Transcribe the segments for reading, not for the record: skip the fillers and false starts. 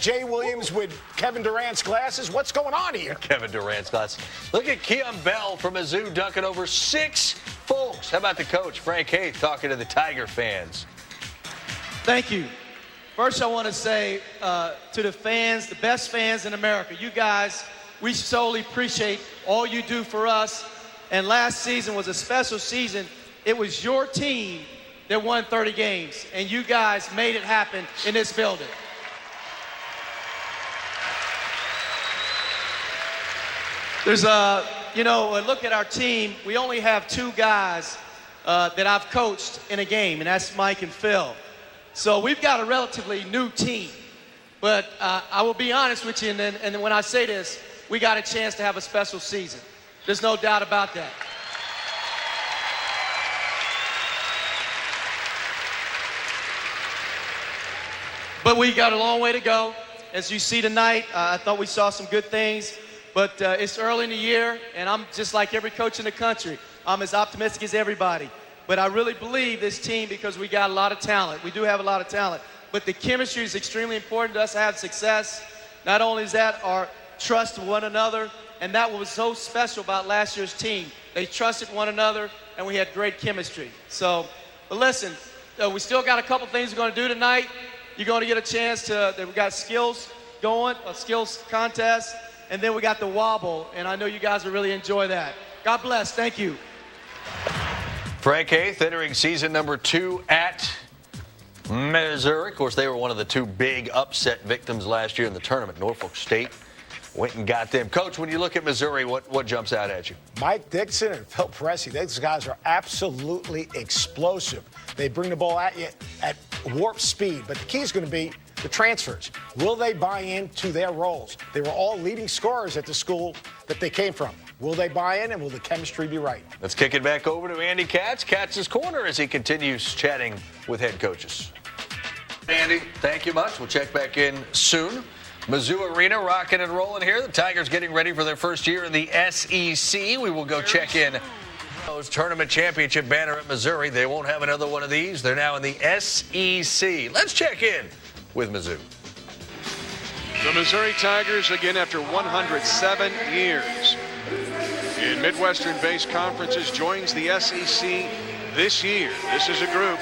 Jay Williams with Kevin Durant's glasses. What's going on here? Kevin Durant's glasses. Look at Keon Bell from Mizzou dunking over 6 folks. How about the coach, Frank Haith, talking to the Tiger fans? Thank you. First, I want to say to the fans, the best fans in America, you guys, we solely appreciate all you do for us. And last season was a special season. It was your team that won 30 games, and you guys made it happen in this building. There's look at our team. We only have 2 guys that I've coached in a game, and that's Mike and Phil. So we've got a relatively new team. But I will be honest with you, and when I say this, we got a chance to have a special season. There's no doubt about that. But we got a long way to go. As you see tonight, I thought we saw some good things. But it's early in the year, and I'm just like every coach in the country. I'm as optimistic as everybody. But I really believe this team because we got a lot of talent. We do have a lot of talent. But the chemistry is extremely important to us to have success. Not only is that our trust of one another, and that was so special about last year's team. They trusted one another, and we had great chemistry. So, but listen, we still got a couple things we're going to do tonight. You're going to get a chance to, we got skills going, a skills contest, and then we got the wobble, and I know you guys will really enjoy that. God bless. Thank you. Frank Haith entering season number 2 at Mizzou. Of course, they were one of the 2 big upset victims last year in the tournament. Norfolk State went and got them. Coach, when you look at Missouri, what jumps out at you? Mike Dixon and Phil Pressey, these guys are absolutely explosive. They bring the ball at you at warp speed, but the key is going to be the transfers. Will they buy into their roles? They were all leading scorers at the school that they came from. Will they buy in, and will the chemistry be right? Let's kick it back over to Andy Katz. Katz's Corner as he continues chatting with head coaches. Andy, thank you much. We'll check back in soon. Mizzou Arena rocking and rolling here. The Tigers getting ready for their first year in the SEC. We will go check in. Tournament championship banner at Missouri. They won't have another one of these. They're now in the SEC. Let's check in with Mizzou. The Missouri Tigers again after 107 years in Midwestern-based conferences joins the SEC this year. This is a group,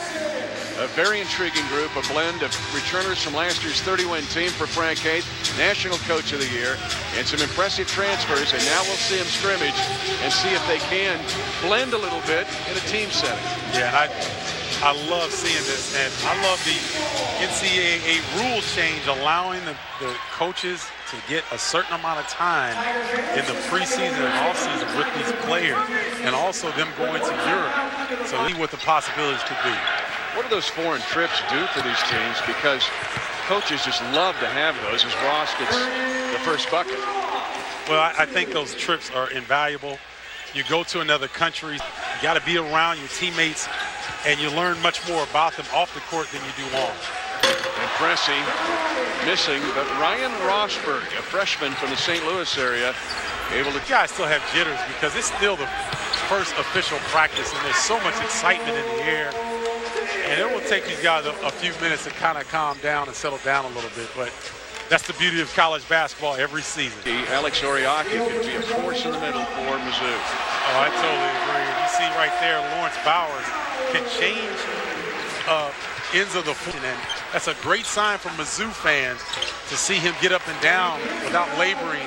a very intriguing group, a blend of returners from last year's 30-win team for Frank Haith, National Coach of the Year, and some impressive transfers. And now we'll see them scrimmage and see if they can blend a little bit in a team setting. Yeah, and I love seeing this, and I love the NCAA rule change allowing the coaches to get a certain amount of time in the preseason and offseason with these players, and also them going to Europe. So see what the possibilities could be. What do those foreign trips do for these teams? Because coaches just love to have those as Ross gets the first bucket. Well, I think those trips are invaluable. You go to another country, you got to be around your teammates, and you learn much more about them off the court than you do on. And Pressey missing, but Ryan Rosberg, a freshman from the St. Louis area, able to... You guys still have jitters because it's still the first official practice, and there's so much excitement in the air. And it will take these guys a few minutes to kind of calm down and settle down a little bit, but that's the beauty of college basketball every season. Alex Oriaki could be a force in the middle for Mizzou. Oh, I totally agree. You see right there, Lawrence Bowers can change ends of the floor, and that's a great sign for Mizzou fans to see him get up and down without laboring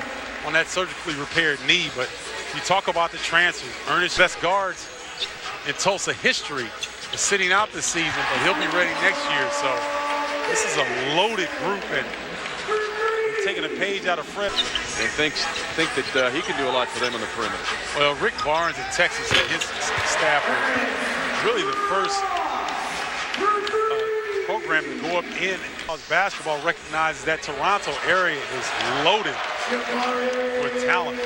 on that surgically repaired knee. But you talk about the transfers. Ernest, best guards in Tulsa history, is sitting out this season, but he'll be ready next year. So this is a loaded group, and taking a page out of Fred. And think that he can do a lot for them on the perimeter. Well, Rick Barnes in Texas and his staff are really the first program to go up in college basketball recognizes that Toronto area is loaded with talent.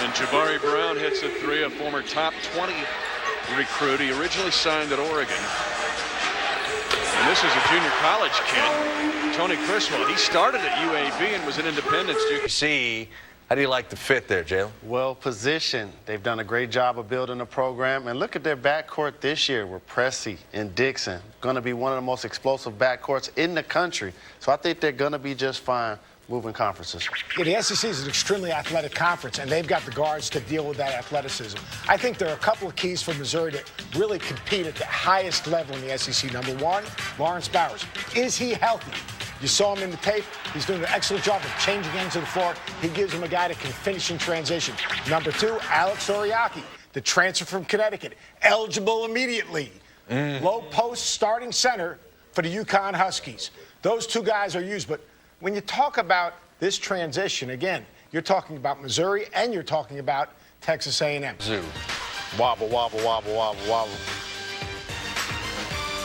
And Jabari Brown hits a three, a former top 20 recruit. He originally signed at Oregon. And this is a junior college kid, Tony Criswell. He started at UAB and was in Independence. See How do you like the fit there, Jalen? Well positioned. They've done a great job of building a program. And look at their backcourt this year with Pressey and Dixon. Going to be one of the most explosive backcourts in the country. So I think they're going to be just fine moving conferences. Yeah, the SEC is an extremely athletic conference, and they've got the guards to deal with that athleticism. I think there are a couple of keys for Missouri to really compete at the highest level in the SEC. Number one, Lawrence Bowers. Is he healthy? You saw him in the tape. He's doing an excellent job of changing ends of the floor. He gives him a guy that can finish in transition. Number two, Alex Oriaki, the transfer from Connecticut, eligible immediately. Low post starting center for the UConn Huskies. Those two guys are used, but when you talk about this transition, again, you're talking about Missouri and you're talking about Texas A&M. Mizzou. Wobble, wobble, wobble, wobble, wobble.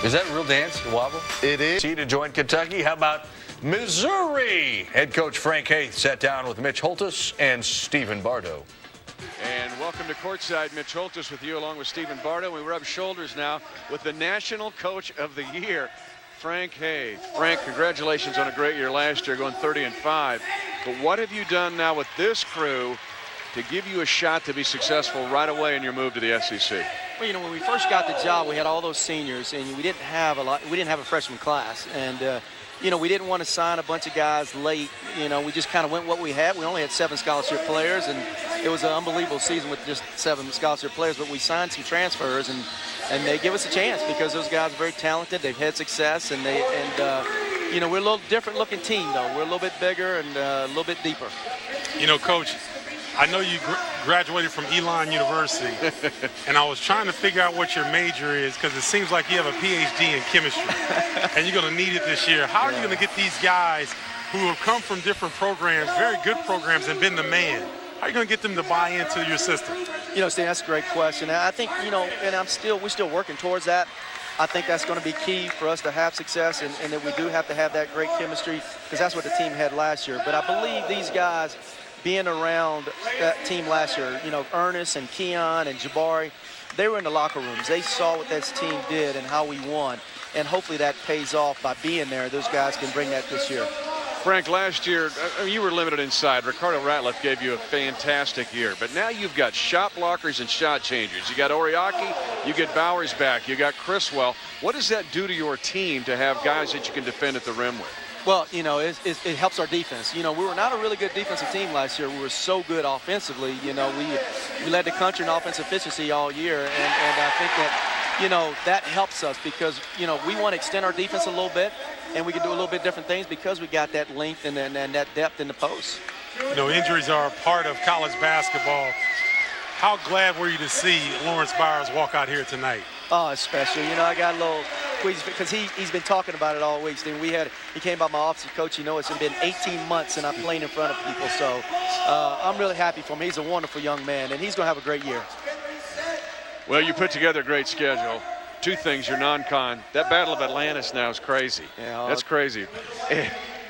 Is that a real dance, the wobble? It is. To join Kentucky. How about Missouri? Head coach Frank Haith sat down with Mitch Holthus and Stephen Bardo. And welcome to courtside. Mitch Holthus with you along with Stephen Bardo. We rub shoulders now with the National Coach of the Year, Frank Haith. Frank, congratulations on a great year last year, going 30-5. But what have you done now with this crew to give you a shot to be successful right away in your move to the SEC? Well, you know, when we first got the job, we had all those seniors, and we didn't have a freshman class, and you know, we didn't want to sign a bunch of guys late. You know, we just kind of went what we had. We only had 7 scholarship players, and it was an unbelievable season with just 7 scholarship players. But we signed some transfers, and they give us a chance because those guys are very talented. They've had success, and you know, we're a little different looking team though. We're a little bit bigger and a little bit deeper. You know, Coach, I know you graduated from Elon University, and I was trying to figure out what your major is because it seems like you have a PhD in chemistry, and you're going to need it this year. How are you going to get these guys who have come from different programs, very good programs, and been the man? How are you going to get them to buy into your system? You know, Stan, that's a great question. I think, you know, and we're still working towards that. I think that's going to be key for us to have success, and that we do have to have that great chemistry because that's what the team had last year. But I believe these guys being around that team last year, you know, Ernest and Keon and Jabari, they were in the locker rooms. They saw what this team did and how we won, and hopefully that pays off by being there. Those guys can bring that this year. Frank, last year, you were limited inside. Ricardo Ratliff gave you a fantastic year. But now you've got shot blockers and shot changers. You got Oriaki, you get Bowers back, you got Criswell. What does that do to your team to have guys that you can defend at the rim with? Well, you know, it helps our defense. You know, we were not a really good defensive team last year. We were so good offensively. You know, we led the country in offensive efficiency all year. And I think that, you know, that helps us because, you know, we want to extend our defense a little bit. And we can do a little bit different things because we got that length and that depth in the post. You know, injuries are a part of college basketball. How glad were you to see Lawrence Bowers walk out here tonight? Oh, it's special. You know, I got a little queasy because he's been talking about it all week. Then he came by my office and coach. You know, it's been 18 months since I've played in front of people. So I'm really happy for him. He's a wonderful young man, and he's going to have a great year. Well, you put together a great schedule. 2 things, your non-con. That Battle of Atlantis now is crazy. Yeah, that's crazy.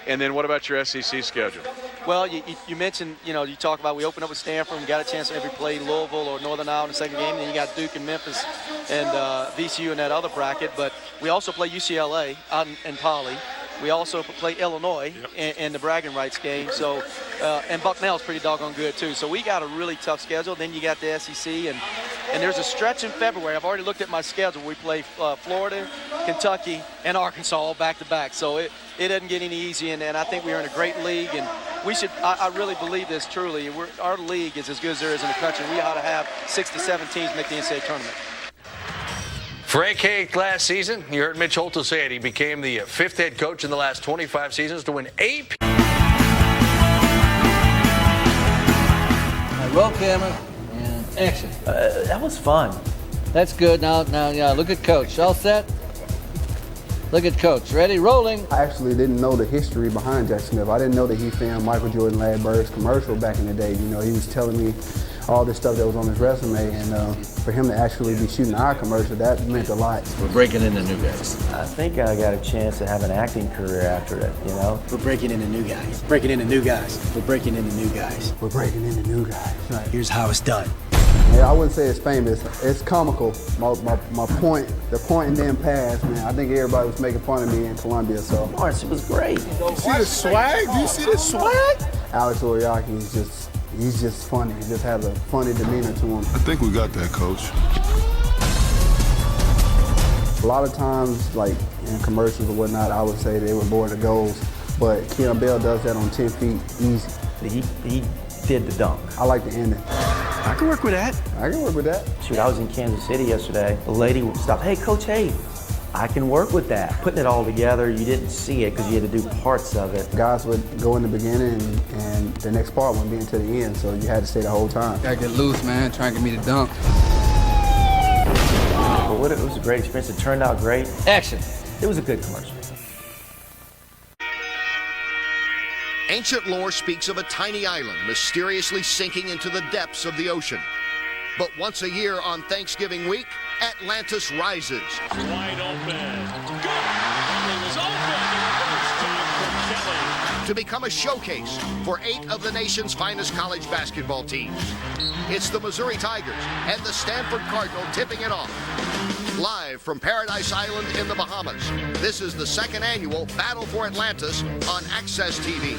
And then what about your SEC schedule? Well, you mentioned, you know, you talk about we opened up with Stanford and got a chance to maybe play Louisville or Northern Iowa in the second game. And then you got Duke and Memphis and VCU in that other bracket. But we also play UCLA out in Poly. We also play Illinois in the bragging rights game. So, and Bucknell's pretty doggone good too. So we got a really tough schedule. Then you got the SEC, and there's a stretch in February. I've already looked at my schedule. We play Florida, Kentucky, and Arkansas all back to back. So it doesn't get any easier. And I think we're in a great league, and we should. I really believe this truly. Our league is as good as there is in the country. We ought to have 6 to 7 teams make the NCAA tournament. Frank Haith last season, you heard Mitch Holthus say it, he became the 5th head coach in the last 25 seasons to win 8. Roll camera and action. That was fun. That's good. Now, yeah, look at Coach. All set? Look at Coach. Ready? Rolling. I actually didn't know the history behind Jack Smith. I didn't know that he filmed Michael Jordan Larry Bird's commercial back in the day. You know, he was telling me all this stuff that was on his resume, and for him to actually be shooting our commercial, that meant a lot. We're breaking into new guys. I think I got a chance to have an acting career after it, you know? We're breaking into new guys. Breaking into new guys. We're breaking into new guys. We're breaking into new guys. Right. Here's how it's done. Yeah, I wouldn't say it's famous. It's comical. My point, the point and then pass, man. I think everybody was making fun of me in Columbia, so. Lawrence, it was great. You see the swag? Do you see the swag? Alex Oriaki is just, He's just funny. He just has a funny demeanor to him. I think we got that, Coach. A lot of times, like in commercials or whatnot, I would say they were bored of goals, but Keon Bell does that on 10 feet easy. He did the dunk. I like the ending. I can work with that. I can work with that. Shoot, I was in Kansas City yesterday. The lady would stop, hey, Coach, hey, I can work with that. Putting it all together, you didn't see it because you had to do parts of it. Guys would go in the beginning and the next part wouldn't be until the end, so you had to stay the whole time. Gotta get loose, man, try and get me to dunk. But it was a great experience. It turned out great. Action. It was a good commercial. Ancient lore speaks of a tiny island mysteriously sinking into the depths of the ocean. But once a year on Thanksgiving week, Atlantis rises. Wide open. Good. It was open. First time for Kelly. To become a showcase for 8 of the nation's finest college basketball teams. It's the Missouri Tigers and the Stanford Cardinal tipping it off. Live from Paradise Island in the Bahamas, this is the 2nd annual Battle for Atlantis on Access TV.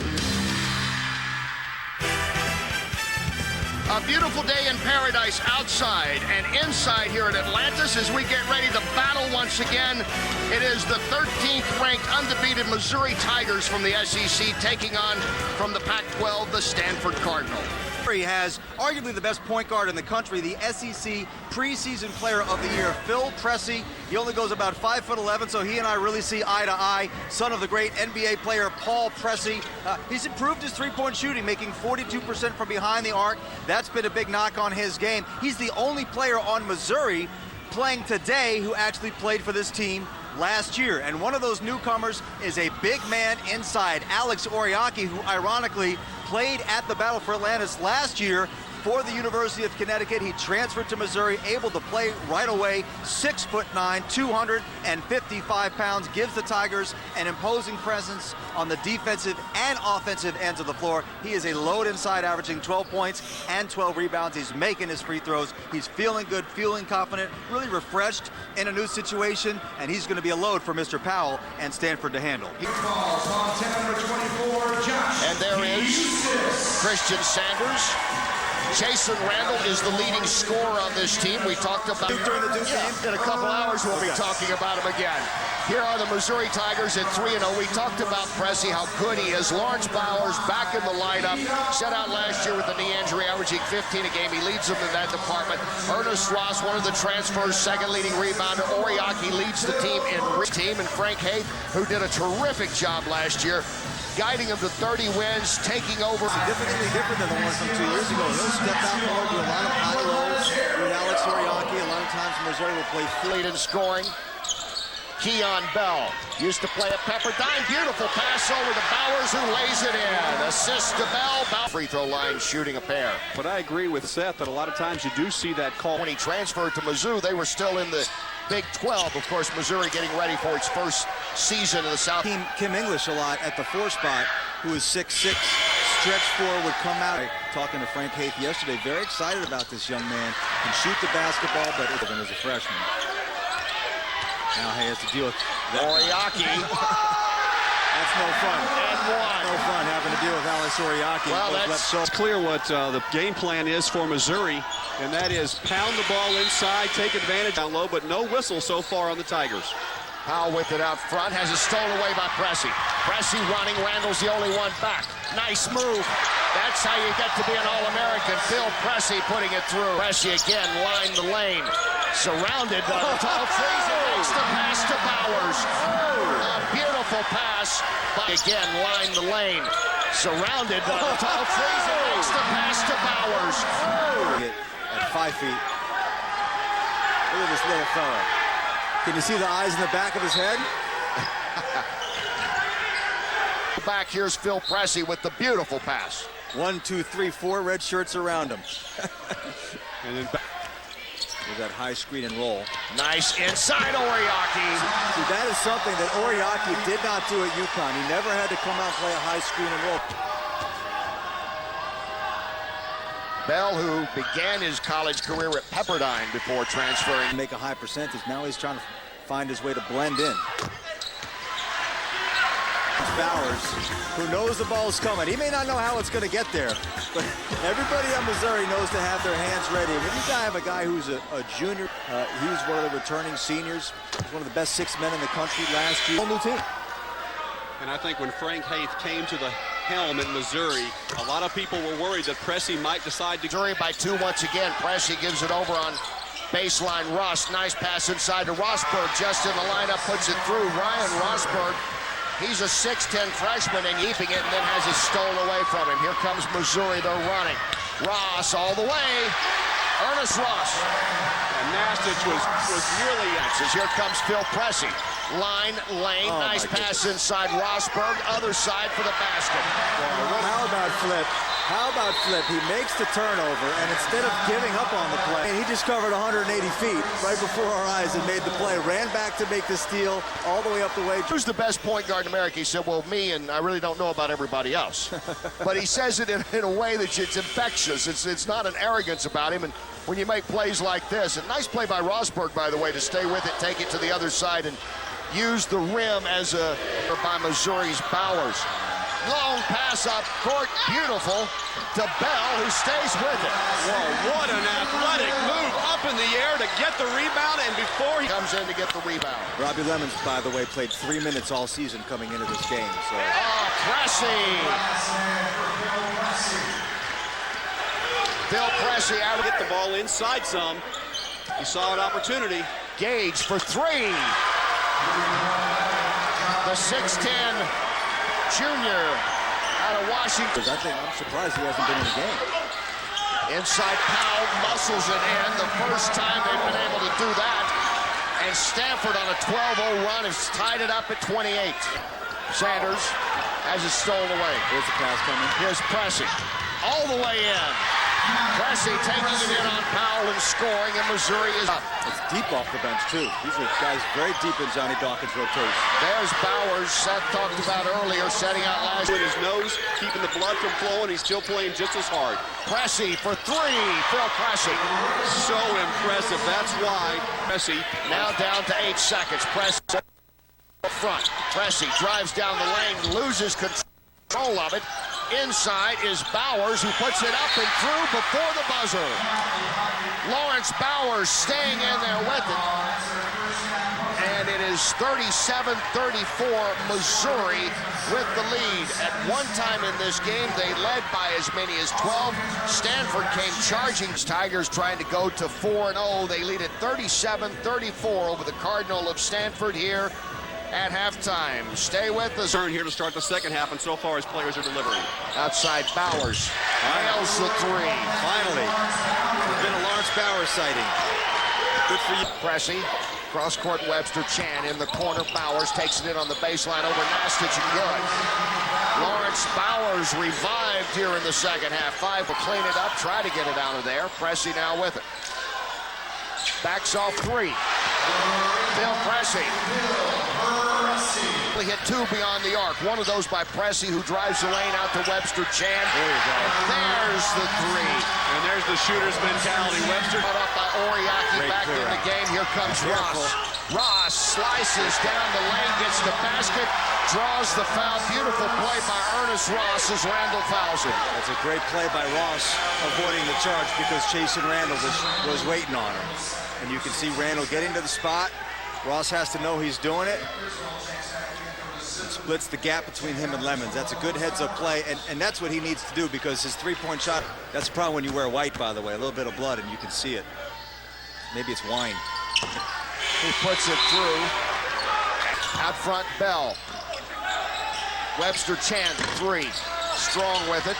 A beautiful day in paradise outside and inside here at Atlantis as we get ready to battle once again. It is the 13th ranked undefeated Missouri Tigers from the SEC taking on from the Pac-12 the Stanford Cardinal. He has arguably the best point guard in the country, the SEC preseason player of the year, Phil Pressey. He only goes about 5'11", so he and I really see eye to eye. Son of the great NBA player Paul Pressey. He's improved his three-point shooting, making 42% from behind the arc. That's been a big knock on his game. He's the only player on Missouri playing today who actually played for this team last year. And one of those newcomers is a big man inside, Alex Oriaki, who ironically played at the Battle for Atlantis last year for the University of Connecticut. He transferred to Missouri, able to play right away. 6'9", 255 pounds, gives the Tigers an imposing presence on the defensive and offensive ends of the floor. He is a load inside, averaging 12 points and 12 rebounds. He's making his free throws. He's feeling good, feeling confident, really refreshed in a new situation, and he's going to be a load for Mr. Powell and Stanford to handle. And there is Christian Sanders. Jason Randall is the leading scorer on this team. We talked about him during the Duke game. In a couple hours, we'll be talking about him again. Here are the Missouri Tigers at 3-0. We talked about Pressey, how good he is. Lawrence Bowers back in the lineup. Set out last year with a knee injury, averaging 15 a game. He leads them in that department. Ernest Ross, one of the transfers, second leading rebounder. Oriaki leads the team in and Frank Haith, who did a terrific job last year, guiding them to 30 wins, taking over. Significantly different than the one from 2 years ago. He'll step out forward, do a lot of high lows with Alex Oriaki. A lot of times Missouri will play lead in scoring. Keon Bell used to play at Pepperdine. Beautiful pass over to Bowers, who lays it in. Assist to Bell. Free throw line shooting a pair. But I agree with Seth that a lot of times you do see that call. When he transferred to Mizzou, they were still in the Big 12. Of course, Missouri getting ready for its first season in the South. Kim English a lot at the 4 spot, who is 6'6", stretch 4, would come out. Talking to Frank Haith yesterday, very excited about this young man. Can shoot the basketball, but even as a freshman. Now he has to deal with that. Oriaki. That's no fun. And one. No fun having to deal with Alex Oriaki. Well, it's clear what the game plan is for Missouri, and that is pound the ball inside, take advantage down low, but no whistle so far on the Tigers. Powell with it out front, has it stolen away by Pressey. Pressey running, Randall's the only one back. Nice move. That's how you get to be an All-American. Phil Pressey putting it through. Pressey again, line the lane. Surrounded by the tall freeze. Makes the pass to Bowers. A beautiful pass. Again, line the lane. Surrounded by the tall freeze. Makes the pass to Bowers. At 5 feet. Look at this little fella. Can you see the eyes in the back of his head? Back, here's Phil Pressey with the beautiful pass. 1, 2, 3, 4 red shirts around him. And then with that high screen and roll. Nice inside Oriaki. See, that is something that Oriaki did not do at UConn. He never had to come out and play a high screen and roll. Bell, who began his college career at Pepperdine before transferring. Make a high percentage. Now he's trying to find his way to blend in. Bowers, who knows the ball's coming. He may not know how it's going to get there, but everybody on Missouri knows to have their hands ready. When you have a guy who's a junior, he was one of the returning seniors. He was one of the best 6 men in the country last year. Whole new team. And I think when Frank Haith came to the helm in Missouri, a lot of people were worried that Pressey might decide to... Missouri by 2 once again. Pressey gives it over on baseline. Ross, nice pass inside to Rosberg. Just in the lineup, puts it through. Ryan Rosberg, he's a 6'10 freshman and keeping it, and then has it stolen away from him. Here comes Missouri, they're running. Ross all the way. Ernest Ross. And Nastich was nearly... Here comes Phil Pressey. Line, lane, nice pass inside Rosberg, other side for the basket. How about Flip? How about Flip? He makes the turnover, and instead of giving up on the play, he just covered 180 feet right before our eyes and made the play. Ran back to make the steal all the way up the way. Who's the best point guard in America? He said, well, me, and I really don't know about everybody else. But he says it in a way that it's infectious. It's not an arrogance about him. And when you make plays like this, a nice play by Rosberg, by the way, to stay with it, take it to the other side, and use the rim as by Missouri's Bowers. Long pass up court, beautiful, to Bell, who stays with it. Whoa, what an athletic move up in the air to get the rebound, and before he comes in to get the rebound. Robbie Lemons, by the way, played 3 minutes all season coming into this game. So. Pressey. Phil Pressey out to get the ball inside some. He saw an opportunity. Gage for 3. The 6'10 junior out of Washington. I'm surprised he hasn't been in the game. Inside Powell muscles it in. The first time they've been able to do that. And Stanford on a 12-0 run has tied it up at 28. Sanders has it stolen away. Here's the pass coming. Here's Pressey. All the way in. Pressey taking it in on Powell and scoring, and Missouri is up. It's deep off the bench, too. These are guys very deep in Johnny Dawkins' rotation. There's Bowers, Seth talked about earlier, setting out last with his nose, keeping the blood from flowing. He's still playing just as hard. Pressey for 3. Phil Pressey. So impressive. That's why Pressey now down to 8 seconds. Pressey up front. Pressey drives down the lane, loses control of it. Inside is Bowers, who puts it up and through before the buzzer. Lawrence Bowers staying in there with it. And it is 37-34, Missouri with the lead. At one time in this game, they led by as many as 12. Stanford came charging. Tigers trying to go to 4-0. They lead at 37-34 over the Cardinal of Stanford here at halftime. Stay with us. Turn here to start the second half, and so far his players are delivering. Outside Bowers. Nails the 3. Finally. There's been a Lawrence Bowers sighting. Good for you. Pressey. Cross court Webster Chan in the corner. Bowers takes it in on the baseline over Nastich and good. Lawrence Bowers revived here in the second half. 5 will clean it up, try to get it out of there. Pressey now with it. Backs off 3. Phil Pressey. He hit 2 beyond the arc. One of those by Pressey, who drives the lane out to Webster Chan. There you go. There's the 3. And there's the shooter's mentality. Webster put up by Oriaki back in the game. Here comes Ross. Ross slices down the lane, gets the basket, draws the foul. Beautiful play by Ernest Ross as Randall fouls him. That's a great play by Ross, avoiding the charge because Chasen Randall was waiting on him. And you can see Randall getting to the spot. Ross has to know he's doing it. It splits the gap between him and Lemons. That's a good heads-up play, and that's what he needs to do because his three-point shot, that's the problem when you wear white, by the way. A little bit of blood, and you can see it. Maybe it's wine. He puts it through. Out front, Bell. Webster Chan, 3. Strong with it.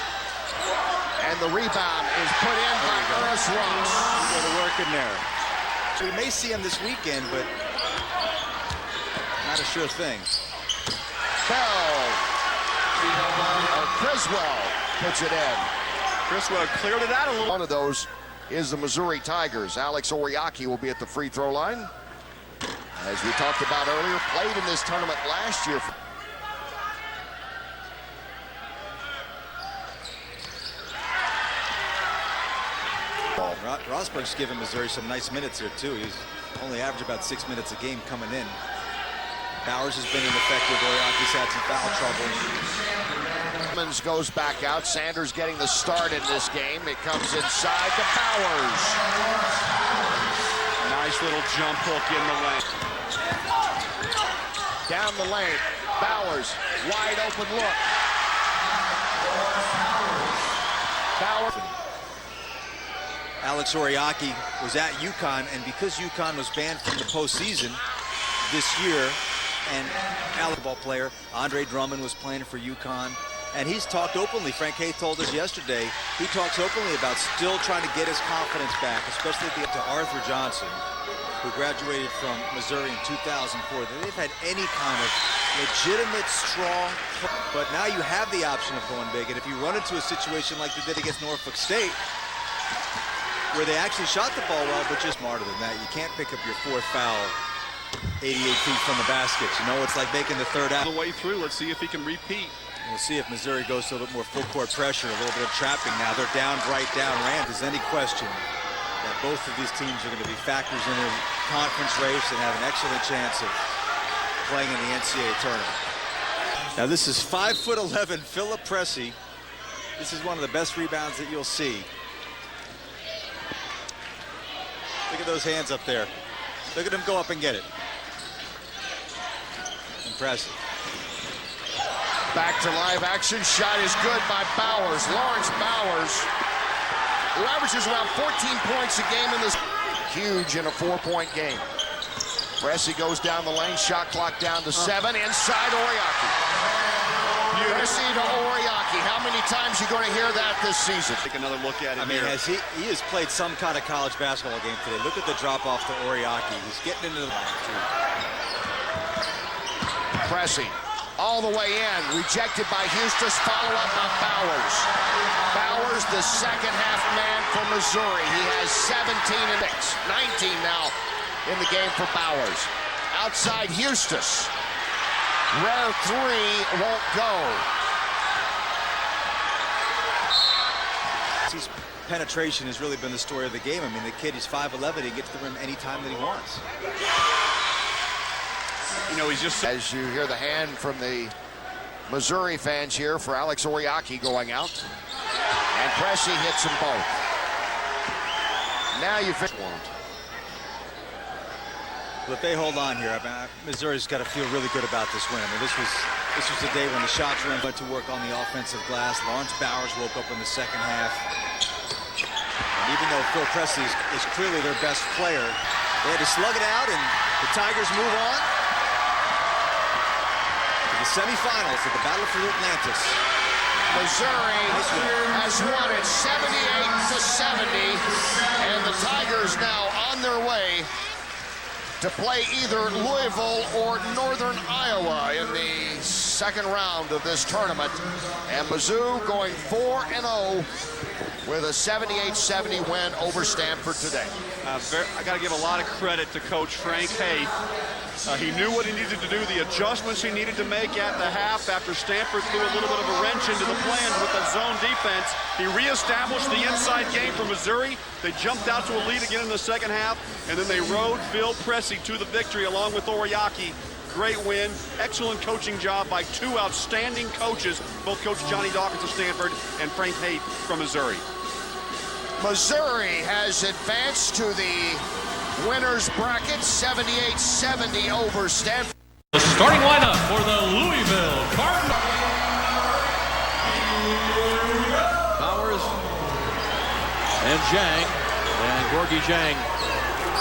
And the rebound is put in by Ernest Ross. He's going to work in there. We may see him this weekend, but not a sure thing. Bell. Criswell puts it in. Criswell cleared it out a little. One of those is the Missouri Tigers. Alex Oriaki will be at the free throw line. As we talked about earlier, played in this tournament last year. Rosberg's given Missouri some nice minutes here, too. He's only averaged about 6 minutes a game coming in. Bowers has been ineffective. Oriaki's had some foul trouble. Simmons goes back out. Sanders getting the start in this game. It comes inside to Bowers. Nice little jump hook in the lane. Down the lane. Bowers, wide open look. Bowers. Alex Oriaki was at UConn, and because UConn was banned from the postseason this year, and basketball player Andre Drummond was playing for UConn, and he's talked openly. Frank Haith told us yesterday he talks openly about still trying to get his confidence back, especially to Arthur Johnson, who graduated from Missouri in 2004. They've had any kind of legitimate, strong, but now you have the option of going big, and if you run into a situation like they did against Norfolk State, where they actually shot the ball well, but just smarter than that. You can't pick up your fourth foul 88 feet from the basket. You know, it's like making the third out. The way through, let's see if he can repeat. We'll see if Missouri goes to a little more full court pressure, a little bit of trapping now. They're down, right down. Rand, is any question that both of these teams are going to be factors in the conference race and have an excellent chance of playing in the NCAA tournament. Now this is 5'11" Philip Pressey. This is one of the best rebounds that you'll see. Look at those hands up there. Look at him go up and get it. Impressive. Back to live action. Shot is good by Bowers. Lawrence Bowers, who averages around 14 points a game in this. Huge in a 4-point game. Pressey goes down the lane. Shot clock down to 7. Inside Oriaki. Pressey to Oriaki. How many times you going to hear that this season? Take another look at it. I mean, he has played some kind of college basketball game today. Look at the drop off to Oriaki. He's getting into the Pressey all the way in. Rejected by Houston. Follow up by Bowers. Bowers, the second half man for Missouri. He has 17 and 19 now in the game for Bowers. Outside Houston. Rare three won't go. His penetration has really been the story of the game. I mean, the kid, he's 5'11". He gets to the rim anytime that he wants. You know, he's just... As you hear the hand from the Missouri fans here for Alex Oriaki going out. And Pressey hits them both. Now you finish one. But if they hold on here, I mean, Missouri's got to feel really good about this win. I mean, this was the day when the shots were in, but to work on the offensive glass. Lawrence Bowers woke up in the second half. And even though Phil Pressey is clearly their best player, they had to slug it out, and the Tigers move on to the semifinals of the Battle for Atlantis. Missouri has won it 78-70, and the Tigers now on their way to play either Louisville or Northern Iowa in the second round of this tournament. And Mizzou going 4-0 with a 78-70 win over Stanford today. I got to give a lot of credit to Coach Frank Haith. He knew what he needed to do, the adjustments he needed to make at the half after Stanford threw a little bit of a wrench into the plans with the zone defense. He reestablished the inside game for Missouri. They jumped out to a lead again in the second half, and then they rode Phil Pressey to the victory along with Oriaki. Great win, excellent coaching job by two outstanding coaches, both Coach Johnny Dawkins of Stanford and Frank Haith from Missouri. Missouri has advanced to the winners bracket, 78-70 over Stanford. The starting lineup for the Louisville Cardinals. Bowers and Zhang, and Gorgie Zhang.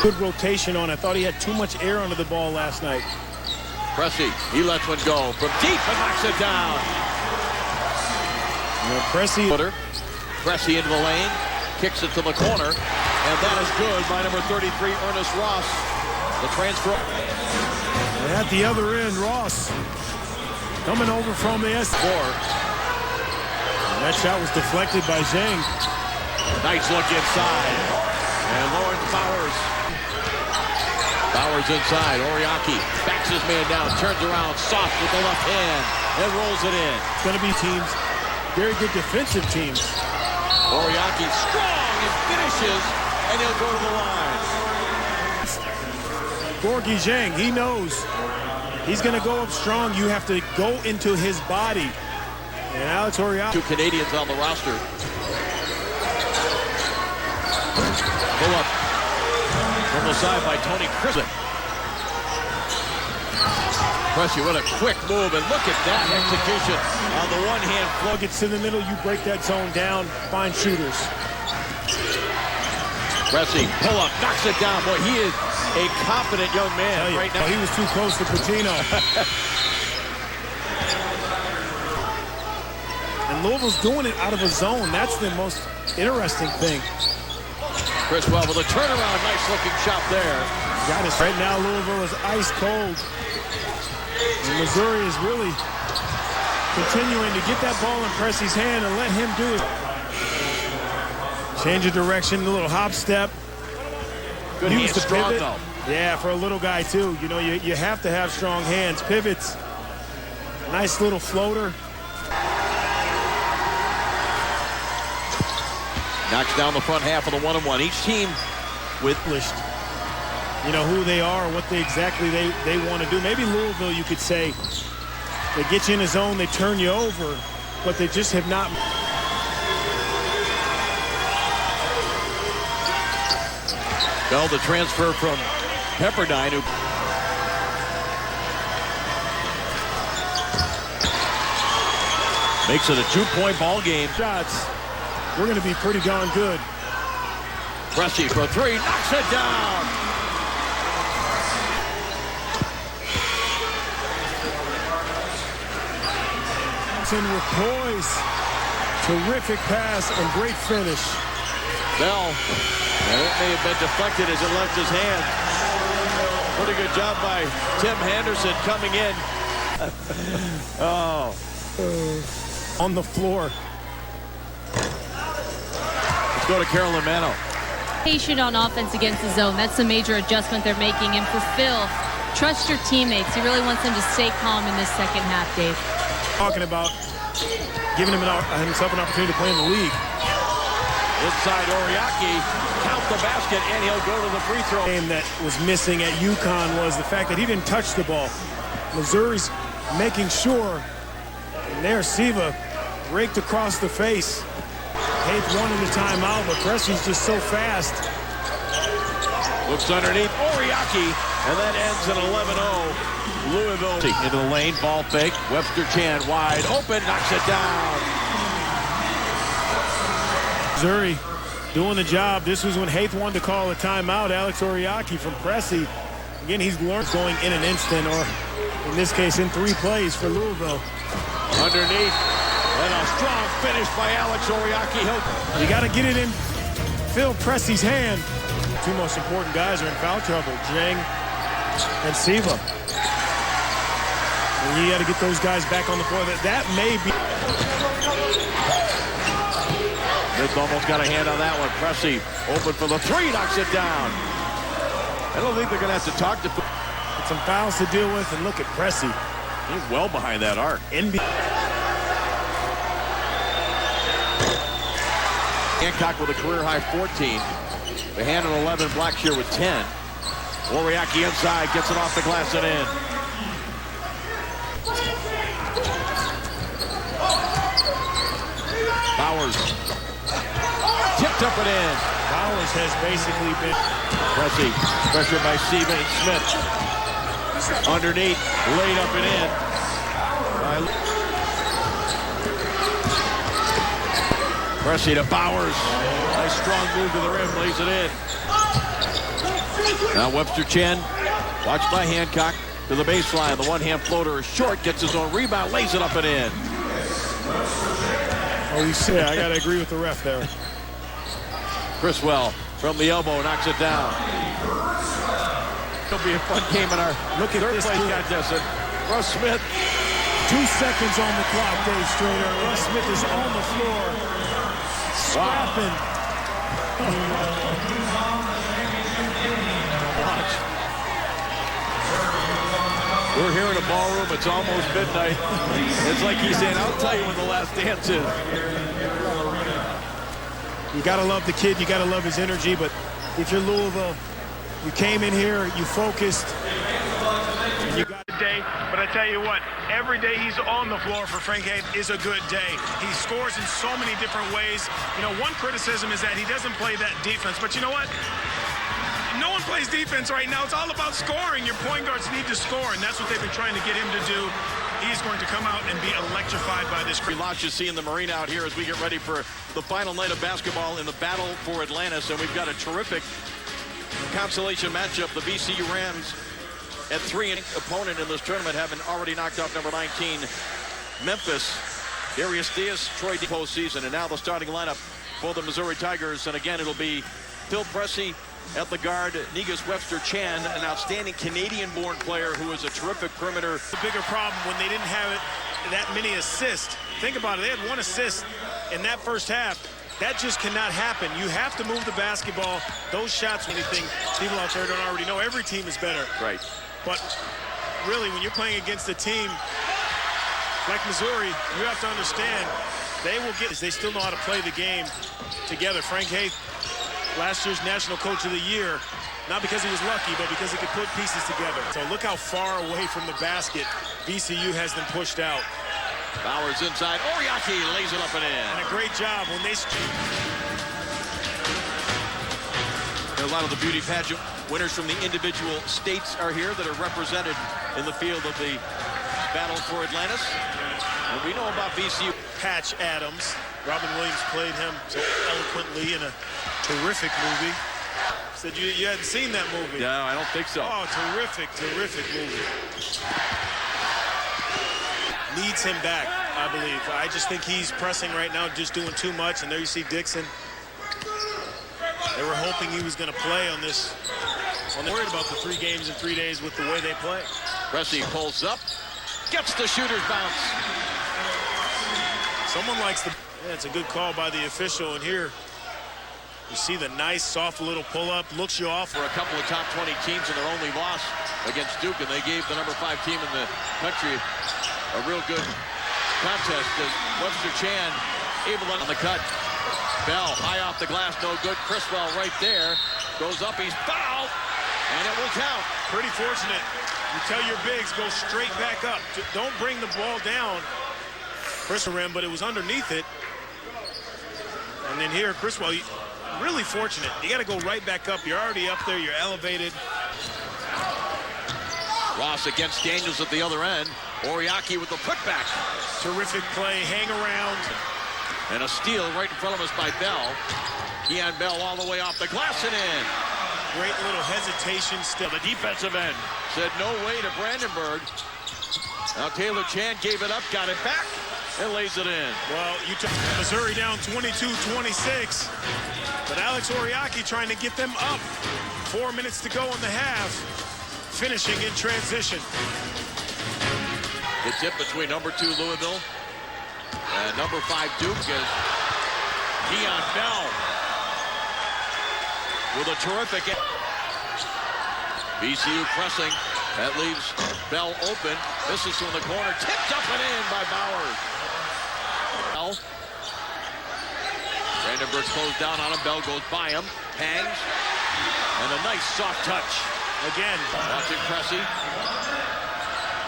Good rotation on. I thought he had too much air under the ball last night. Pressey, he lets one go from deep and knocks it down. Pressey into the lane, kicks it to the corner, and that is good by number 33, Ernest Ross. The transfer. And at the other end, Ross coming over from the S4. That shot was deflected by Zhang. Nice look inside. And Lawrence Bowers. Bowers inside. Oriaki backs his man down, turns around, soft with the left hand, and rolls it in. It's going to be teams, very good defensive teams. Oriaki strong and finishes, and he'll go to the line. Gorgie Zhang, he knows He's going to go up strong. You have to go into his body. And Alex Oriaki. 2 Canadians on the roster. Pull up from the side by Tony Christen. Pressy, what a quick move, and look at that execution on the one-hand flow. Gets to the middle, you break that zone down, find shooters. Pressy, pull up, knocks it down. Boy, he is a confident young man right now. He was too close to Patino. And Louisville's doing it out of a zone. That's the most interesting thing. Criswell with a turnaround, nice looking shot there. Got it. Right now, Louisville is ice cold. And Missouri is really continuing to get that ball in Pressy's hand and let him do it. Change of direction, a little hop step. Good Use the strong pivot. though. Yeah, for a little guy too. You know, you have to have strong hands. Pivots. Nice little floater. Knocks down the front half of the 1-on-1. Each team with you know who they are, what they exactly they want to do. Maybe Louisville, you could say, they get you in a zone, they turn you over, but they just have not. Well, the transfer from Pepperdine, who makes it a 2-point ball game. Shots, we're going to be pretty darn good. Pressy for 3, knocks it down. With poise, terrific pass and great finish. Bell, and it may have been deflected as it left his hand. Pretty good job by Tim Henderson coming in. On the floor. Let's go to Carolyn Mano. Patient on offense against the zone. That's the major adjustment they're making. And for Phil, trust your teammates. He really wants them to stay calm in this second half, Dave. Talking about giving himself an opportunity to play in the league. Inside Oriaki, count the basket, and he'll go to the free throw. The game that was missing at UConn was the fact that he didn't touch the ball. Missouri's making sure, and there Siva raked across the face. Hayes wanted a timeout, but Pressy's just so fast. Looks underneath Oriaki, and that ends at 11-0. Louisville into the lane, ball fake. Webster Chan wide open, knocks it down. Missouri doing the job. This was when Haith wanted to call a timeout. Alex Oriaki from Pressy. Again, he's learned going in an instant, or in this case, in 3 plays for Louisville. Underneath, and a strong finish by Alex Oriaki. You got to get it in Phil Pressy's hand. 2 most important guys are in foul trouble, Jang and Siva. And you got to get those guys back on the floor. That may be. Smith almost got a hand on that one. Pressy open for the 3, knocks it down. I don't think they're going to have to talk to. Some fouls to deal with, and look at Pressy. He's well behind that arc. Hancock with a career-high 14. The hand on 11, Blackshear with 10. Oriaki inside, gets it off the glass and in. Bowers tipped up and in. Bowers has basically been. Pressy, pressure by Siva and Smith. Underneath, laid up and in. Pressy to Bowers. Nice strong move to the rim, lays it in. Now Webster Chen, watched by Hancock, to the baseline. The one-hand floater is short, gets his own rebound, lays it up and in. Oh, you say, I got to agree with the ref there. Criswell from the elbow knocks it down. It'll be a fun game in our third place contest. Russ Smith. 2 seconds on the clock, Dave Strader. Russ Smith is on the floor. Scrapping. Watch. We're here in a ballroom. It's almost midnight. It's like he's saying, I'll tell you when the last dance is. You got to love the kid. You got to love his energy. But if you're Louisville, you came in here, you focused, and you got Day, but I tell you what, every day he's on the floor for Frank Haith is a good day. He scores in so many different ways. You know, one criticism is that he doesn't play that defense, but you know what? No one plays defense right now. It's all about scoring. Your point guards need to score, and that's what they've been trying to get him to do. He's going to come out and be electrified by this. Lots you see in the Marine out here as we get ready for the final night of basketball in the battle for Atlantis, and we've got a terrific consolation matchup. The VCU Rams at 3 opponent in this tournament, having already knocked off number 19 Memphis. Darius Diaz, Troy D. postseason, and now the starting lineup for the Missouri Tigers. And again, it'll be Phil Pressey at the guard, Negus Webster-Chan, an outstanding Canadian-born player who is a terrific perimeter. The bigger problem when they didn't have that many assists. Think about it, they had 1 assist in that first half. That just cannot happen. You have to move the basketball. Those shots, anything people out there don't already know, every team is better. Right. But really, when you're playing against a team like Missouri, you have to understand they will get, they still know how to play the game together. Frank Haith, last year's National Coach of the Year, not because he was lucky, but because he could put pieces together. So look how far away from the basket VCU has them pushed out. Bowers inside. Oriaki lays it up and in. And a great job when they... A lot of the beauty pageant winners from the individual states are here that are represented in the field of the battle for Atlantis. And we know about VCU. Patch Adams. Robin Williams played him so eloquently in a terrific movie. Said you hadn't seen that movie. No, I don't think so. Oh, terrific, terrific movie. Needs him back, I believe. I just think he's pressing right now, just doing too much. And there you see Dixon. They were hoping he was going to play on this. Well, they're worried about the 3 games in 3 days with the way they play. Pressey pulls up, gets the shooter's bounce. Someone likes the... Yeah, it's a good call by the official. And here, you see the nice, soft little pull-up. Looks you off. For a couple of top 20 teams in their only loss against Duke, and they gave the number 5 team in the country a real good contest. As Webster-Chan able on the cut. Bell high off the glass, no good. Criswell right there. Goes up, he's fouled, and it will count. Pretty fortunate. You tell your bigs, go straight back up. Don't bring the ball down. Criswell rim, but it was underneath it. And then here, Criswell, really fortunate. You got to go right back up. You're already up there. You're elevated. Ross against Daniels at the other end. Oriaki with the putback. Terrific play. Hang around. And a steal right in front of us by Bell. Keon Bell all the way off the glass and in. Great little hesitation still. The defensive end said no way to Brandenburg. Now Taylor Chan gave it up, got it back, and lays it in. Well, you took Missouri down 22-26. But Alex Oriaki trying to get them up. 4 minutes to go in the half. Finishing in transition. The tip between number 2 Louisville and number 5 Duke is Keon Bell with a terrific VCU pressing. That leaves Bell open. Misses from the corner. Tipped up and in by Bowers. Bell. Brandenburg closed down on him. Bell goes by him. Hangs. And a nice soft touch. Again. Watching Pressey.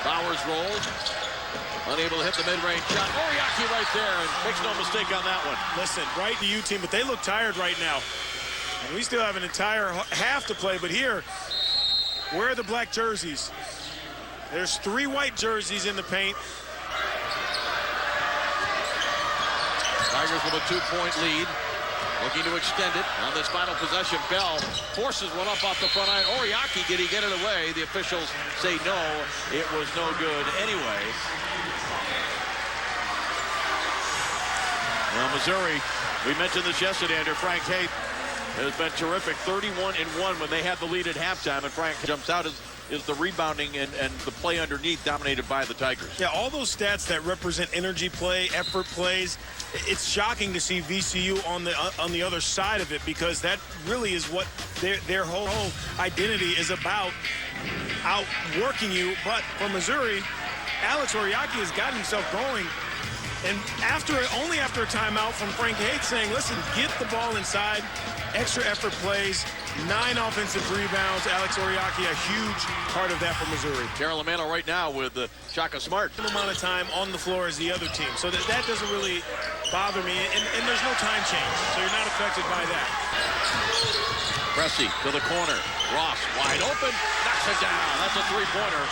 Bowers rolls. Unable to hit the mid-range shot. Oriaki right there, and makes no mistake on that one. Listen, right to you, team, but they look tired right now. And we still have an entire half to play, but here, where are the black jerseys? There's 3 white jerseys in the paint. Tigers with a 2-point lead. Looking to extend it on this final possession. Bell forces one up off the front line. Oriaki, did he get it away? The officials say no, it was no good anyway. Well, Missouri, we mentioned this yesterday under Frank Haith, has been terrific. 31-1 when they had the lead at halftime, and Frank jumps out is the rebounding and the play underneath dominated by the Tigers. Yeah, all those stats that represent energy play, effort plays, it's shocking to see VCU on the other side of it, because that really is what their whole identity is about, outworking you. But for Missouri, Alex Oriaki has gotten himself going And only after a timeout from Frank Hates saying, listen, get the ball inside, extra effort plays, 9 offensive rebounds. Alex Oriaki, a huge part of that for Missouri. Darryl Amano right now with Shaka Smart. The amount of time on the floor as the other team. So that doesn't really bother me. And there's no time change, so you're not affected by that. Pressey to the corner. Ross wide open, knocks it down. That's a three-pointer.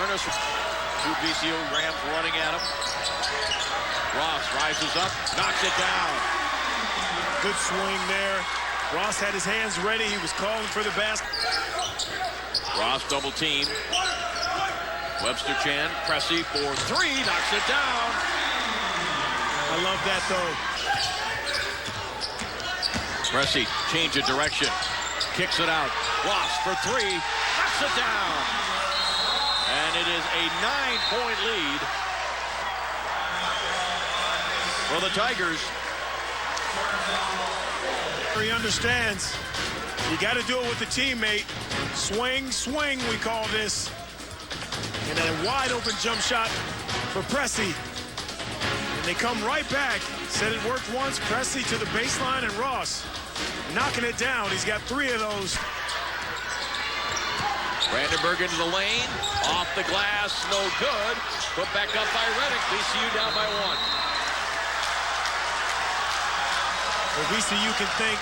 Ernest, two VCU Rams running at him. Ross rises up, knocks it down. Good swing there. Ross had his hands ready. He was calling for the basket. Ross double team. Webster Chan, Pressey for 3, knocks it down. I love that though. Pressey, change of direction. Kicks it out. Ross for 3, knocks it down. And it is a 9-point lead for the Tigers. He understands. You got to do it with a teammate. Swing, swing, we call this. And a wide open jump shot for Pressey. And they come right back. Said it worked once. Pressey to the baseline, and Ross knocking it down. He's got 3 of those. Brandenburg into the lane, off the glass, no good. Put back up by Reddick. VCU down by 1. Well, VCU can thank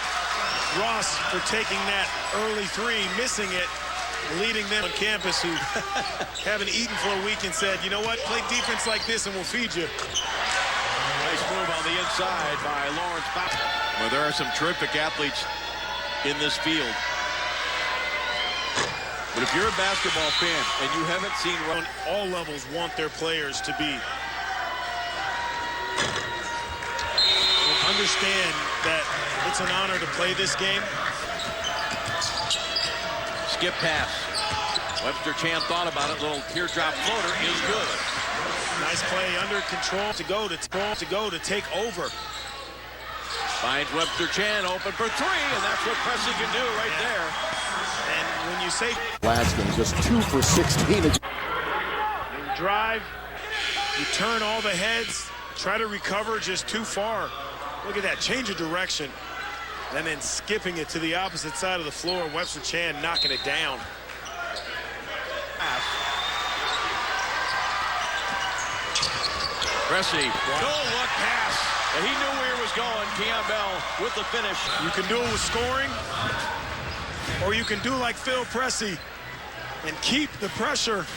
Ross for taking that early 3, missing it, leading them on campus who haven't eaten for a week and said, you know what, play defense like this and we'll feed you. Nice move on the inside by Lawrence Bauer. Well, there are some terrific athletes in this field. But if you're a basketball fan and you haven't seen on all levels want their players to be, understand that it's an honor to play this game. Skip pass. Webster Chan thought about it. Little teardrop floater is good. Nice play under control to go to take over. Finds Webster Chan open for 3, and that's what Pressey can do right there. And when you say Glasgow just 2 for 16. You drive, you turn all the heads, try to recover just too far. Look at that change of direction, and then skipping it to the opposite side of the floor. Webster Chan knocking it down. Pressey, no-look pass. He knew where he was going. Keon Bell with the finish. You can do it with scoring, or you can do like Phil Pressey and keep the pressure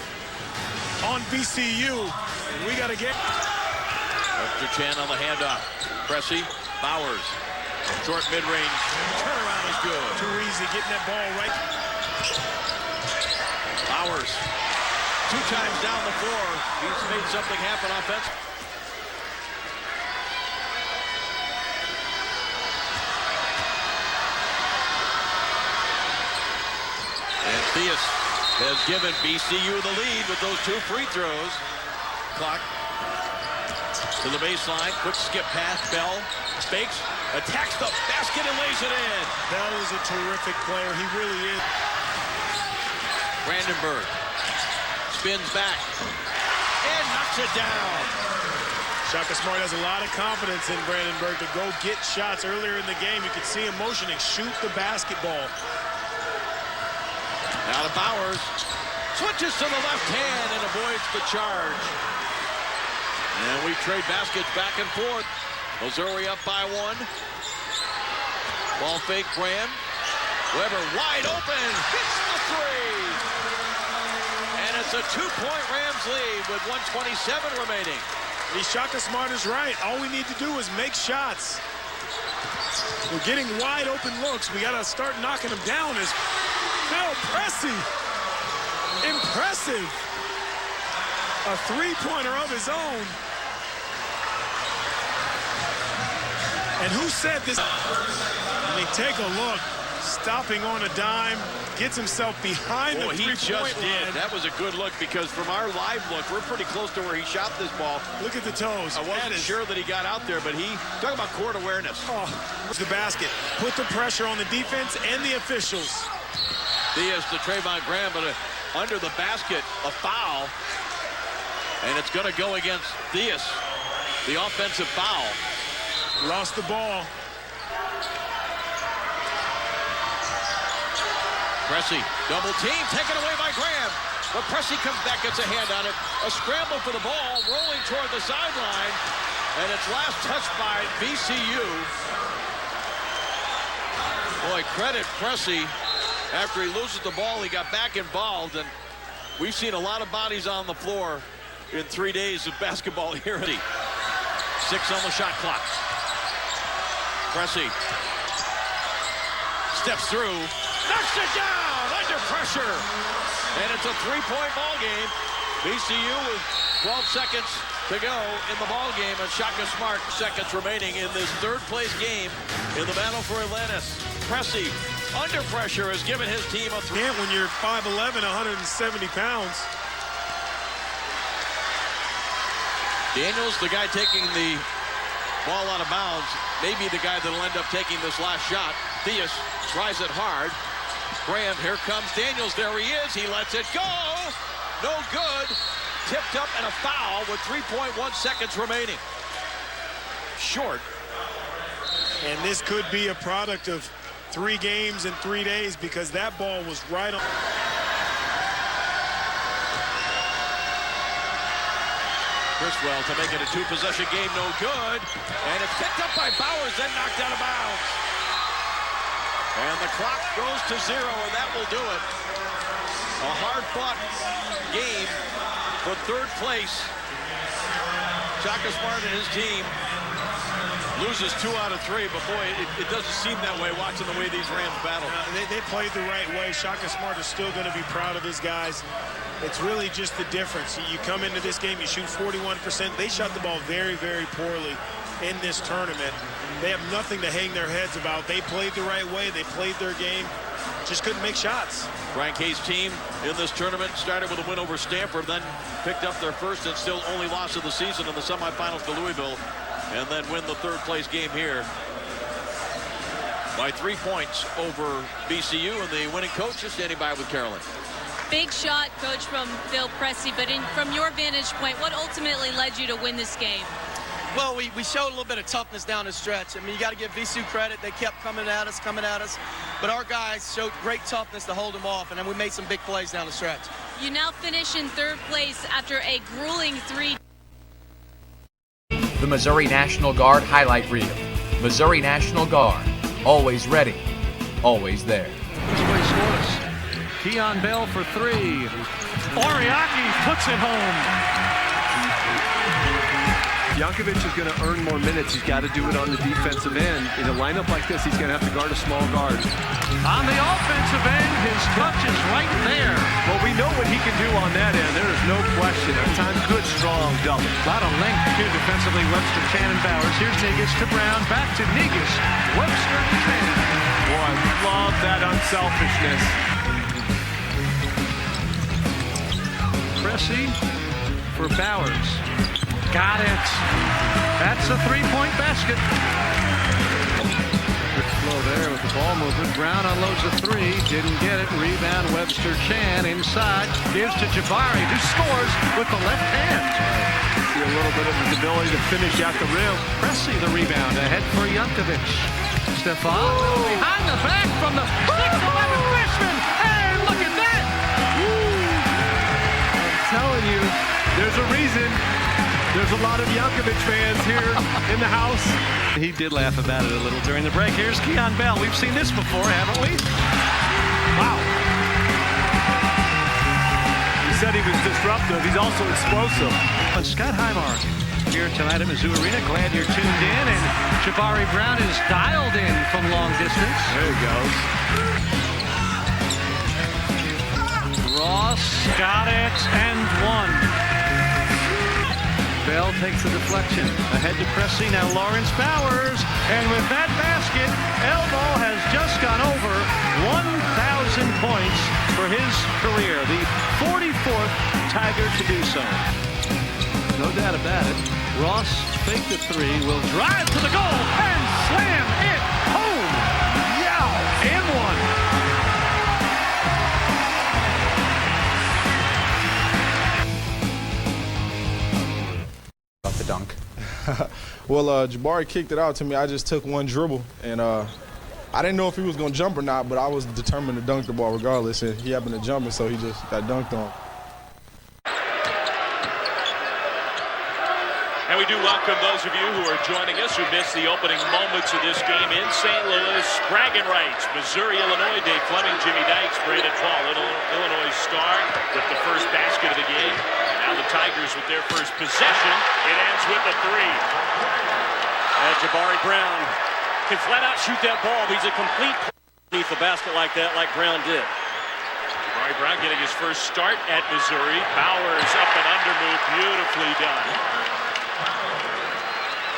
on VCU. We got to get. Webster Chan on the handoff. Pressey, Bowers. Short mid-range. Turnaround is good. Too easy getting that ball right. Bowers. 2 times down the floor. He's made something happen offensively. And Theus has given VCU the lead with those 2 free throws. Clock to the baseline. Quick skip pass. Bell fakes, attacks the basket and lays it in. Bell is a terrific player. He really is. Brandenburg spins back and knocks it down. Shaka Smart has a lot of confidence in Brandenburg to go get shots earlier in the game. You can see him motioning, shoot the basketball. Now to Bowers. Switches to the left hand and avoids the charge. And we trade baskets back and forth. Missouri up by 1. Ball fake, Graham. Weber wide open. Hits the 3. And it's a 2-point Rams lead with 1:27 remaining. Shaka Smart is right. All we need to do is make shots. We're getting wide open looks. We got to start knocking them down. As Phil Pressey, impressive. A 3-pointer of his own. And who said this? I mean, take a look. Stopping on a dime, gets himself behind the 3-point line. He just did. That was a good look because from our live look, we're pretty close to where he shot this ball. Look at the toes. I wasn't sure that he got out there, but talk about court awareness. Oh, the basket. Put the pressure on the defense and the officials. Theus to Trayvon Graham, but under the basket, a foul. And it's going to go against Theus. The offensive foul. Lost the ball. Pressey, double team, taken away by Graham. But Pressey comes back, gets a hand on it. A scramble for the ball, rolling toward the sideline. And it's last touched by VCU. Boy, credit Pressey. After he loses the ball, he got back involved. And we've seen a lot of bodies on the floor in 3 days of basketball here. 6 on the shot clock. Pressey steps through, knocks it down under pressure. And it's a three-point ball game. VCU with 12 seconds to go in the ball game, and Shaka Smart seconds remaining in this third-place game in the battle for Atlantis. Pressey, under pressure, has given his team a three. Yeah, when you're 5'11", 170 pounds. Daniels, the guy taking the ball out of bounds, maybe the guy that'll end up taking this last shot. Theus tries it hard. Graham, here comes Daniels. There he is. He lets it go. No good. Tipped up and a foul with 3.1 seconds remaining. Short. And this could be a product of 3 games in 3 days, because that ball was right on. Criswell to make it a 2-possession game, no good. And it's picked up by Bowers, then knocked out of bounds. And the clock goes to 0, and that will do it. A hard-fought game for third place. Shaka Smart and his team loses 2 out of 3, but boy, it doesn't seem that way watching the way these Rams battle. They played the right way. Shaka Smart is still going to be proud of his guys. It's really just the difference. You come into this game, you shoot 41%. They shot the ball very, very poorly in this tournament. They have nothing to hang their heads about. They played the right way. They played their game. Just couldn't make shots. Frank Hayes' team in this tournament started with a win over Stanford, then picked up their first and still only loss of the season in the semifinals to Louisville, and then win the third-place game here by 3 points over VCU. And the winning coach is standing by with Carolyn. Big shot, Coach, from Phil Pressey, but from your vantage point, what ultimately led you to win this game? Well, we showed a little bit of toughness down the stretch. I mean, you got to give VCU credit. They kept coming at us. But our guys showed great toughness to hold them off, and then we made some big plays down the stretch. You now finish in third place after a grueling 3. The Missouri National Guard highlight reel. Missouri National Guard, always ready, always there. This way scores. Keon Bell for 3. Oriaki puts it home. Yankovic is going to earn more minutes. He's got to do it on the defensive end. In a lineup like this, he's going to have to guard a small guard. On the offensive end, his touch is right there. Well, we know what he can do on that end. There is no question. At times, good, strong double. A lot of length, too, defensively. Webster, Shannon, Bowers. Here's Negus to Brown. Back to Negus. Webster, Shannon. Boy, I love that unselfishness. Pressey for Bowers. Got it. That's a 3-point basket. Good flow there with the ball movement. Brown unloads a 3. Didn't get it. Rebound Webster Chan inside. Gives to Jabari, who scores with the left hand. See a little bit of his ability to finish at the rim. Pressey the rebound. Ahead for Yankovic. Stefan behind the back from the 6'11" freshman. And look at that. I'm telling you, there's a reason. There's a lot of Yankovic fans here in the house. He did laugh about it a little during the break. Here's Keon Bell. We've seen this before, haven't we? Wow. He said he was disruptive. He's also explosive. And Scott Highmark here tonight at Mizzou Arena. Glad you're tuned in. And Jabari Brown is dialed in from long distance. There he goes. Ross got it and one. Bell takes the deflection. Ahead to Pressey. Now Lawrence Bowers. And with that basket, Elmo has just gone over 1,000 points for his career. The 44th Tiger to do so. No doubt about it. Ross faked the 3. Will drive to the goal and slam it home. Yeah, and one. Well, Jabari kicked it out to me. I just took one dribble, and I didn't know if he was going to jump or not, but I was determined to dunk the ball regardless, and he happened to jump, and so he just got dunked on. And we do welcome those of you who are joining us who missed the opening moments of this game in St. Louis. Bragging rights, Missouri, Illinois, Dave Fleming, Jimmy Dykes, Brandon Paul, Illinois star with the first basket of the game. Now the Tigers with their first possession. It ends with a three. And Jabari Brown can flat out shoot that ball, but he's a complete beneath the basket like that, like Brown did. Jabari Brown getting his first start at Missouri. Bowers up and under move, beautifully done.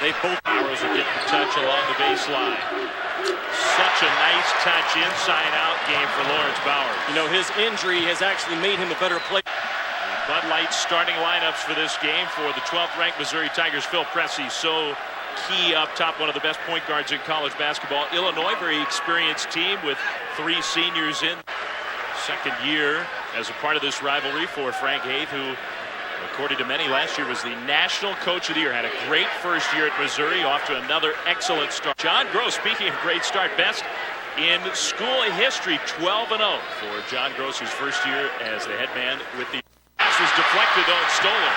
They both Bowers will get the touch along the baseline. Such a nice touch inside-out game for Lawrence Bowers. You know, his injury has actually made him a better player. Bud Light starting lineups for this game for the 12th-ranked Missouri Tigers. Phil Pressey, so key up top, one of the best point guards in college basketball. Illinois, very experienced team with 3 seniors in. Second year as a part of this rivalry for Frank Haith, who, according to many, last year was the National Coach of the Year. Had a great first year at Missouri, off to another excellent start. John Gross, speaking of great start, best in school history, 12-0 for John Gross's first year as the head man with the pass was deflected though and stolen.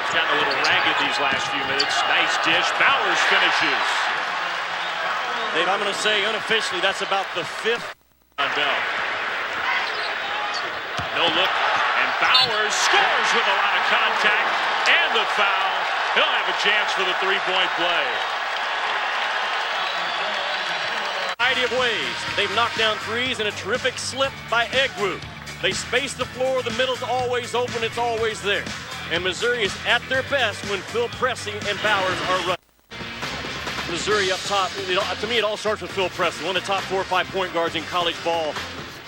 It's gotten a little ragged these last few minutes. Nice dish. Bowers finishes. Dave, I'm going to say unofficially that's about the 5th on Bell. No look. Bowers scores with a lot of contact and the foul. He'll have a chance for the three-point play. Variety of ways. They've knocked down threes and a terrific slip by Egwu. They space the floor. The middle's always open. It's always there. And Missouri is at their best when Phil Pressey and Bowers are running. Missouri up top. To me, it all starts with Phil Pressey, one of the top 4 or 5 point guards in college ball.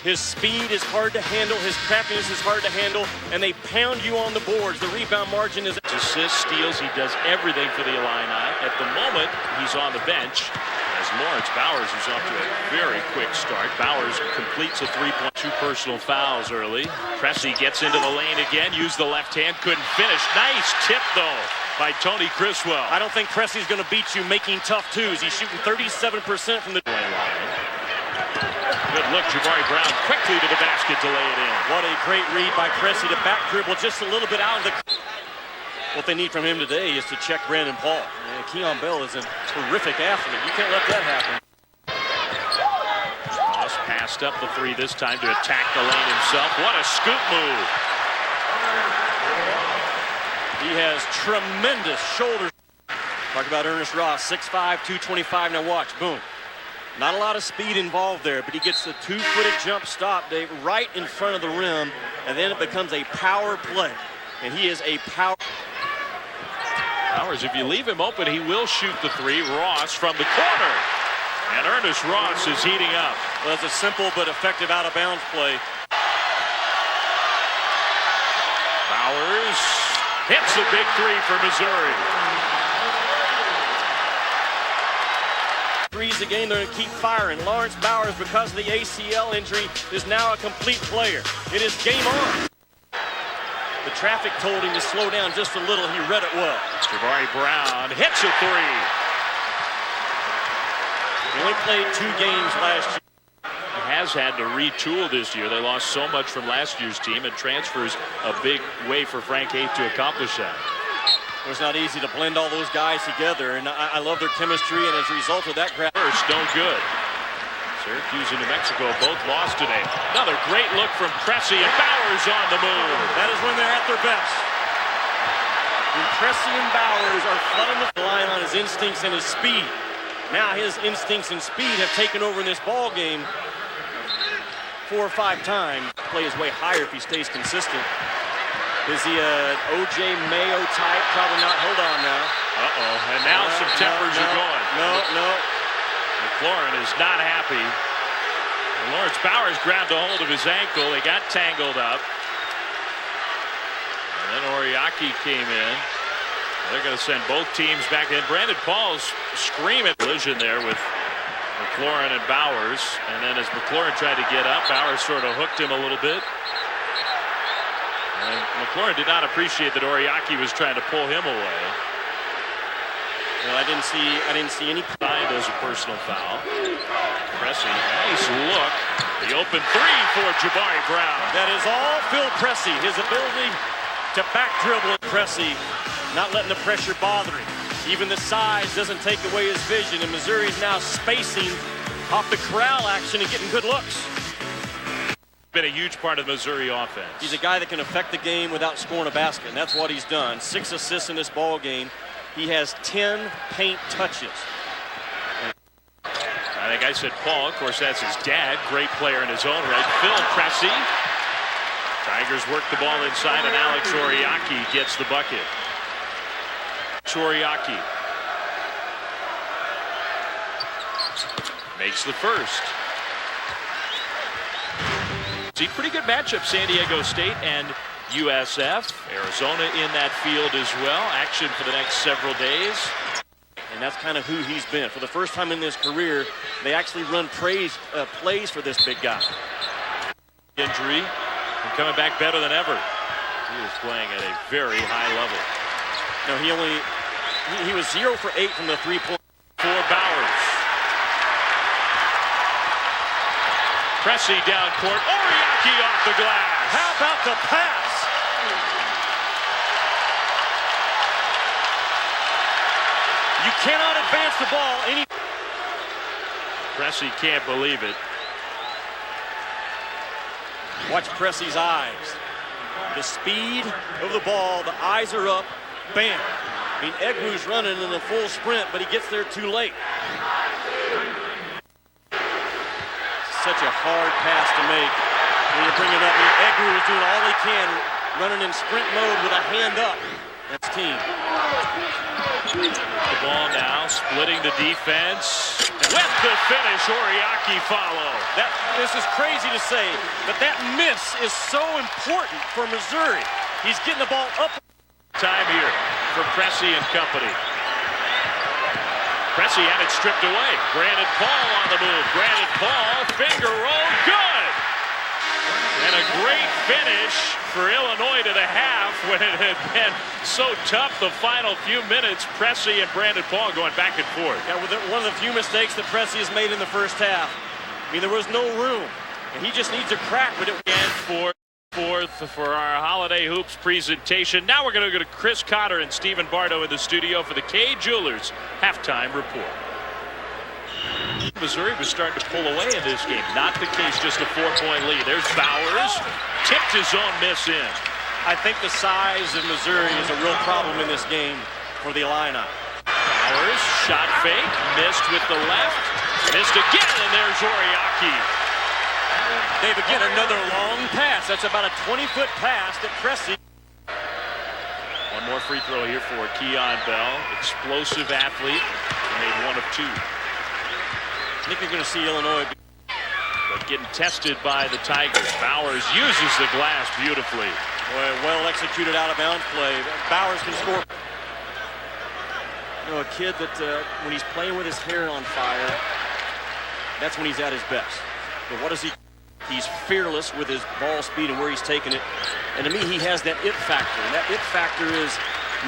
His speed is hard to handle. His craftiness is hard to handle. And they pound you on the boards. The rebound margin is... Assists, steals. He does everything for the Illini. At the moment, he's on the bench as Lawrence Bowers is off to a very quick start. Bowers completes a 3-point. 2 personal fouls early. Pressey gets into the lane again. Used the left hand. Couldn't finish. Nice tip, though, by Tony Criswell. I don't think Pressey's going to beat you making tough twos. He's shooting 37% from the line. Good look, Jabari Brown quickly to the basket to lay it in. What a great read by Pressey to back dribble just a little bit out of the... What they need from him today is to check Brandon Paul. And Keon Bell is a terrific athlete. You can't let that happen. Ross passed up the 3 this time to attack the lane himself. What a scoop move. He has tremendous shoulders. Talk about Ernest Ross, 6'5", 225. Now watch, boom. Not a lot of speed involved there, but he gets the 2-footed jump stop, Dave, right in front of the rim, and then it becomes a power play. And he is a power. Bowers, if you leave him open, he will shoot the 3. Ross from the corner. And Ernest Ross is heating up. Well, that's a simple but effective out-of-bounds play. Bowers hits a big 3 for Missouri. Threes a game, they're going to keep firing. Lawrence Bowers, because of the ACL injury, is now a complete player. It is game on. The traffic told him to slow down just a little. He read it well. Jabari Brown hits a 3. He only played 2 games last year. He has had to retool this year. They lost so much from last year's team, and transfers a big way for Frank Haith to accomplish that. It's not easy to blend all those guys together, and I love their chemistry, and as a result of that, first, no good. Syracuse and New Mexico both lost today. Another great look from Pressey, and Bowers on the move. That is when they're at their best. When Pressey and Bowers are flooding the line on his instincts and his speed. Now his instincts and speed have taken over in this ball game 4 or 5 times. Play his way higher if he stays consistent. Is he a O.J. Mayo type? Probably not. Hold on now. And now some tempers are going. No. McLaurin is not happy. And Lawrence Bowers grabbed a hold of his ankle. They got tangled up. And then Oriaki came in. They're going to send both teams back in. Brandon Paul's screaming collision there with McLaurin and Bowers. And then as McLaurin tried to get up, Bowers sort of hooked him a little bit. And McLaurin did not appreciate that Oriaki was trying to pull him away. Well, I didn't see any. Does a personal foul. Pressey, nice look. The open three for Jabari Brown. That is all Phil Pressey. His ability to back dribble. Pressey not letting the pressure bother him. Even the size doesn't take away his vision, and Missouri's now spacing off the corral action and getting good looks. Been a huge part of the Missouri offense. He's a guy that can affect the game without scoring a basket, and that's what he's done. 6 assists in this ball game. He has 10 paint touches. I think I said Paul. Of course, that's his dad. Great player in his own right. Phil Pressey. Tigers work the ball inside, and Alex Oriaki gets the bucket. Oriaki makes the first. See, pretty good matchup, San Diego State and USF. Arizona in that field as well. Action for the next several days. And that's kind of who he's been. For the first time in his career, they actually run plays for this big guy. Injury and coming back better than ever. He is playing at a very high level. No, he was 0 for 8 from the three-point. For Bowers. Pressey down court. Oriaki off the glass. How about the pass? You cannot advance the ball any. Pressey can't believe it. Watch Pressey's eyes. The speed of the ball, the eyes are up. Bam. I mean, Egwu's running in a full sprint, but he gets there too late. Such a hard pass to make when you bring it up. I mean, Egwu is doing all he can, running in sprint mode with a hand up. That's team. The ball now, splitting the defense. With the finish, Oriaki follow. This is crazy to say, but that miss is so important for Missouri. He's getting the ball up. Time here for Pressey and company. Pressey had it stripped away. Brandon Paul on the move. Brandon Paul, finger roll, good! And a great finish for Illinois to the half when it had been so tough the final few minutes. Pressey and Brandon Paul going back and forth. Yeah, one of the few mistakes that Pressey has made in the first half. I mean, there was no room, and he just needs a crack. But for our Holiday Hoops presentation. Now we're going to go to Chris Cotter and Stephen Bardo in the studio for the Kay Jewelers halftime report. Missouri was starting to pull away in this game. Not the case, just a 4-point lead. There's Bowers. Tipped his own miss in. I think the size of Missouri is a real problem in this game for the Illini. Bowers, shot fake, missed with the left. Missed again, and there's Oriaki. Dave, again, another long pass. That's about a 20-foot pass that Pressey. One more free throw here for Keon Bell. Explosive athlete. He made 1 of 2. I think you're going to see Illinois. But getting tested by the Tigers. Bowers uses the glass beautifully. Boy, well executed out of bounds play. Bowers can score. You know, a kid that when he's playing with his hair on fire, that's when he's at his best. But what does he? He's fearless with his ball speed and where he's taking it. And to me, he has that it factor. And that it factor is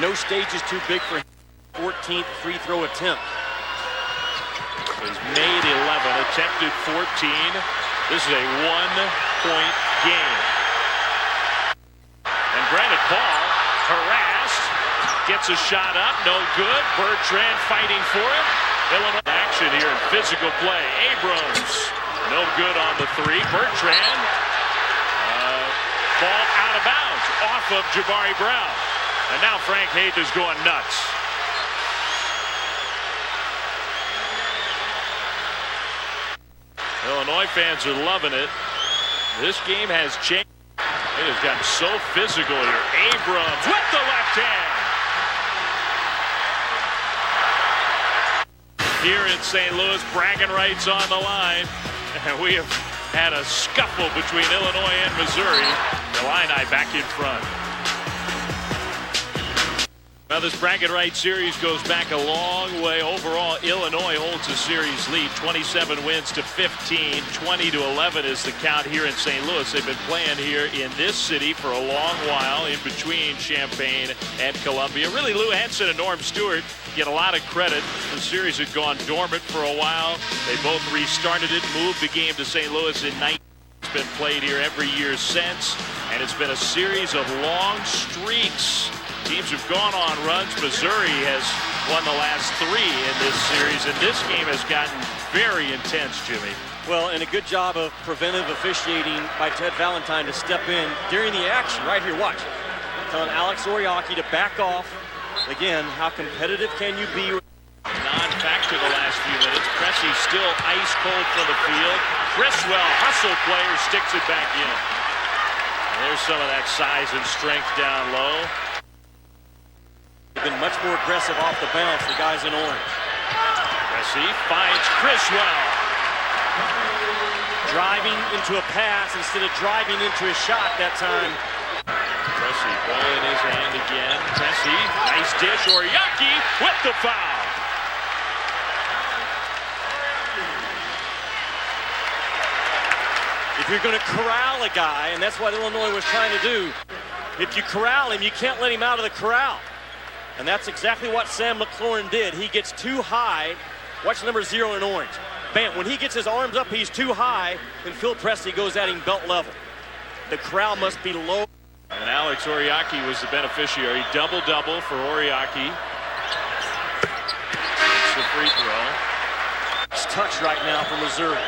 no stage is too big for him. 14th free throw attempt. He's made 11, attempted 14. This is a 1-point game. And Brandon Paul harassed, gets a shot up, no good. Bertrand fighting for it. Illinois action here in physical play. Abrams, no good on the 3. Bertrand, ball out of bounds, off of Jabari Brown. And now Frank Haith is going nuts. Illinois fans are loving it. This game has changed. It has gotten so physical here. Abrams with the left hand. Here in St. Louis, bragging rights on the line. And we have had a scuffle between Illinois and Missouri. The Illini back in front. Well, this bracket right series goes back a long way. Overall, Illinois holds the series lead, 27 wins to 15. 20-11 is the count here in St. Louis. They've been playing here in this city for a long while, in between Champaign and Columbia. Really, Lou Henson and Norm Stewart get a lot of credit. The series had gone dormant for a while. They both restarted it, moved the game to St. Louis in 19. It's been played here every year since, and it's been a series of long streaks. Teams have gone on runs. Missouri has won the last 3 in this series, and this game has gotten very intense, Jimmy. Well, and a good job of preventive officiating by Ted Valentine to step in during the action. Right here, watch. Telling Alex Oriaki to back off. Again, how competitive can you be? Non-factor the last few minutes. Cressy still ice cold from the field. Criswell, hustle player, sticks it back in. And there's some of that size and strength down low. Been much more aggressive off the bounce, the guys in orange. Cressy finds Criswell. Driving into a pass instead of driving into a shot that time. Cressy, ball in his hand again. Cressy, nice dish. Oriaki with the foul. If you're going to corral a guy, and that's what Illinois was trying to do, if you corral him, you can't let him out of the corral. And that's exactly what Sam McLaurin did. He gets too high. Watch number 0 in orange. Bam, when he gets his arms up, he's too high, and Phil Pressey goes at him belt level. The corral must be low. And Alex Oriaki was the beneficiary. Double-double for Oriaki. It's the free throw. It's touch right now for Missouri.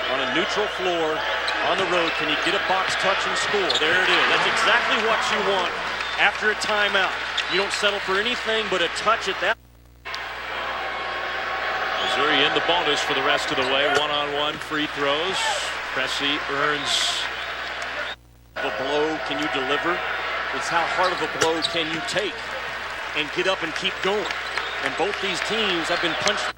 On a neutral floor, on the road, can you get a box touch and score? There it is. That's exactly what you want after a timeout. You don't settle for anything but a touch at that. Missouri in the bonus for the rest of the way. One-on-one free throws. Pressey earns a blow. Can you deliver? It's how hard of a blow can you take and get up and keep going. And both these teams have been punched.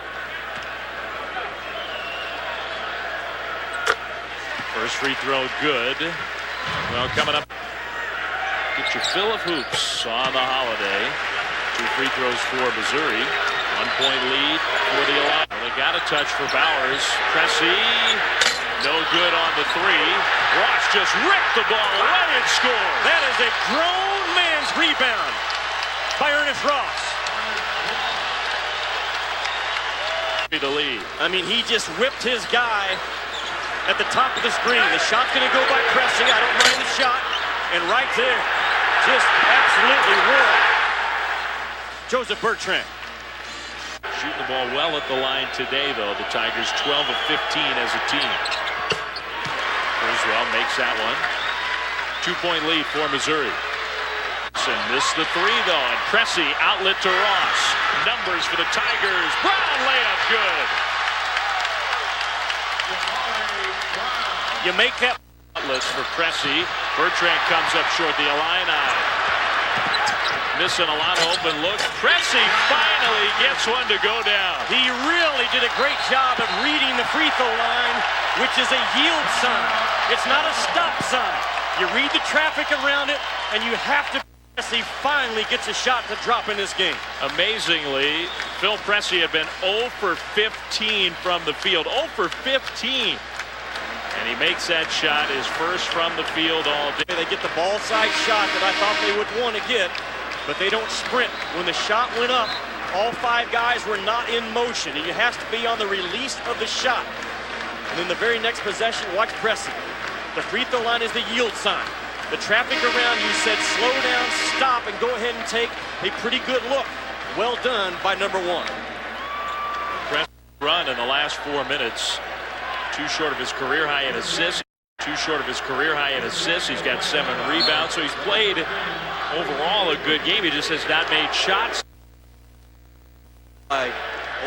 First free throw good. Well, coming up. Get your fill of hoops on the holiday. 2 free throws for Missouri. 1-point lead for the Illini. Well, they got a touch for Bowers. Cressy, no good on the 3. Ross just ripped the ball right and scored. That is a grown man's rebound by Ernest Ross. The lead. I mean, he just whipped his guy at the top of the screen. The shot's going to go by Cressy. I don't mind the shot. And right there, just absolutely roared. Joseph Bertrand. Shooting the ball well at the line today, though. The Tigers 12 of 15 as a team. Criswell makes that one. 2-point lead for Missouri. And missed the 3, though. And Cressy outlet to Ross. Numbers for the Tigers. Brown layup good. You make that outlets for Cressy. Bertrand comes up short. The Illini missing a lot of open looks. Cressy finally gets one to go down. He really did a great job of reading the free throw line, which is a yield sign. It's not a stop sign. You read the traffic around it, and you have to. Pressey finally gets a shot to drop in this game. Amazingly, Phil Pressey had been 0 for 15 from the field. 0 for 15. And he makes that shot, his first from the field all day. They get the ball side shot that I thought they would want to get, but they don't sprint. When the shot went up, all 5 guys were not in motion, and you have to be on the release of the shot. And then the very next possession, watch Pressey. The free throw line is the yield sign. The traffic around you said slow down, stop, and go ahead and take a pretty good look. Well done by number 1. Pressey run in the last 4 minutes. Too short of his career high in assists. He's got 7 rebounds, so he's played overall a good game. He just has not made shots. By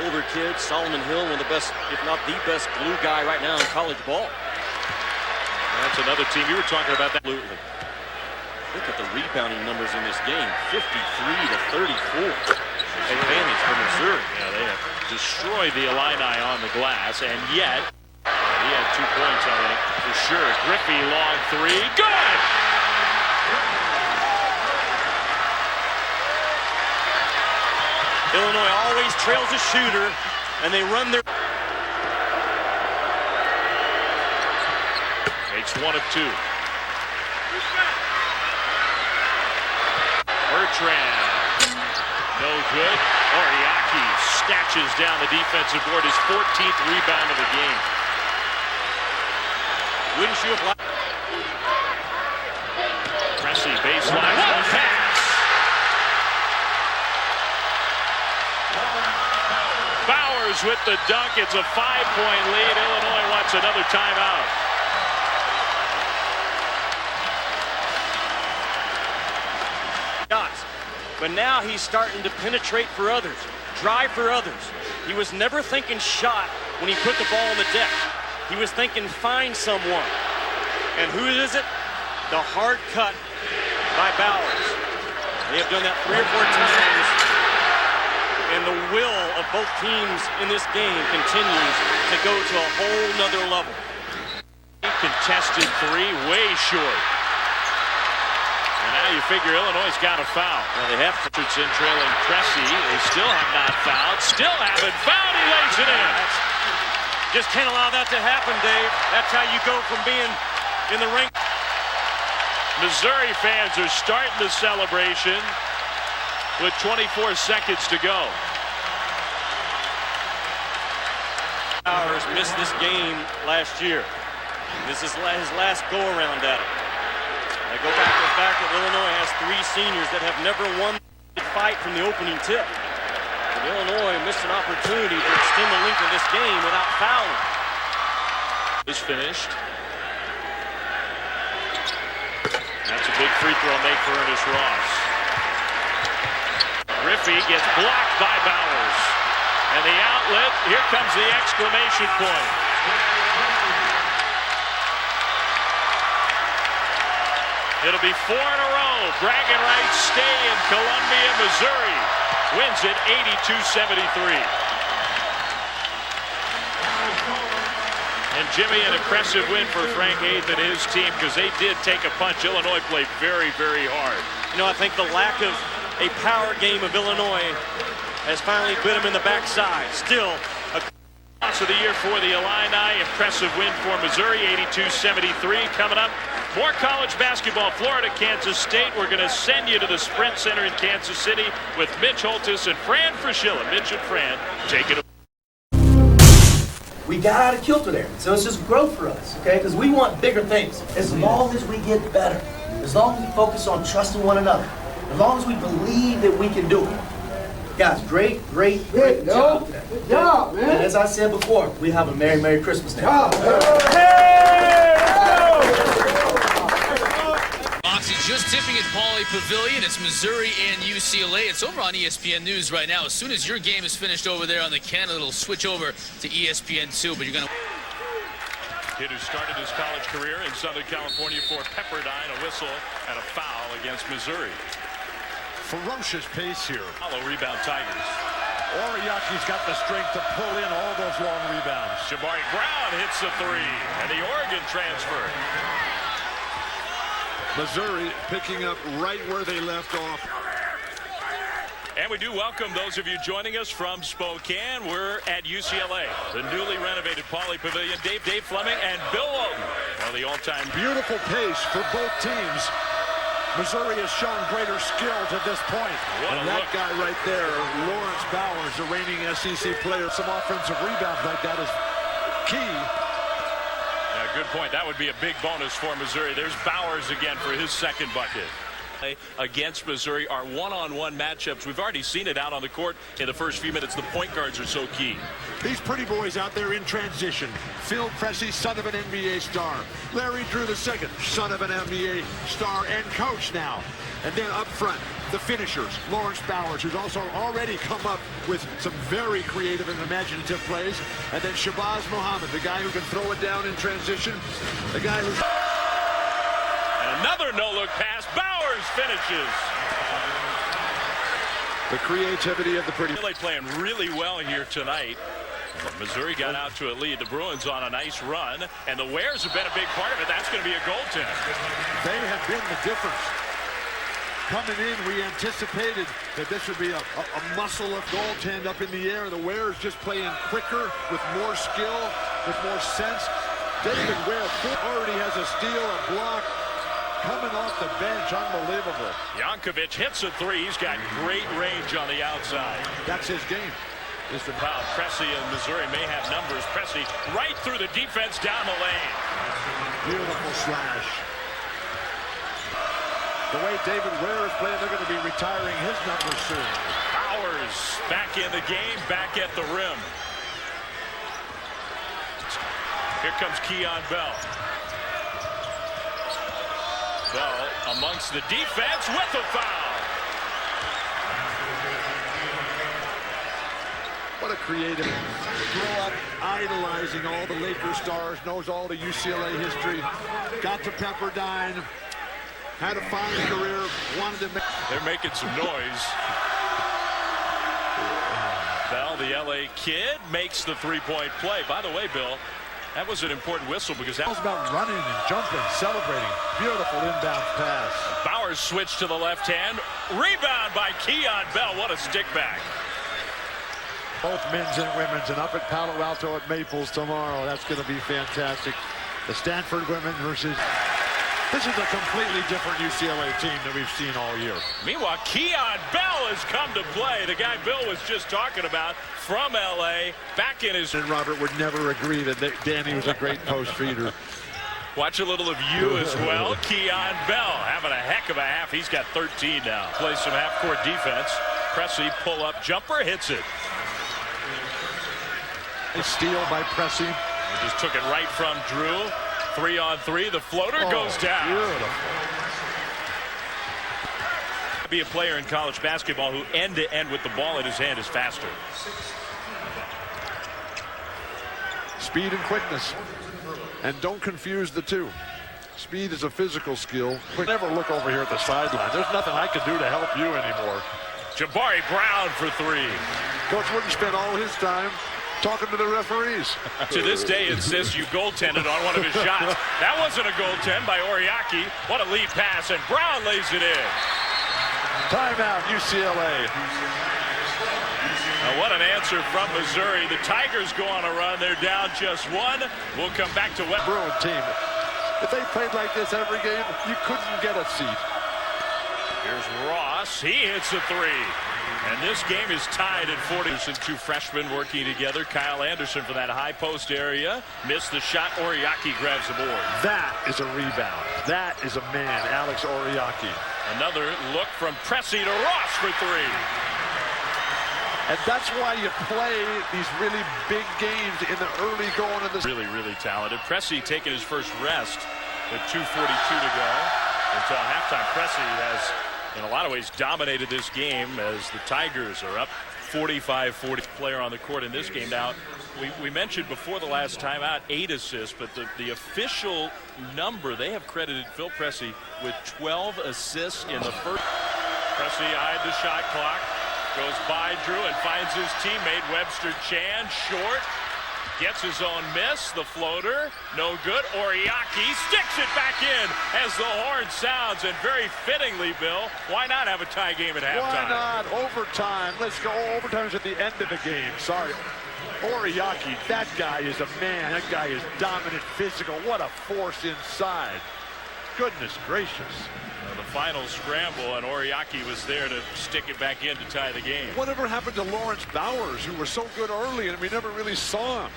older kids, Solomon Hill, one of the best, if not the best glue guy right now in college ball. That's another team. You were talking about that. Absolutely. Look at the rebounding numbers in this game. 53 to 34. Advantage for Missouri. Yeah, they have destroyed the Illini on the glass, and yet he had 2 points, I think, for sure. Griffey, long 3. Good! Illinois always trails a shooter, and they run their... Makes one of two. Bertrand. No good. Oriaki snatches down the defensive board, his 14th rebound of the game. Wouldn't you have liked... Pressey baseline. What a pass! Bowers with the dunk. It's a 5-point lead. Illinois wants another timeout. But now he's starting to penetrate for others, drive for others. He was never thinking shot when he put the ball on the deck. He was thinking find someone. And who is it? The hard cut by Bowers. They have done that 3 or 4 times. And the will of both teams in this game continues to go to a whole nother level. Contested three, way short. And now you figure Illinois' got a foul. Well, they have Richardson trailing Pressey. They still have not fouled. Still haven't fouled. He lays it in. Just can't allow that to happen, Dave. That's how you go from being in the ring. Missouri fans are starting the celebration with 24 seconds to go. Bowers missed this game last year. This is his last go-around at it. I go back to the fact that Illinois has 3 seniors that have never won the fight from the opening tip. But Illinois missed an opportunity to extend the length of this game without fouling. Is finished. That's a big free throw made for Ernest Ross. Griffey gets blocked by Bowers. And the outlet, here comes the exclamation point. It'll be 4 in a row. Bragging rights stay in Columbia, Missouri. Wins it 82-73. And Jimmy, an impressive win for Frank Haith and his team because they did take a punch. Illinois played very, very hard. You know, I think the lack of a power game of Illinois has finally bit him in the backside. Still, a loss of the year for the Illini. Impressive win for Missouri, 82-73. Coming up, more college basketball. Florida, Kansas State. We're going to send you to the Sprint Center in Kansas City with Mitch Holtis and Fran Fraschilla. Mitch and Fran, take it away. We got out of kilter there, so it's just growth for us, okay? Because we want bigger things. As long as we get better, as long as we focus on trusting one another, as long as we believe that we can do it. Guys, great job. Good job, man. And as I said before, we have a Merry Christmas now. Moxie just tipping at Pauley Pavilion. It's Missouri and UCLA. It's over on ESPN News right now. As soon as your game is finished over there on the Canada, it'll switch over to ESPN2. But you're going to... Kid who started his college career in Southern California for Pepperdine, a whistle and a foul against Missouri. Ferocious pace here. Follow rebound Tigers. Oriaki's got the strength to pull in all those long rebounds. Jabari Brown hits the three, and the Oregon transfer. Missouri picking up right where they left off. And we do welcome those of you joining us from Spokane. We're at UCLA, the newly renovated Pauley Pavilion. Dave Fleming and Bill Walton, one of the all-time. Beautiful pace for both teams. Missouri has shown greater skill to this point. And that guy right there, Lawrence Bowers, the reigning SEC player, some offensive rebounds like that is key. Yeah, good point. That would be a big bonus for Missouri. There's Bowers again for his second bucket. Against Missouri are one-on-one matchups. We've already seen it out on the court in the first few minutes. The point guards are so key. These pretty boys out there in transition. Phil Pressey, son of an NBA star. Larry Drew II, son of an NBA star and coach now. And then up front, the finishers, Lawrence Bowers, who's also already come up with some very creative and imaginative plays. And then Shabazz Muhammad, the guy who can throw it down in transition. The guy who's... And another no-look pass. Bowers finishes. The creativity of the pretty... Really playing really well here tonight. Missouri got out to a lead. The Bruins on a nice run, and the Wares have been a big part of it. That's going to be a goaltender. They have been the difference. Coming in, we anticipated that this would be a muscle of goaltend up in the air. The Ware's just playing quicker, with more skill, with more sense. David Ware already has a steal, a block, coming off the bench. Unbelievable. Jankovic hits a three. He's got great range on the outside. That's his game. Is the foul. Pressey and Missouri may have numbers. Pressey right through the defense down the lane. Beautiful slash. The way David Ware is playing, they're going to be retiring his numbers soon. Bowers back in the game, back at the rim. Here comes Keon Bell. Bell amongst the defense with a foul. What a creative. Grew up idolizing all the Lakers stars, knows all the UCLA history, got to Pepperdine. Had a fine career, wanted to make... They're making some noise. Bell, the LA kid, makes the three-point play. By the way, Bill, that was an important whistle because that was about running and jumping, celebrating. Beautiful inbound pass. Bowers switched to the left hand. Rebound by Keon Bell. What a stick back. Both men's and women's, and up at Palo Alto at Maples tomorrow. That's going to be fantastic. The Stanford women versus... This is a completely different UCLA team that we've seen all year. Meanwhile, Keon Bell has come to play. The guy Bill was just talking about from LA, back in his... And Robert would never agree that Danny was a great post feeder. Watch a little of you as well. Keon Bell having a heck of a half. He's got 13 now. Plays some half-court defense. Pressey pull-up jumper, hits it. A steal by Pressey. He just took it right from Drew. 3-on-3, the floater goes down. Beautiful. Be a player in college basketball who end-to-end with the ball in his hand is faster. Speed and quickness. And don't confuse the two. Speed is a physical skill. Never look over here at the sideline. There's nothing I can do to help you anymore. Jabari Brown for three. Coach wouldn't spend all his time talking to the referees. To this day, insists you goaltended on one of his shots. That wasn't a goaltend by Oriaki. What a lead pass, and Brown lays it in. Timeout, UCLA. Now what an answer from Missouri. The Tigers go on a run. They're down just one. We'll come back to West. Bruin team. If they played like this every game, you couldn't get a seat. Here's Ross. He hits a three. And this game is tied at 40. Two freshmen working together. Kyle Anderson for that high post area. Missed the shot. Oriaki grabs the board. That is a rebound. That is a man, Alex Oriaki. Another look from Pressey to Ross for three. And that's why you play these really big games in the early going of this. Really, really talented. Pressey taking his first rest with 2:42 to go until halftime. Pressey has, in a lot of ways, dominated this game as the Tigers are up 45-40. Player on the court in this game. Now, we mentioned before the last timeout 8 assists, but the official number, they have credited Phil Pressey with 12 assists in the first. Pressey eyed the shot clock, goes by Drew and finds his teammate Webster Chan short. Gets his own miss, the floater, no good. Oriaki sticks it back in as the horn sounds, and very fittingly, Bill, why not have a tie game at halftime? Why not? Overtime. Let's go. Overtime's at the end of the game. Sorry. Oriaki, that guy is a man. That guy is dominant, physical. What a force inside. Goodness gracious. The final scramble, and Oriaki was there to stick it back in to tie the game. Whatever happened to Lawrence Bowers, who was so good early, and we never really saw him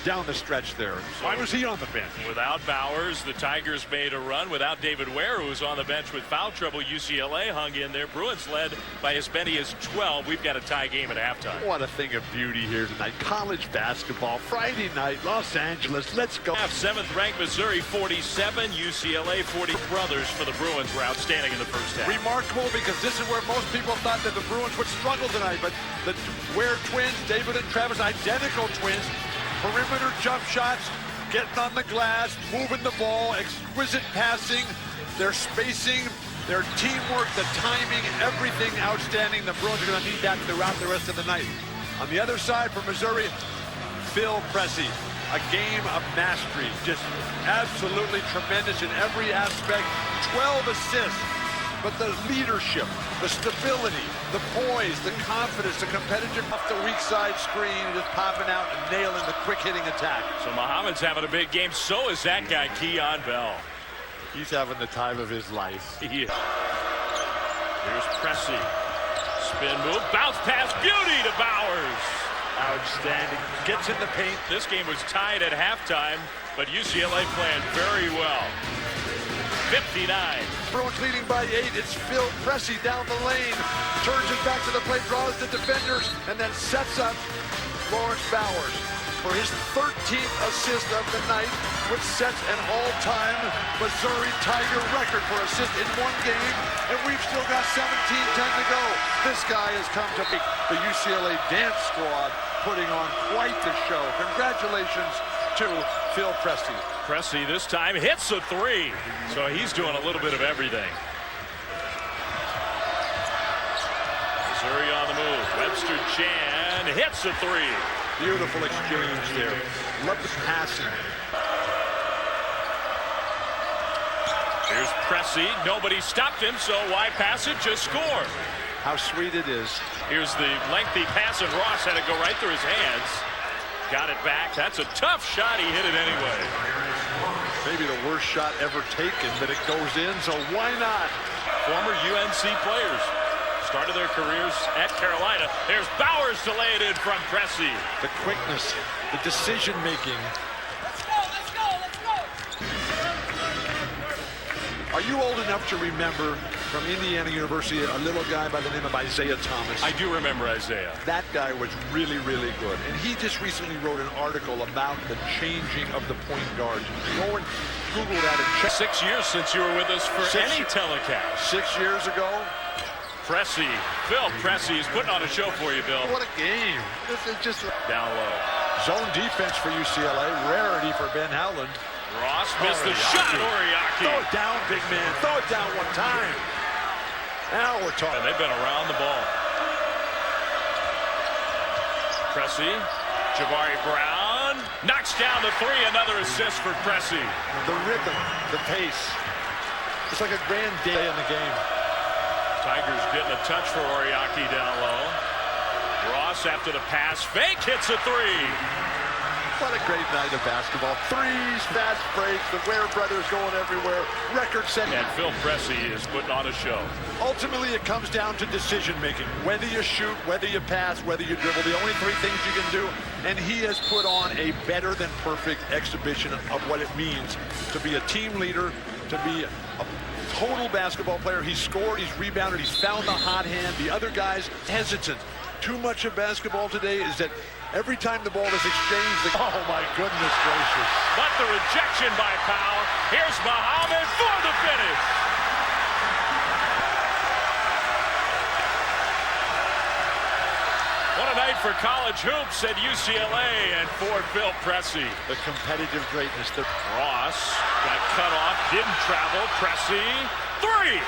down the stretch there? Why was he on the bench? Without Bowers, the Tigers made a run. Without David Ware, who was on the bench with foul trouble, UCLA hung in there. Bruins led by as many as 12. We've got a tie game at halftime. What a thing of beauty here tonight. College basketball, Friday night, Los Angeles. Let's go. 7th-ranked Missouri 47, UCLA 40. Brothers for the Bruins were outstanding in the first half. Remarkable, because this is where most people thought that the Bruins would struggle tonight, but the Ware twins, David and Travis, identical twins, perimeter jump shots, getting on the glass, moving the ball, exquisite passing, their spacing, their teamwork, the timing, everything outstanding. The Bruins are going to need that throughout the rest of the night. On the other side for Missouri, Phil Pressey, a game of mastery, just absolutely tremendous in every aspect. 12 assists, but the leadership, the stability, the poise, the confidence, the competitive off the weak side screen, just popping out and nailing the quick-hitting attack. So Muhammad's having a big game. So is that guy, Keon Bell. He's having the time of his life. Yeah. Here's Pressey. Spin move, bounce pass, beauty to Bowers. Outstanding. Gets in the paint. This game was tied at halftime, but UCLA playing very well. 59. Bruins leading by 8. It's Phil Pressey down the lane. Turns it back to the plate, draws the defenders, and then sets up Lawrence Bowers for his 13th assist of the night, which sets an all-time Missouri Tiger record for assists in one game, and we've still got 17-10 to go. This guy has come to be the UCLA dance squad, putting on quite the show. Congratulations to Phil Pressey. Pressey this time hits a three, so he's doing a little bit of everything. Missouri on the move. Webster Chan hits a three. Beautiful exchange there. Love the passing. Here's Pressey. Nobody stopped him, so why pass it? Just score. How sweet it is. Here's the lengthy pass, and Ross had to go right through his hands. Got it back. That's a tough shot. He hit it anyway. Maybe the worst shot ever taken, but it goes in, so why not? Former UNC players started their careers at Carolina. There's Bowers to lay it in from Pressey. The quickness, the decision-making. Are you old enough to remember from Indiana University a little guy by the name of Isaiah Thomas? I do remember Isaiah. That guy was really, really good. And he just recently wrote an article about the changing of the point guard. Go and Google that and check. 6 years since you were with us for any telecast. 6 years ago. Pressey, Phil Pressey is putting on a show for you, Bill. What a game. This is just down low. Zone defense for UCLA. Rarity for Ben Howland. Ross missed the shot. Oriaki. Throw it down, big man. Throw it down one time. Now we're talking. And they've been around the ball. Pressey, Jabari Brown knocks down the three. Another assist for Pressey. The rhythm, the pace. It's like a grand day in the game. Tigers getting a touch for Oriaki down low. Ross after the pass fake hits a three. What a great night of basketball. Threes, fast breaks, the Ware brothers going everywhere. Record setting. And Phil Pressey is putting on a show. Ultimately, it comes down to decision making. Whether you shoot, whether you pass, whether you dribble, the only three things you can do. And he has put on a better than perfect exhibition of what it means to be a team leader, to be a total basketball player. He's scored, he's rebounded, he's found the hot hand. The other guys hesitant. Too much of basketball today is that every time the ball is exchanged, oh my goodness gracious. But the rejection by Powell. Here's Muhammad for the finish. What a night for college hoops at UCLA and for Phil Pressey. The competitive greatness. Ross got cut off, didn't travel. Pressey, three.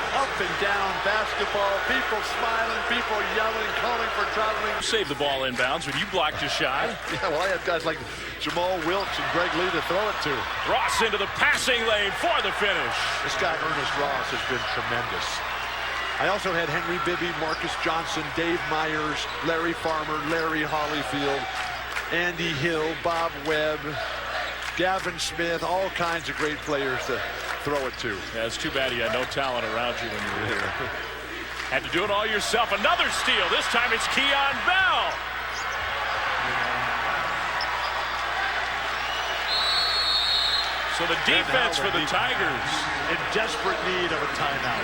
Up and down basketball, people smiling, people yelling, calling for traveling. Saved the ball inbounds when you blocked a shot. Yeah, well, I had guys like Jamal Wilkes and Greg Lee to throw it to. Ross into the passing lane for the finish. This guy, Ernest Ross, has been tremendous. I also had Henry Bibby, Marcus Johnson, Dave Myers, Larry Farmer, Larry Hollyfield, Andy Hill, Bob Webb, Gavin Smith, all kinds of great players to throw it to. Yeah, it's too bad you had no talent around you when you were here. Had to do it all yourself. Another steal. This time it's Keon Bell. So the defense for the Tigers in desperate need of a timeout.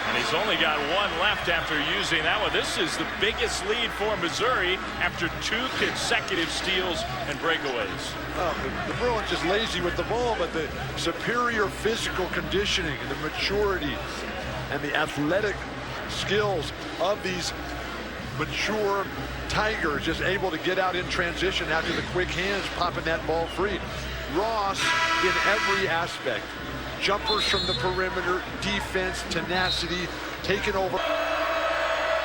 And he's only got one left after using that one. This is the biggest lead for Missouri after 2 consecutive steals and breakaways. The Bruins just lazy with the ball, but the superior physical conditioning and the maturity and the athletic skills of these mature Tigers just able to get out in transition after the quick hands popping that ball free. Ross in every aspect. Jumpers from the perimeter, defense, tenacity, taking over.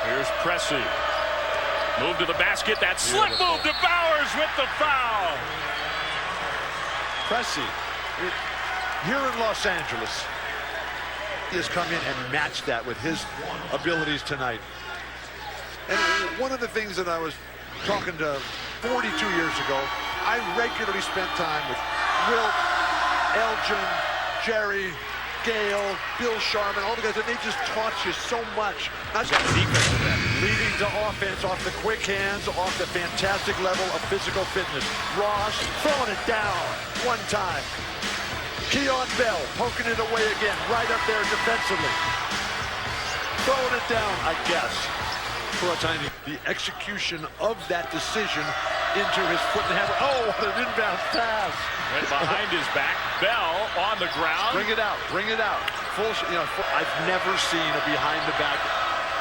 Here's Pressey. Move to the basket. That slip move to Bowers with the foul. Pressey, here in Los Angeles, has come in and matched that with his abilities tonight. And one of the things that I was talking to 42 years ago, I regularly spent time with Wilt, Elgin, Jerry, Gale, Bill Sharman, all the guys, and they just taught you so much. Not just defensive end, leading to offense off the quick hands, off the fantastic level of physical fitness. Ross throwing it down one time. Keon Bell poking it away again, right up there defensively. Throwing it down, I guess. For a tiny, the execution of that decision into his foot and hammer. Oh, what an inbound pass. Went behind his back. Bell on the ground. Bring it out, bring it out. I've never seen a behind the back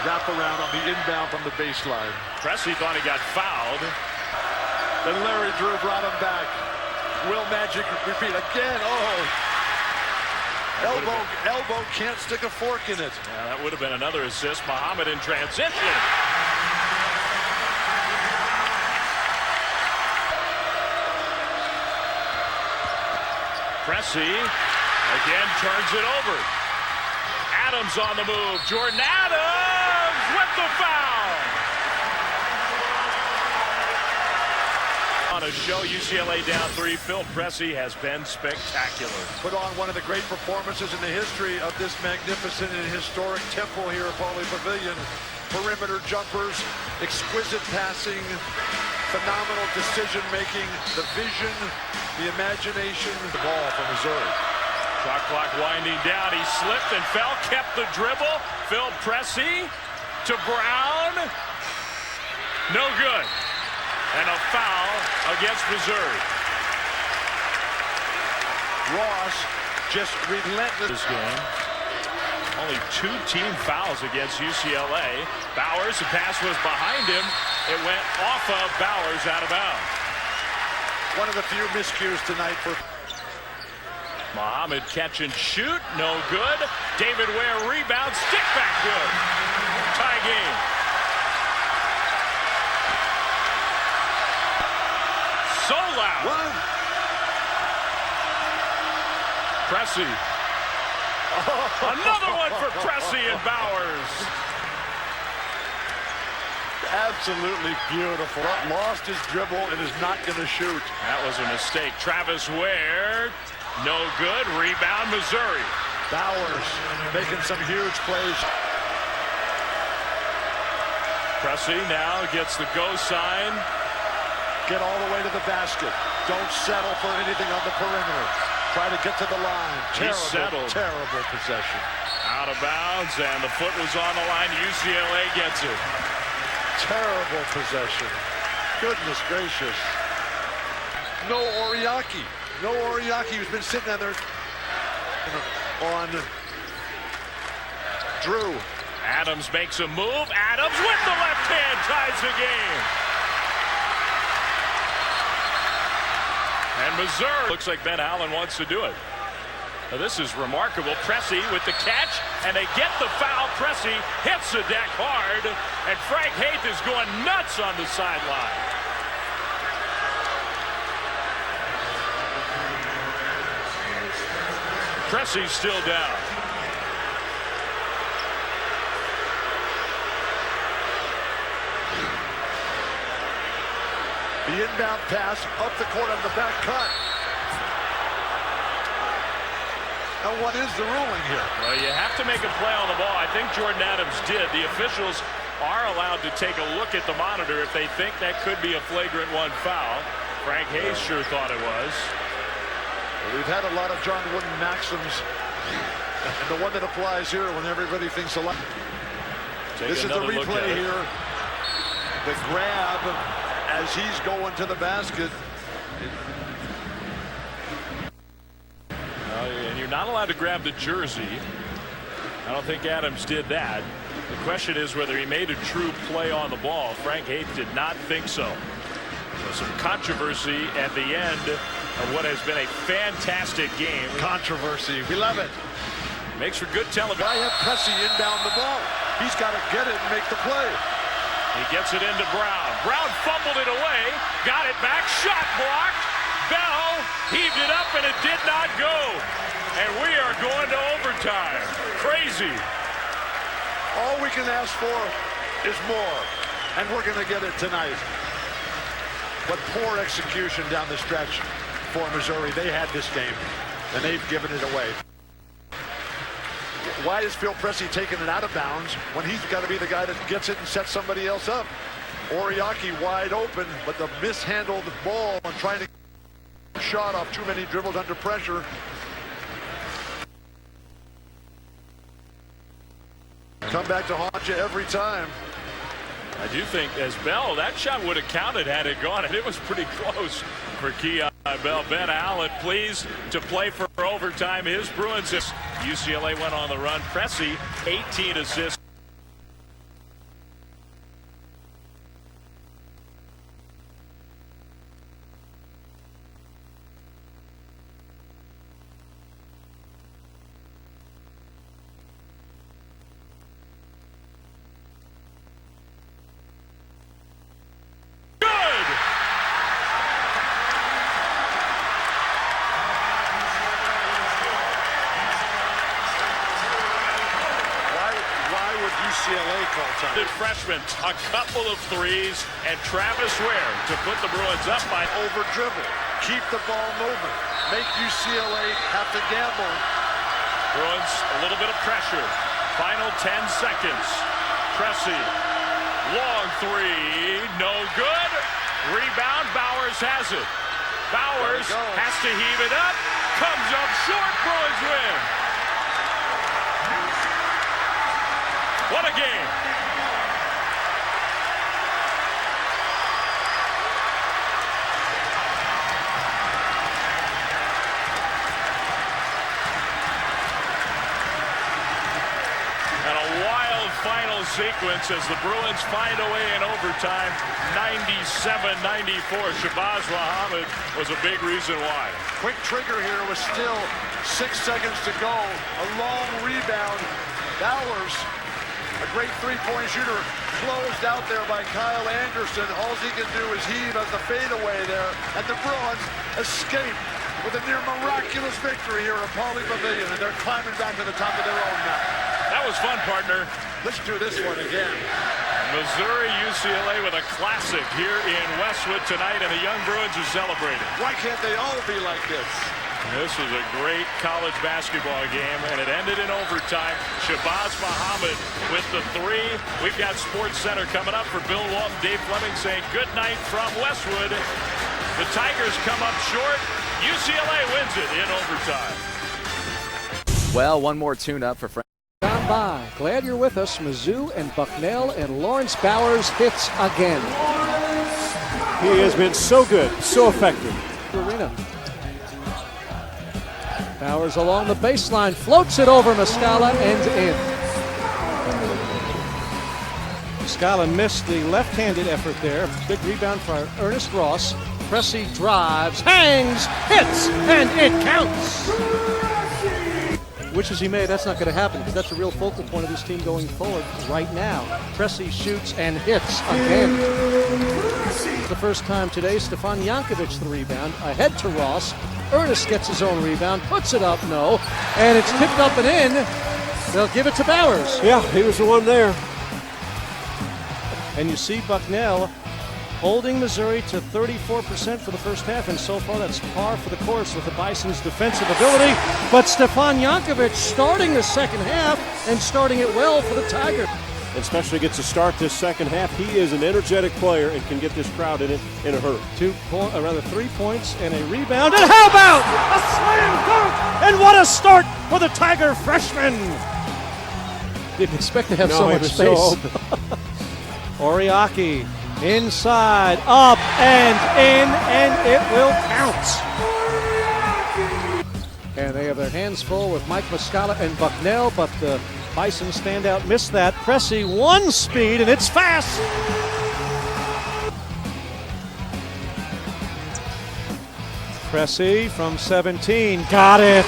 wrap around on the inbound from the baseline. Pressey thought he got fouled. Then Larry Drew brought him back. Will Magic repeat again. Oh. Elbow can't stick a fork in it. Yeah, that would have been another assist. Muhammad in transition. Pressey again turns it over. Adams on the move. Jordan Adams with the foul. On a show, UCLA down 3. Phil Pressey has been spectacular. Put on one of the great performances in the history of this magnificent and historic temple here at Pauley Pavilion. Perimeter jumpers, exquisite passing, phenomenal decision-making, the vision, the imagination. The ball for Missouri. Shot clock winding down. He slipped and fell, kept the dribble. Phil Pressey to Brown. No good. And a foul against Missouri. Ross just relentless. This game. Only 2 team fouls against UCLA. Bowers, the pass was behind him. It went off of Bowers out of bounds. One of the few miscues tonight for Muhammad catch and shoot, no good. David Ware rebound, stick back good. Tie game. So loud. What? Pressey. Another one for Pressey and Bowers. Absolutely beautiful. Lost his dribble and is not going to shoot. That was a mistake. Travis Ware, no good. Rebound, Missouri. Bowers making some huge plays. Pressey now gets the go sign. Get all the way to the basket. Don't settle for anything on the perimeter. Try to get to the line. Terrible possession. Out of bounds, and the foot was on the line. UCLA gets it. Terrible possession. Goodness gracious. No Oriaki. No Oriaki who's been sitting down there on Drew. Adams makes a move. Adams with the left hand ties the game. And Missouri looks like Ben Allen wants to do it. Now this is remarkable. Pressey with the catch, and they get the foul. Pressey hits the deck hard, and Frank Haith is going nuts on the sideline. Pressey's still down. The inbound pass up the court on the back cut. Now, what is the ruling here? Well, you have to make a play on the ball. I think Jordan Adams did. The officials are allowed to take a look at the monitor if they think that could be a flagrant 1 foul. Frank Hayes sure thought it was. Well, we've had a lot of John Wooden maxims, and the one that applies here when everybody thinks alike. This is the replay here. The grab as he's going to the basket. And you're not allowed to grab the jersey. I don't think Adams did that. The question is whether he made a true play on the ball. Frank Haith did not think so. So some controversy at the end of what has been a fantastic game. Controversy. We love it. Makes for good television. I have Pressey inbound the ball. He's got to get it and make the play. He gets it into Brown. Brown fumbled it away. Got it back. Shot blocked. Bell heaved it up, and it did not go. And we are going to overtime. Crazy. All we can ask for is more, and we're going to get it tonight. But poor execution down the stretch for Missouri. They had this game, and they've given it away. Why is Phil Pressey taking it out of bounds when he's got to be the guy that gets it and sets somebody else up? Oriaki wide open, but the mishandled ball and trying to get a shot off too many dribbles under pressure. Come back to haunt you every time. I do think, as Bell, that shot would have counted had it gone, and it was pretty close for Keon Bell. Ben Allen pleased to play for overtime. His Bruins, UCLA went on the run. Pressey, 18 assists. UCLA call time. The freshman, a couple of threes, and Travis Ware to put the Bruins up by over dribble. Keep the ball moving. Make UCLA have to gamble. Bruins, a little bit of pressure. Final 10 seconds. Pressey, long three, no good. Rebound, Bowers has it. Bowers has to heave it up. Comes up short, Bruins win. What a game. And a wild final sequence as the Bruins find a way in overtime. 97-94. Shabazz Muhammad was a big reason why. Quick trigger here with still 6 seconds to go. A long rebound. Bowers, a great three-point shooter, closed out there by Kyle Anderson. All he can do is heave as the fadeaway there. And the Bruins escape with a near miraculous victory here at Pauley Pavilion. And they're climbing back to the top of their own now. That was fun, partner. Let's do this one again. Missouri UCLA with a classic here in Westwood tonight, and the young Bruins are celebrating. Why can't they all be like this? This was a great college basketball game, and it ended in overtime. Shabazz Muhammad with the three. We've got Sports Center coming up for Bill Walton, Dave Fleming saying good night from Westwood. The Tigers come up short. UCLA wins it in overtime. Well, one more tune-up for Frank. Gone by. Glad you're with us. Mizzou and Bucknell and Lawrence Bowers hits again. He has been so good, so effective. Arena. Bowers along the baseline, floats it over Muscala and in. Muscala missed the left-handed effort there. Big rebound for Ernest Ross. Pressey drives, hangs, hits, and it counts. Wishes he may, that's not going to happen because that's a real focal point of this team going forward right now. Pressey shoots and hits again. The first time today, Stefan Jankovic the rebound, ahead to Ross. Ernest gets his own rebound, puts it up, no, and it's tipped up and in. They'll give it to Bowers. Yeah, he was the one there. And you see Bucknell holding Missouri to 34% for the first half, and so far that's par for the course with the Bison's defensive ability. But Stefan Jankovic starting the second half and starting it well for the Tigers. Especially gets to start this second half. He is an energetic player and can get this crowd in it in a hurry. 3 points and a rebound. And how about a slam dunk? And what a start for the Tiger freshman. Didn't expect to have so much space. Oriaki inside, up and in, and it will count. And they have their hands full with Mike Muscala and Bucknell, but the Bison standout missed that. Pressey one speed, and it's fast. Pressey from 17, got it.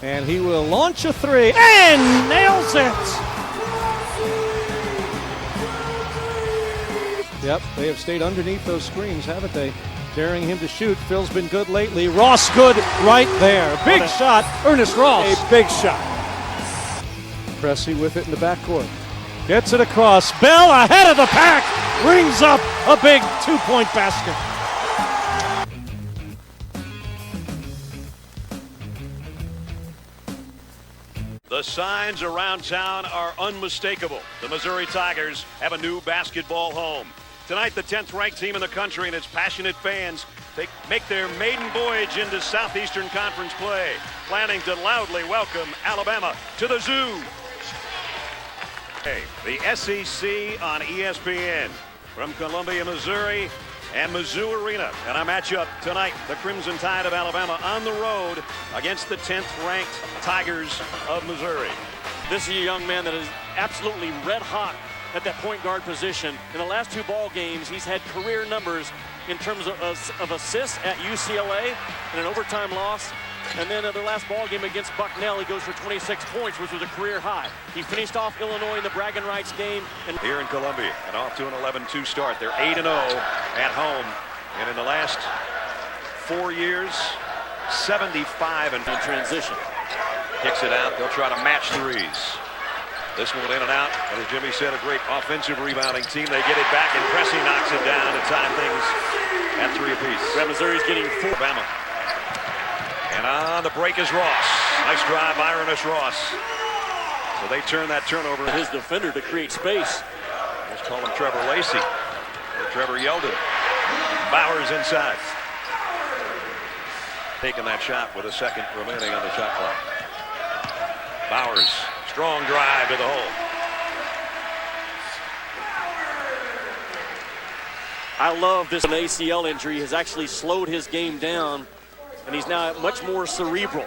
And he will launch a three and nails it. Yep, they have stayed underneath those screens, haven't they? daring him to shoot. Phil's been good lately. Ross good right there. Big shot. Ernest Ross. A big shot. Pressey with it in the backcourt. Gets it across. Bell ahead of the pack. Brings up a big two-point basket. The signs around town are unmistakable. The Missouri Tigers have a new basketball home. Tonight, the 10th ranked team in the country and its passionate fans make their maiden voyage into Southeastern Conference play, planning to loudly welcome Alabama to the Zoo. Hey, the SEC on ESPN from Columbia, Missouri and Mizzou Arena. And our matchup tonight, the Crimson Tide of Alabama on the road against the 10th ranked Tigers of Missouri. This is a young man that is absolutely red hot at that point guard position. In the last two ball games, he's had career numbers in terms of assists at UCLA and an overtime loss. And then the last ball game against Bucknell, he goes for 26 points, which was a career high. He finished off Illinois in the bragging rights game. And here in Columbia, and off to an 11-2 start. They're 8-0 at home. And in the last 4 years, 75 in transition. Kicks it out. They'll try to match threes. This one in and out. And as Jimmy said, a great offensive rebounding team. They get it back, and Pressey knocks it down to tie things at 3 apiece. Missouri's getting 4. Alabama. And on the break is Ross. Nice drive by Ernest Ross. So they turn that turnover. His defender to create space. Let's call him Trevor Lacey. Or Trevor Yeldon. Bowers inside. Taking that shot with a second remaining on the shot clock. Bowers, strong drive to the hole. I love this. An ACL injury has actually slowed his game down, and he's now much more cerebral.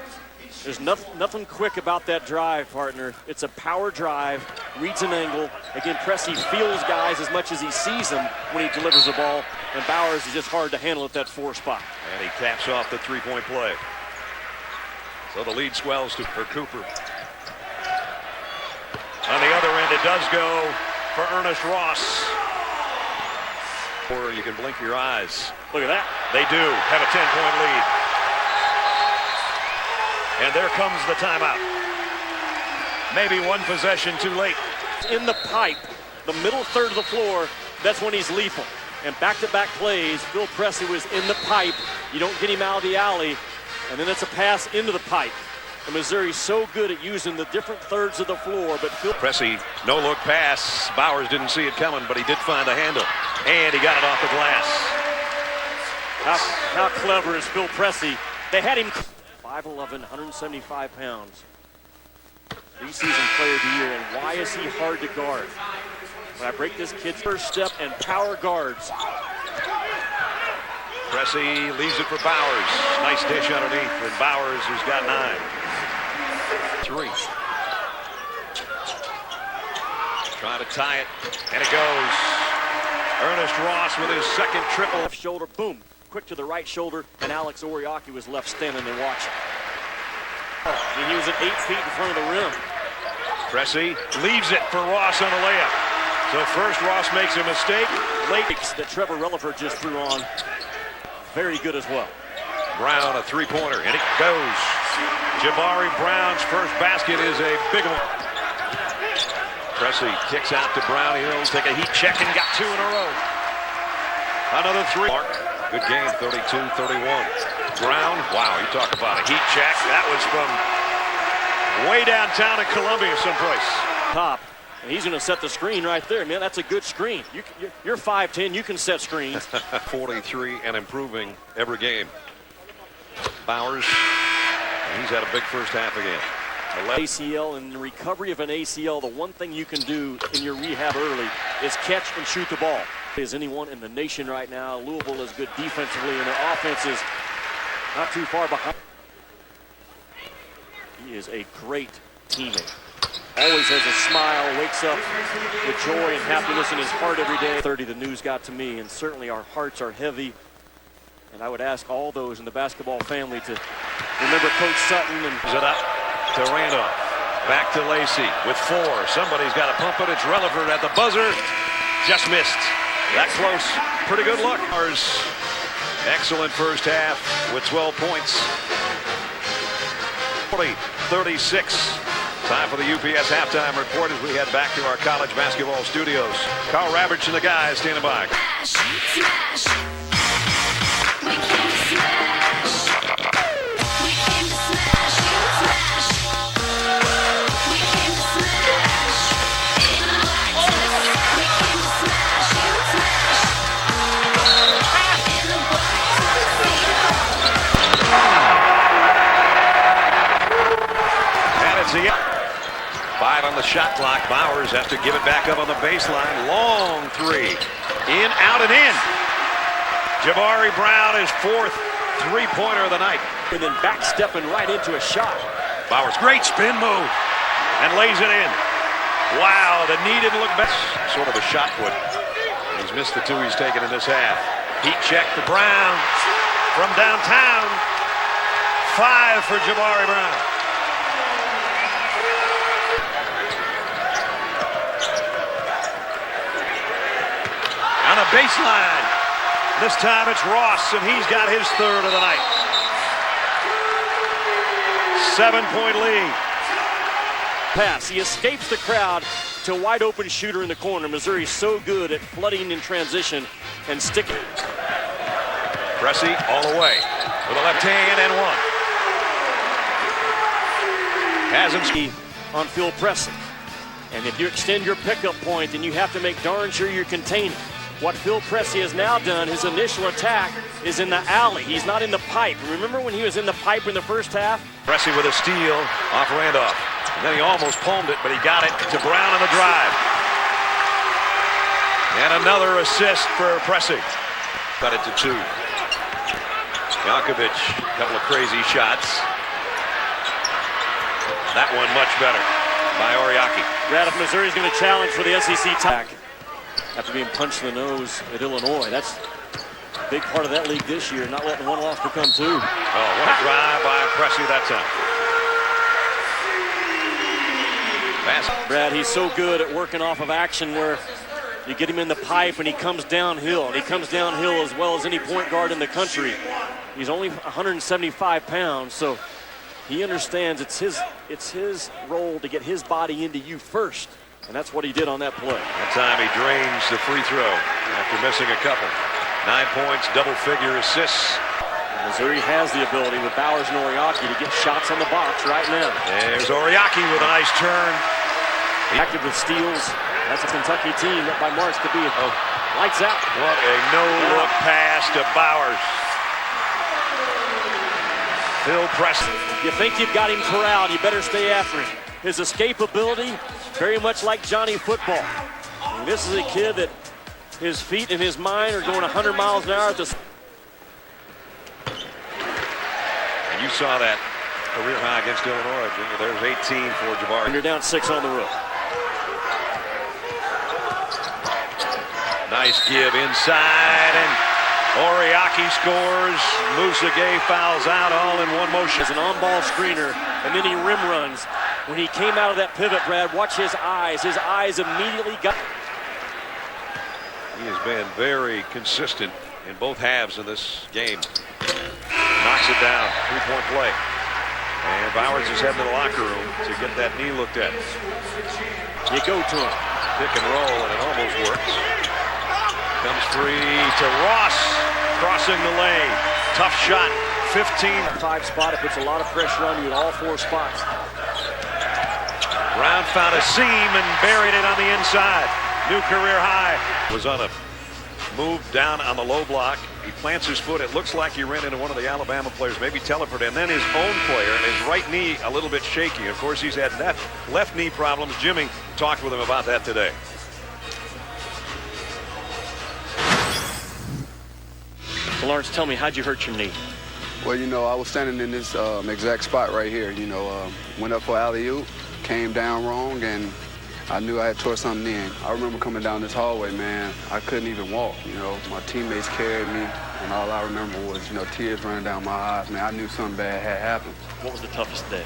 There's nothing quick about that drive, partner. It's a power drive, reads an angle. Again, Pressey feels guys as much as he sees them when he delivers the ball, and Bowers is just hard to handle at that 4 spot. And he taps off the three-point play. So the lead swells for Cooper. On the other end, it does go for Ernest Ross. Or you can blink your eyes. Look at that. They do have a 10-point lead. And there comes the timeout. Maybe one possession too late. In the pipe, the middle third of the floor, that's when he's lethal. And back-to-back plays, Phil Pressey was in the pipe. You don't get him out of the alley, and then it's a pass into the pipe. And Missouri's so good at using the different thirds of the floor, but Phil Pressey, no-look pass. Bowers didn't see it coming, but he did find a handle. And he got it off the glass. How clever is Phil Pressey? They had him 5'11", 175 pounds. Preseason player of the year, and why is he hard to guard? When I break this kid's first step and power guards. Pressey leaves it for Bowers. Nice dish underneath, and Bowers has got 9. 3. Trying to tie it, and it goes. Ernest Ross with his second triple. Left shoulder, boom. Quick to the right shoulder, and Alex Oriaki was left standing there watching. And he was at 8 feet in front of the rim. Pressey leaves it for Ross on a layup. So first Ross makes a mistake. Late that Trevor Relliver just threw on. Very good as well. Brown, a three-pointer, and it goes. Jabari Brown's first basket is a big one. Pressey kicks out to Brown. He'll take a heat check and got 2 in a row. Another 3. Good game, 32-31. Brown, wow, you talk about a heat check. That was from way downtown in Columbia someplace. Top, and he's going to set the screen right there. Man, that's a good screen. You're 5'10", you can set screens. 43 and improving every game. Bowers, he's had a big first half again. ACL, and the recovery of an ACL, the one thing you can do in your rehab early is catch and shoot the ball. Is anyone in the nation right now? Louisville is good defensively, and their offense is not too far behind. He is a great teammate. Always has a smile, wakes up with joy and happiness in his heart every day. 30, the news got to me, and certainly our hearts are heavy. And I would ask all those in the basketball family to remember Coach Sutton. And it up to Randolph. Back to Lacey with 4. Somebody's got to pump it. It's Relliver at the buzzer. Just missed. That close. Pretty good luck. Excellent first half with 12 points. 36. Time for the UPS halftime report as we head back to our college basketball studios. Carl Ravitch and the guys standing by. Five on the shot clock. Bowers has to give it back up on the baseline. Long three. In, out, and in. Jabari Brown, his fourth three-pointer of the night. And then back-stepping right into a shot. Bowers, great spin move. And lays it in. Wow, the knee didn't look best. Sort of a shot put. He's missed the two he's taken in this half. Heat check to Brown. From downtown. 5 for Jabari Brown. On the baseline. This time it's Ross, and he's got his third of the night. 7-point lead. Pass. He escapes the crowd to a wide open shooter in the corner. Missouri's so good at flooding in transition and sticking. Pressey all the way with a left hand and one. Hasn't on Phil Pressey. And if you extend your pickup point, then you have to make darn sure you're containing. What Phil Pressey has now done, his initial attack is in the alley. He's not in the pipe. Remember when he was in the pipe in the first half? Pressey with a steal off Randolph. And then he almost palmed it, but he got it to Brown on the drive. And another assist for Pressey. Cut it to 2. Yankovic, a couple of crazy shots. That one much better by Oriaki. Brad, if Missouri's going to challenge for the SEC title after being punched in the nose at Illinois, that's a big part of that league this year, not letting one loss become 2. Oh, what a drive by Pressey that time. Brad, he's so good at working off of action where you get him in the pipe and he comes downhill. And he comes downhill as well as any point guard in the country. He's only 175 pounds, so he understands it's his role to get his body into you first. And that's what he did on that play. That time he drains the free throw after missing a couple. 9 points, double-figure assists. Missouri has the ability with Bowers and Oriaki to get shots on the box right now. There's Oriaki with a nice turn. Active with steals. That's a Kentucky team that by March could be lights out. What a no-look pass to Bowers. Phil Pressey. You think you've got him corralled, you better stay after him. His escapability, very much like Johnny Football. And this is a kid that his feet and his mind are going 100 miles an hour at the. And you saw that career high against Illinois. There's 18 for Jabari. And you're down 6 on the road. Nice give inside, and Oriaki scores. Musagay fouls out all in one motion. As an on-ball screener, and then he rim runs. When he came out of that pivot, Brad, watch his eyes. His eyes immediately got. He has been very consistent in both halves of this game. Knocks it down. 3-point play. And Bowers is heading to the locker room to get that knee looked at. You go to him. Pick and roll, and it almost works. Comes free to Ross, crossing the lane. Tough shot, 15. 5 spot, it puts a lot of pressure on you at all 4 spots. Brown found a seam and buried it on the inside. New career high. Was on a move down on the low block. He plants his foot. It looks like he ran into one of the Alabama players, maybe Telford, and then his own player, and his right knee a little bit shaky. Of course, he's had left knee problems. Jimmy talked with him about that today. Lawrence, tell me, how'd you hurt your knee? Well, you know, I was standing in this exact spot right here. You know, went up for alley-oop, came down wrong, and I knew I had tore something in. I remember coming down this hallway, man. I couldn't even walk. You know, my teammates carried me, and all I remember was, you know, tears running down my eyes. Man, I knew something bad had happened. What was the toughest day?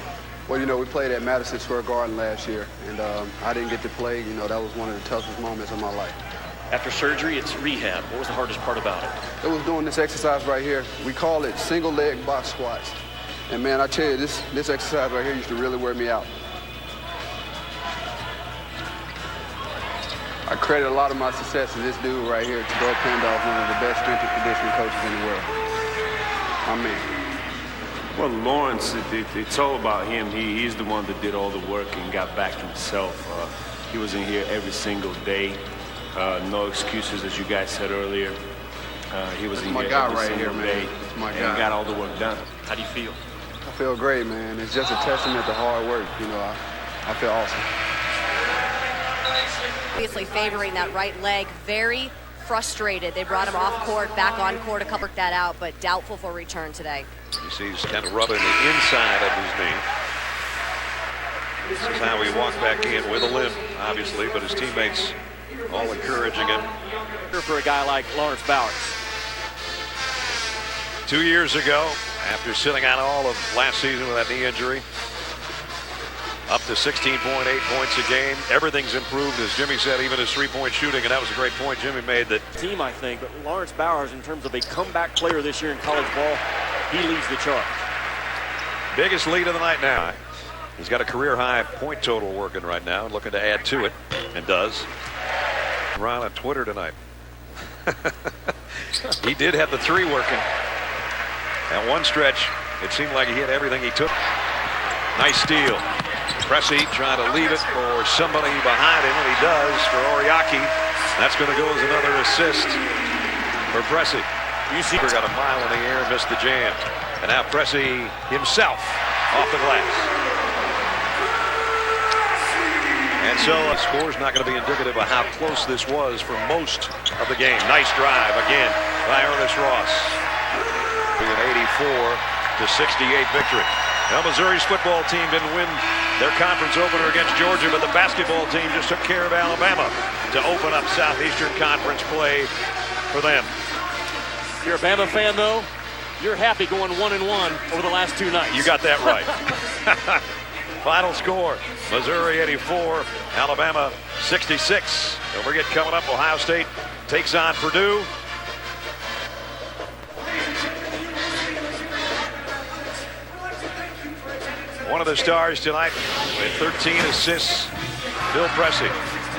Well, you know, we played at Madison Square Garden last year, and I didn't get to play. You know, that was one of the toughest moments of my life. After surgery, it's rehab. What was the hardest part about it? It was doing this exercise right here. We call it single leg box squats. And man, I tell you, this exercise right here used to really wear me out. I credit a lot of my success to this dude right here, Doug Pandolf, one of the best strength and conditioning coaches in the world. My man. Well, Lawrence, it's all about him. He's the one that did all the work and got back himself. He was in here every single day. No excuses, as you guys said earlier. He was in here every single day and got all the work done. How do you feel? I feel great, man. It's just a testament to hard work. You know, I feel awesome. Obviously favoring that right leg, very frustrated. They brought him off court, back on court to cover that out, but doubtful for return today. You see he's kind of rubbing the inside of his knee. This is how he walked back in with a limp, obviously, but his teammates all encouraging him. For a guy like Lawrence Bowers. 2 years ago, after sitting out all of last season with that knee injury, up to 16.8 points a game. Everything's improved, as Jimmy said, even his three-point shooting, and that was a great point Jimmy made. That team, I think, but Lawrence Bowers, in terms of a comeback player this year in college ball, he leads the charge. Biggest lead of the night now. He's got a career-high point total working right now, looking to add to it, and does. Ron on Twitter tonight. He did have the three working. At one stretch, it seemed like he hit everything he took. Nice steal. Pressey trying to leave it for somebody behind him, and he does for Oriaki. That's going to go as another assist for Pressey. UC got a mile in the air, missed the jam. And now Pressey himself off the glass. And so the score's not going to be indicative of how close this was for most of the game. Nice drive again by Ernest Ross. An 84-68 victory. Now Missouri's football team didn't win their conference opener against Georgia, but the basketball team just took care of Alabama to open up Southeastern Conference play for them. If you're a Bama fan, though, you're happy going 1-1 over the last 2 nights. You got that right. Final score, Missouri 84, Alabama 66. Don't forget, coming up, Ohio State takes on Purdue. One of the stars tonight with 13 assists, Bill Pressey.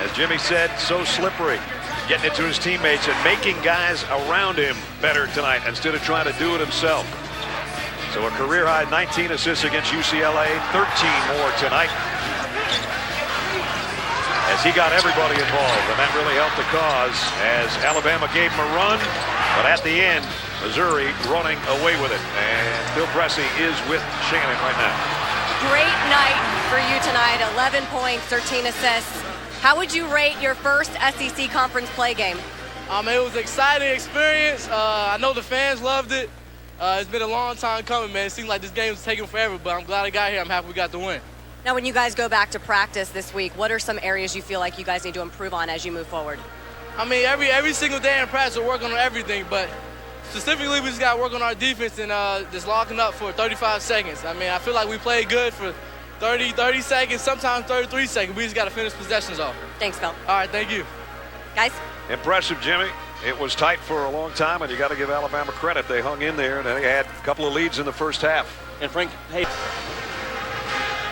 As Jimmy said, so slippery, getting it to his teammates and making guys around him better tonight instead of trying to do it himself. So a career high 19 assists against UCLA, 13 more tonight. As he got everybody involved, and that really helped the cause as Alabama gave him a run, but at the end, Missouri running away with it. And Bill Pressey is with Shannon right now. Great night for you tonight, 11 points, 13 assists. How would you rate your first SEC conference play game? It was an exciting experience. I know the fans loved it. It's been a long time coming, man. It seemed like this game was taking forever, but I'm glad I got here. I'm happy we got the win. Now, when you guys go back to practice this week, what are some areas you feel like you guys need to improve on as you move forward? Every single day in practice we're working on everything, but specifically we just got to work on our defense and just locking up for 35 seconds. I feel like we played good for 30 seconds, sometimes 33 seconds. We just got to finish possessions off. Thanks, Phil. All right, thank you. Guys? Impressive, Jimmy. It was tight for a long time, and you got to give Alabama credit. They hung in there, and they had a couple of leads in the first half. And Frank, hey.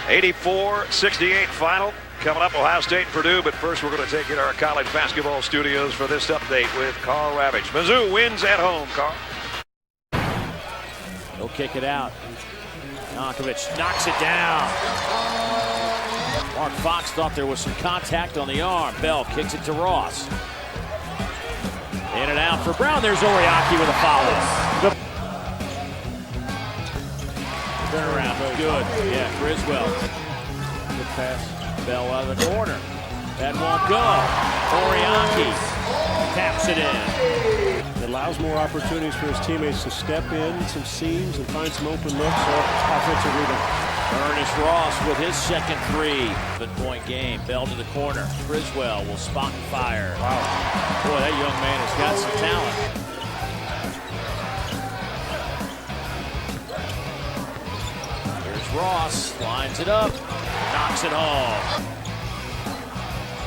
84-68 final. Coming up, Ohio State, Purdue. But first, we're going to take you to our college basketball studios for this update with Carl Ravitch. Mizzou wins at home, Carl. He'll kick it out. Yankovic knocks it down. Mark Fox thought there was some contact on the arm. Bell kicks it to Ross. In and out for Brown. There's Oriaki with a foul. Turnaround, good. Yeah, Griswell. Good pass. Bell out of the corner. That won't go. Oriaki taps it in. It allows more opportunities for his teammates to step in some seams and find some open looks or offensive rebound. Ernest Ross with his second 3-point game. Bell to the corner. Griswell will spot and fire. Wow. Boy, that young man has got some talent. Ross lines it up, knocks it home.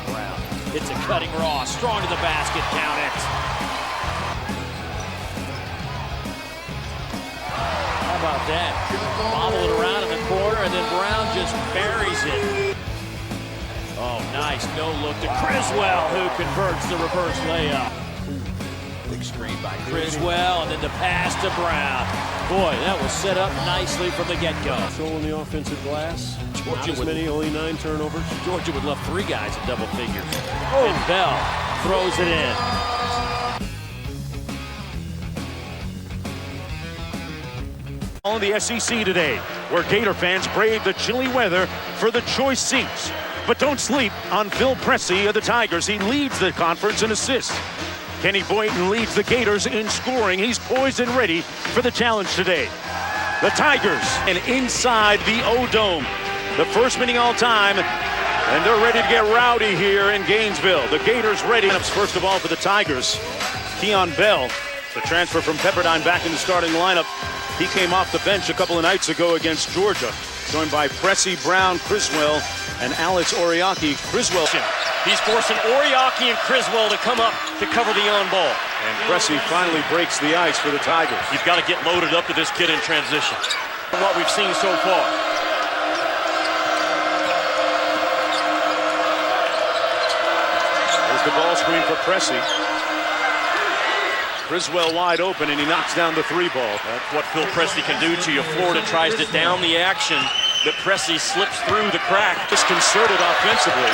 Brown It's a cutting Ross. Strong to the basket. Count it. How about that? Bobble it around in the corner, and then Brown just buries it. Oh, nice. No look to Criswell, who converts the reverse layup. Big screen by Criswell, and then the pass to Brown. Boy, that was set up nicely from the get-go. Controlling the offensive glass. Georgia Not as many, only 9 turnovers. Georgia would love 3 guys in double figures. And Bell throws it in. On the SEC today, where Gator fans brave the chilly weather for the choice seats. But don't sleep on Phil Pressey of the Tigers. He leads the conference in assists. Kenny Boynton leads the Gators in scoring. He's poised and ready for the challenge today. The Tigers and inside the O-Dome. The first meeting all time, and they're ready to get rowdy here in Gainesville. The Gators ready. First of all for the Tigers, Keon Bell, the transfer from Pepperdine back in the starting lineup. He came off the bench a couple of nights ago against Georgia, joined by Pressey, Brown, Criswell, and Alex Oriaki. Criswell. He's forcing Oriaki and Criswell to come up to cover the on-ball. And Pressey finally breaks the ice for the Tigers. You've got to get loaded up to this kid in transition. From what we've seen so far. There's the ball screen for Pressey. Criswell wide open, and he knocks down the 3-ball. That's what Phil Pressey can do to you. Florida tries to down the action, but Pressey slips through the crack. Disconcerted offensively.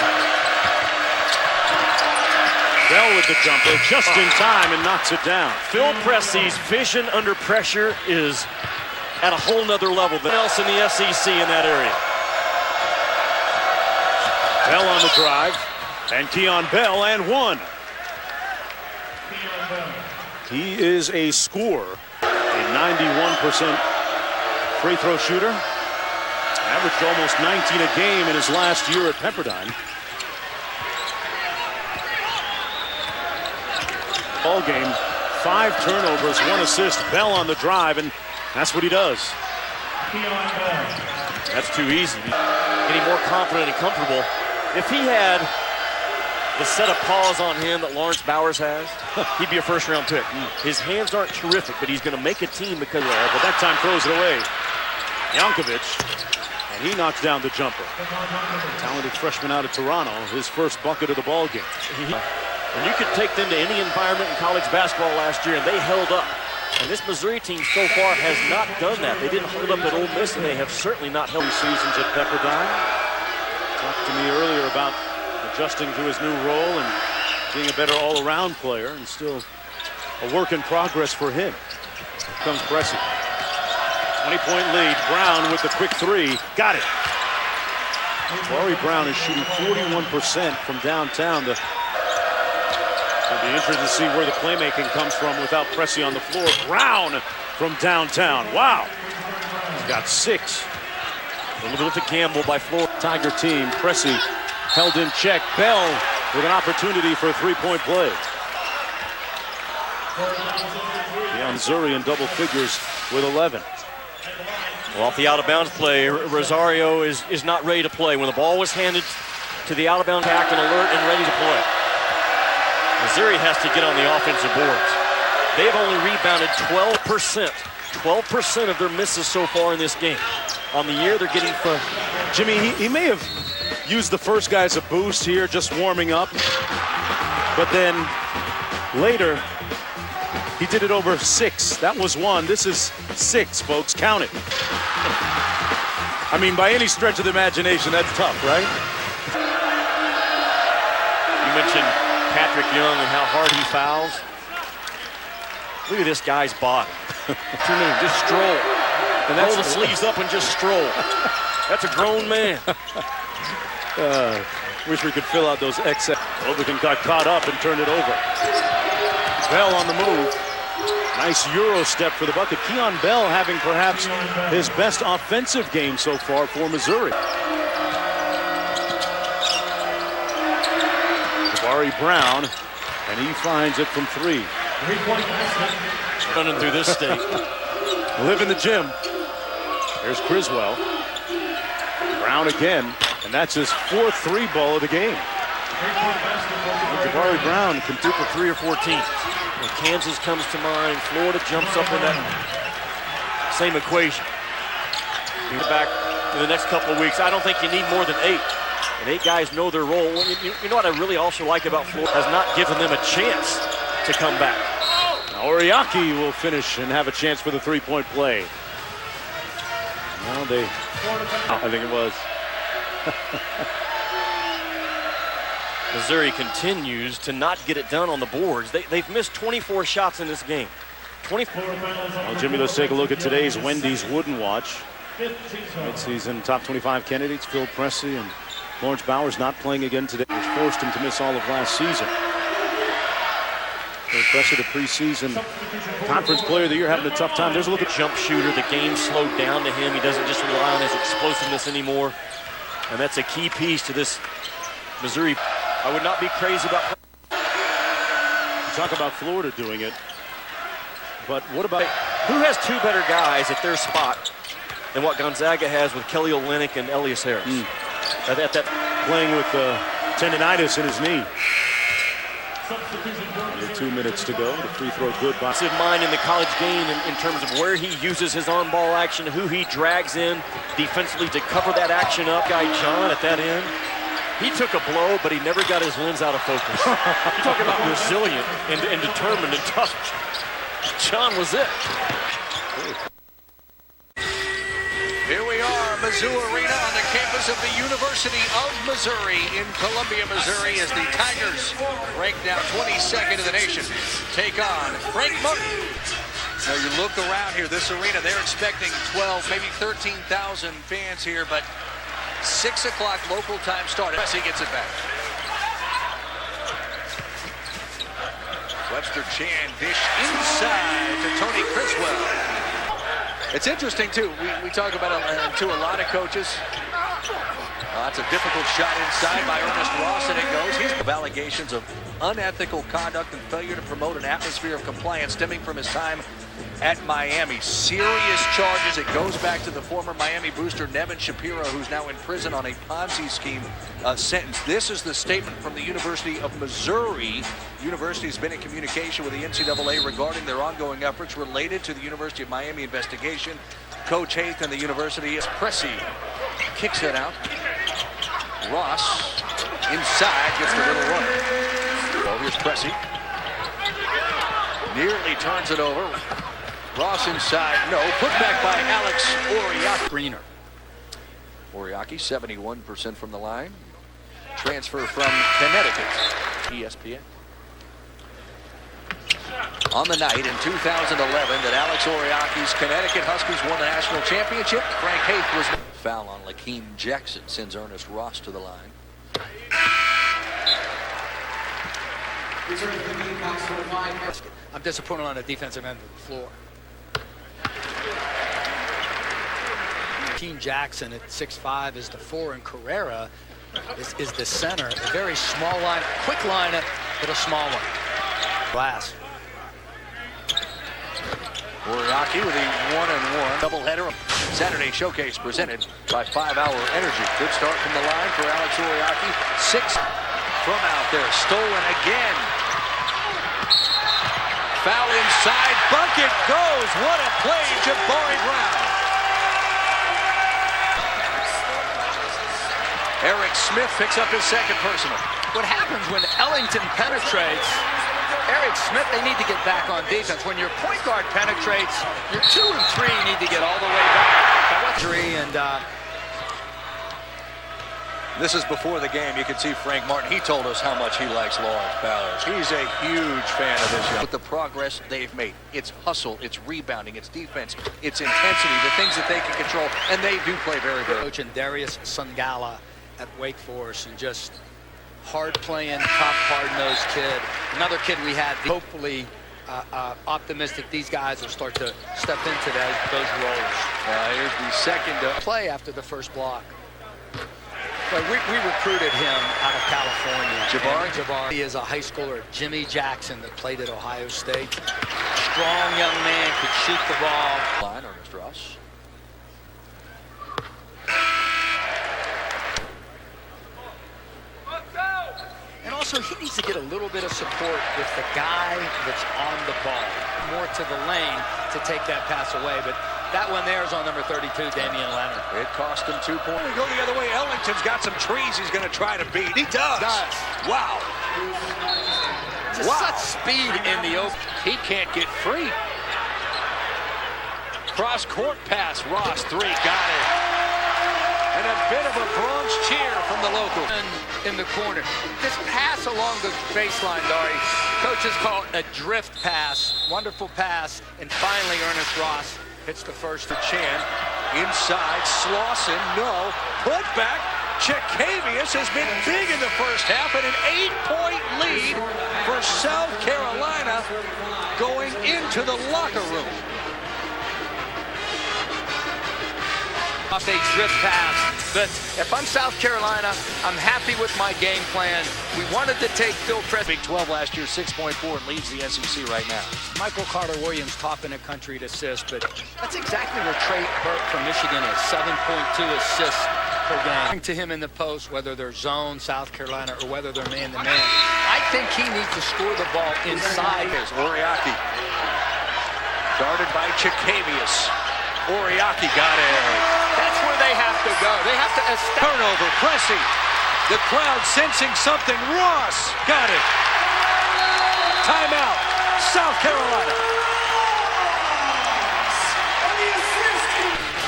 Bell with the jumper just in time and knocks it down. Phil Pressey's vision under pressure is at a whole nother level than else in the SEC in that area. Bell on the drive, and Keon Bell and one. He is a scorer, a 91% free throw shooter. Averaged almost 19 a game in his last year at Pepperdine. Ball game, 5 turnovers, 1 assist. Bell on the drive, and that's what he does. That's too easy. Getting more confident and comfortable. If he had the set of paws on him that Lawrence Bowers has, he'd be a first-round pick. His hands aren't terrific, but he's going to make a team because of that. But that time throws it away. Yankovic, and he knocks down the jumper. Talented freshman out of Toronto, his first bucket of the ball game. And you could take them to any environment in college basketball last year, and they held up. And this Missouri team so far has not done that. They didn't hold up at Ole Miss, and they have certainly not held seasons at Pepperdine. Talked to me earlier about adjusting to his new role and being a better all-around player, and still a work in progress for him. Here comes Pressey. 20-point lead. Brown with the quick 3. Got it. Jabari Brown is shooting 41% from downtown. It'll be interesting to see where the playmaking comes from without Pressey on the floor. Brown from downtown. Wow. He's got 6. A little bit of a gamble by Florida. Tiger team. Pressey held in check. Bell with an opportunity for a 3-point play. Deion Zuri in double figures with 11. Well, off the out-of-bounds play, Rosario is not ready to play. When the ball was handed to the out-of-bounds back and alert and ready to play. Missouri has to get on the offensive boards. They've only rebounded 12%. 12% of their misses so far in this game. On the year, they're getting for Jimmy, he may have used the first guy as a boost here, just warming up. But then later, he did it over 6. That was 1. This is 6, folks. Count it. I mean, by any stretch of the imagination, that's tough, right? You mentioned Patrick Young and how hard he fouls. Look at this guy's body. What you mean? Just stroll. And roll the sleeves up and just stroll. That's a grown man. Wish we could fill out those excess. Overton got caught up and turned it over. Bell on the move. Nice Euro step for the bucket. Keon Bell having perhaps his best offensive game so far for Missouri. Jabari Brown, and he finds it from 3. Running through this state. Live in the gym. Here's Criswell. Brown again, and that's his 4th 3-ball of the game. Jabari Brown can do for 3 or 14. When Kansas comes to mind, Florida jumps up in that same equation. Back in the next couple of weeks, I don't think you need more than 8. And 8 guys know their role. You know what I really also like about Florida? Has not given them a chance to come back. Now Oriaki will finish and have a chance for the three-point play. Well, I think it was. Missouri continues to not get it done on the boards. They've missed 24 shots in this game. 24. Well, Jimmy, let's take a look at today's Wendy's Wooden Watch. Mid-season top 25 candidates, Phil Pressey and Lawrence Bowers not playing again today, which forced him to miss all of last season. Phil Pressey, the preseason conference player of the year, having a tough time. There's a look at jump shooter. The game slowed down to him. He doesn't just rely on his explosiveness anymore. And that's a key piece to this Missouri. I would not be crazy about. You talk about Florida doing it, but what about who has 2 better guys at their spot than what Gonzaga has with Kelly Olynyk and Elias Harris? Playing with tendonitis in his knee. Under 2 minutes to go. The free throw good by mind in the college game in terms of where he uses his on-ball action, who he drags in defensively to cover that action up. Guy John at that end. He took a blow, but he never got his lens out of focus. You're talking about resilient and determined and tough. John was it. Here we are, Mizzou Arena on the campus of the University of Missouri in Columbia, Missouri, as the Tigers, ranked now 22nd in the nation, take on Frank Martin. Now you look around here, this arena, they're expecting 12, maybe 13,000 fans here, but 6 o'clock local time start. Pressey gets it back. Webster Chan dish inside to Tony Criswell. It's interesting, too. We talk about it to a lot of coaches. That's a difficult shot inside by Ernest Ross, and it goes. He's of allegations of unethical conduct and failure to promote an atmosphere of compliance stemming from his time at Miami. Serious charges. It goes back to the former Miami booster, Nevin Shapiro, who's now in prison on a Ponzi scheme sentence. This is the statement from the University of Missouri. The university has been in communication with the NCAA regarding their ongoing efforts related to the University of Miami investigation. Coach Haith and the university is Pressey. Kicks it out. Ross inside gets the little run. Well, here's Pressey. Nearly turns it over. Ross inside, no. Put back by Alex Oriaki. Greener. Oriaki, 71% from the line. Transfer from Connecticut. ESPN. On the night in 2011 that Alex Oriaki's Connecticut Huskies won the national championship, Frank Haith was foul on Lakeem Jackson, sends Ernest Ross to the line. I'm disappointed on the defensive end of the floor. Lakeem Jackson at 6'5" is the 4, and Carrera is the center. A very small line, quick lineup, but a small one. Glass. Oriaki with a 1-and-1 doubleheader. Saturday Showcase presented by 5 Hour Energy. Good start from the line for Alex Oriaki. 6 from out there. Stolen again. Foul inside. Bucket goes. What a play, Jabari Brown. Eric Smith picks up his second personal. What happens when Ellington penetrates, Eric Smith, they need to get back on defense. When your point guard penetrates, your 2 and 3 need to get all the way back. And this is before the game. You can see Frank Martin. He told us how much he likes Lawrence Bowers. He's a huge fan of this young. With the progress they've made, it's hustle, it's rebounding, it's defense, it's intensity, the things that they can control, and they do play very, very. Coach and Darius Sungala at Wake Forest, and just hard-playing, tough, hard-nosed kid. Another kid we had, hopefully optimistic these guys will start to step into those roles. Here's the second play after the first block. But we recruited him out of California. Jabari. He is a high schooler, Jimmy Jackson, that played at Ohio State. Strong young man, could shoot the ball. Line, Ernest Ross. Also, he needs to get a little bit of support with the guy that's on the ball. More to the lane to take that pass away. But that one there is on number 32, Damian Leonard. It cost him 2 points. We go the other way. Ellington's got some trees he's going to try to beat. He does. Wow. Just such speed in the open. He can't get free. Cross-court pass. Ross, 3. Got it. And a bit of a Bronx cheer from the local. In the corner. This pass along the baseline, Dari. Coaches call it a drift pass. Wonderful pass. And finally, Ernest Ross hits the first to Chan. Inside, Slauson, no. Put back. Chikavius has been big in the first half, and an 8-point lead for South Carolina going into the locker room. Off a drift pass. But if I'm South Carolina, I'm happy with my game plan. We wanted to take Phil Pressey. Big 12 last year, 6.4, and leads the SEC right now. Michael Carter-Williams top in the country at assists, but that's exactly where Trey Burke from Michigan is, 7.2 assists per game. To him in the post, whether they're zone, South Carolina, or whether they're man-to-man. I think he needs to score the ball inside. Oriaki. Guarded by Chikavius. Oriaki got it. That's where they have to go. They have to establish. Turnover, Pressey. The crowd sensing something. Ross got it. Timeout, South Carolina.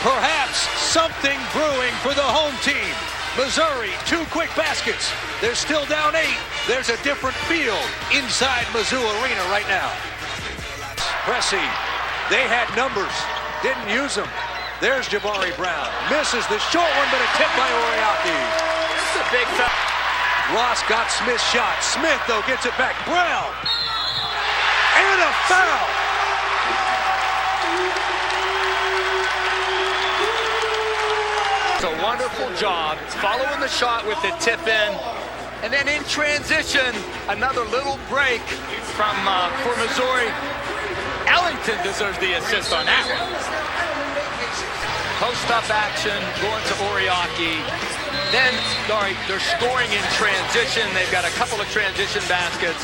Perhaps something brewing for the home team. Missouri, 2 quick baskets. They're still down 8. There's a different feel inside Mizzou Arena right now. Pressey, they had numbers, didn't use them. There's Jabari Brown. Misses the short one, but a tip by Oriaki. It's a big foul. Ross got Smith's shot. Smith, though, gets it back. Brown. And a foul. It's a wonderful job following the shot with the tip in. And then in transition, another little break from for Missouri. Ellington deserves the assist on that one. Post-up action, going to Oriaki. Then, Dari, they're scoring in transition. They've got a couple of transition baskets.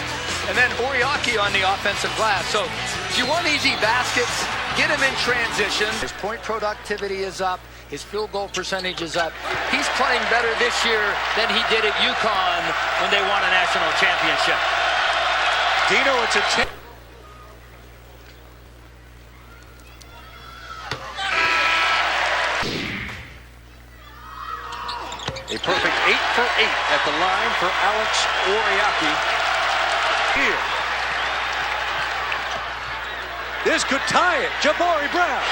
And then Oriaki on the offensive glass. So, if you want easy baskets, get him in transition. His point productivity is up. His field goal percentage is up. He's playing better this year than he did at UConn when they won a national championship. Dino, it's a A perfect 8 for 8 at the line for Alex Oriaki. Here. This could tie it. Jabari Brown.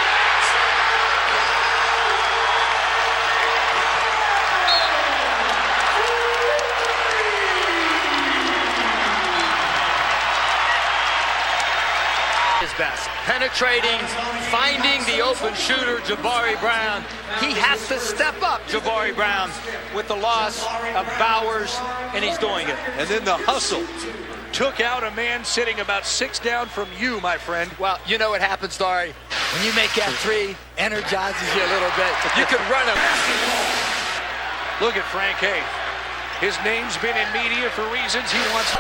His best. Penetrating, finding the open shooter, Jabari Brown. He has to step up, Jabari Brown, with the loss of Bowers, and he's doing it. And then the hustle took out a man sitting about 6 down from you, my friend. Well, you know what happens, Dari. When you make that 3, energizes you a little bit. You can run him. Look at Frank Hay. His name's been in media for reasons he wants.